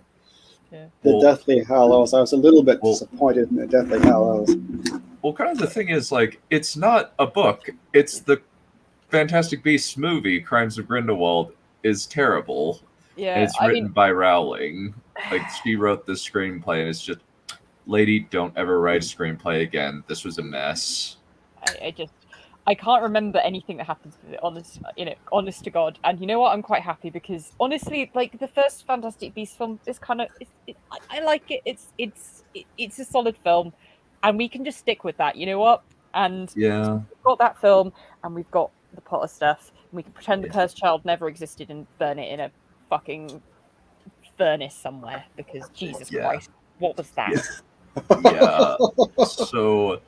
the Deathly Hallows. I was a little bit disappointed in the Deathly Hallows. Well, kind of the thing is, like, it's not a book. It's the Fantastic Beasts movie. Crimes of Grindelwald is terrible. Yeah, and it's written by Rowling. Like, she wrote this screenplay, and it's just, lady, don't ever write a screenplay again. This was a mess. I can't remember anything that happens with it, honest to God. And you know what? I'm quite happy because honestly, like, the first Fantastic Beasts film is kind of, I like it. It's a solid film, and we can just stick with that. You know what? And yeah, we've got that film, and we've got the Potter stuff. And we can pretend the Cursed Child never existed and burn it in a fucking furnace somewhere because Jesus Christ, what was that? Yeah. So,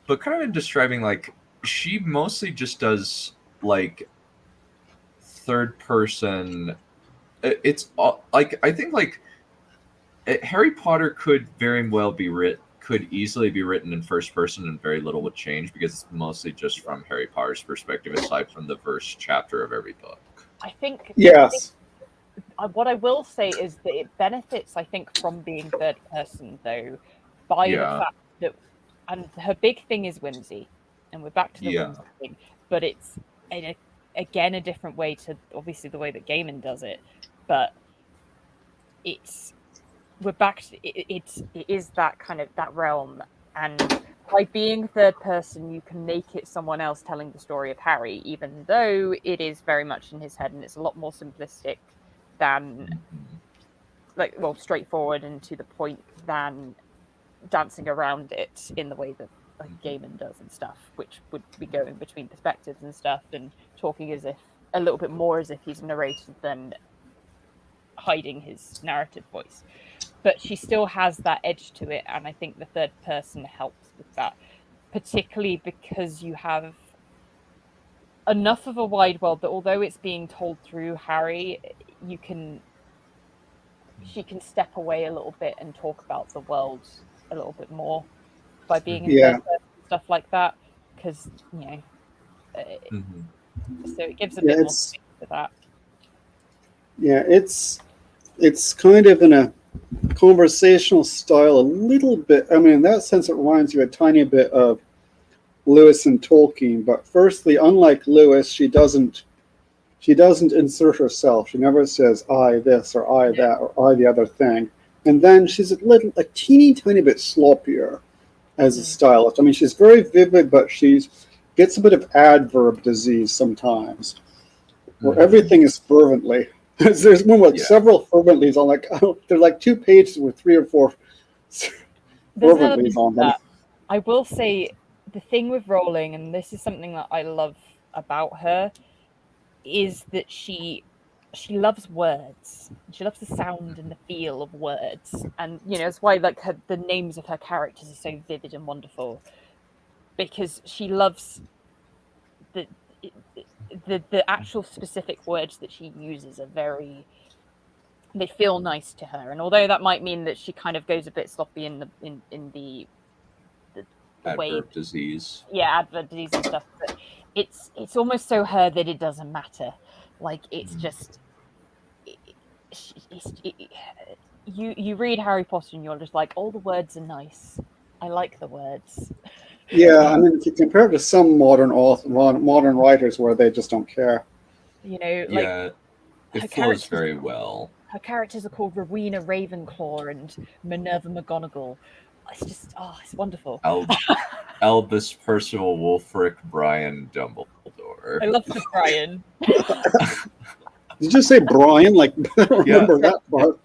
but kind of in describing, like, she mostly just does like third person. It's like, I think like Harry Potter could easily be written in first person, and very little would change because it's mostly just from Harry Potter's perspective, aside from the first chapter of every book. I think yes. What I will say is that it benefits, I think, from being third person though, by the fact that, and her big thing is whimsy, and we're back to the whimsy thing, but it's again a different way to obviously the way that Gaiman does it, but we're back to it is that kind of that realm, and by being third person you can make it someone else telling the story of Harry, even though it is very much in his head and it's a lot more simplistic than straightforward and to the point than dancing around it in the way that like Gaiman does and stuff, which would be going between perspectives and stuff and talking as if a little bit more as if he's narrated than hiding his narrative voice. But she still has that edge to it, and I think the third person helps with that, particularly because you have enough of a wide world that although it's being told through Harry, she can step away a little bit and talk about the world a little bit more by being in third person, stuff like that, because so it gives a bit more space for that. Yeah, it's kind of in a conversational style a little bit. I mean, in that sense, it reminds you a tiny bit of Lewis and Tolkien. But firstly, unlike Lewis, she doesn't insert herself. She never says "I this" or "I that" or "I the other thing." And then she's a teeny tiny bit sloppier as a stylist. I mean, she's very vivid, but she gets a bit of adverb disease sometimes, where everything is fervently. There's one with several ferventlies on, like, they're like 2 pages with 3 or 4 ferventlies on them. I will say the thing with Rowling, and this is something that I love about her is that she loves words. She loves the sound and the feel of words, and it's why like the names of her characters are so vivid and wonderful, because she loves the actual specific words that she uses they feel nice to her, and although that might mean that she kind of goes a bit sloppy in the way, Adverb disease. adverb disease and stuff, but it's almost so her that it doesn't matter. Like it's just you read Harry Potter and you're just like, all the words are nice. I like the words. Yeah, I mean, if you compare it to some modern writers where they just don't care. It flows very well. Her characters are called Rowena Ravenclaw and Minerva McGonagall. It's just, it's wonderful. Albus Percival Wulfric Brian Dumbledore. I love the Brian. Did you say Brian? Like, I don't remember that part.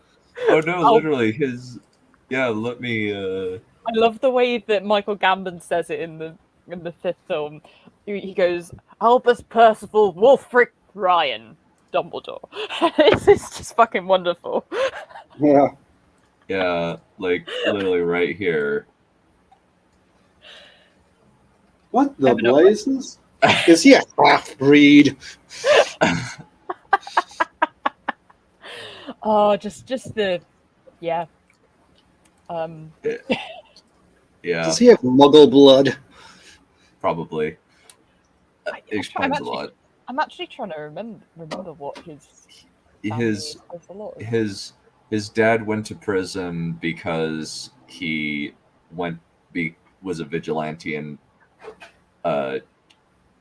Oh no, literally his. Yeah, let me. I love the way that Michael Gambon says it in the fifth film. He goes, Albus Percival Wulfric Brian Dumbledore. It's just fucking wonderful. Yeah. Yeah, like literally right here. What the blazes? Is he a half-breed? Oh, just the, yeah. Yeah. Does he have Muggle blood? Probably. It explains a lot. I'm actually trying to remember what his dad went to prison because he was a vigilante and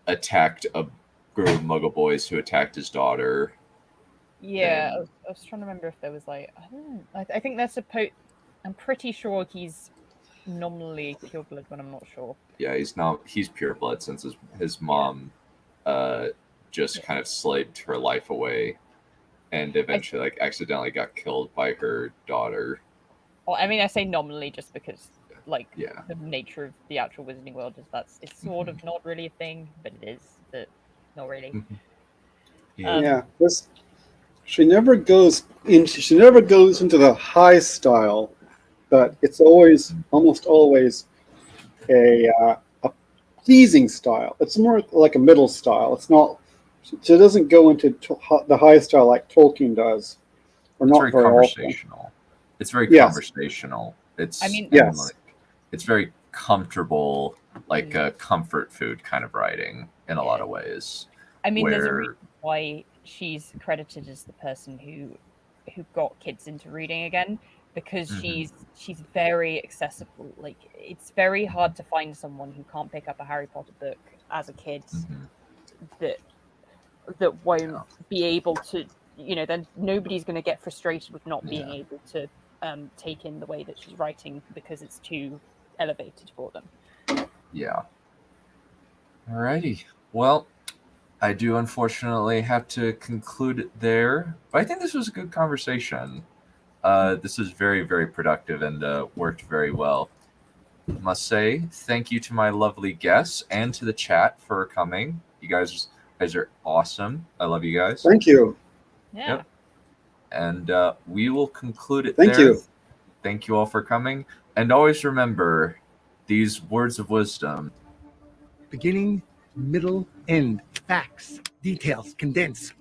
attacked a group of Muggle boys who attacked his daughter. Yeah, I was trying to remember if there was like, I think they're supposed. I'm pretty sure he's nominally pureblood, but I'm not sure. Yeah, he's pureblood since his mom just kind of slaved her life away and eventually like accidentally got killed by her daughter. Well, I mean, I say nominally just because like the nature of the actual wizarding world is it's sort of not really a thing, but it is, but not really. She never goes into the high style, but it's almost always a pleasing style. It's more like a middle style. It's not. She doesn't go into the high style like Tolkien does, or not very conversational. Often. It's very conversational. It's it's very comfortable, like a comfort food kind of writing in a lot of ways. I mean, there's a reason why she's credited as the person who got kids into reading again, because she's very accessible. Like, it's very hard to find someone who can't pick up a Harry Potter book as a kid that won't be able to, then nobody's going to get frustrated with not being able to take in the way that she's writing because it's too elevated for them. Yeah. Alrighty. Well, I do unfortunately have to conclude it there, but I think this was a good conversation. This was very, very productive and worked very well. I must say thank you to my lovely guests and to the chat for coming. You guys are awesome. I love you guys. Thank you. Yeah. Yep. And we will conclude it Thank there. you. Thank you all for coming. And always remember these words of wisdom. Beginning, middle, end. Facts, details, condense,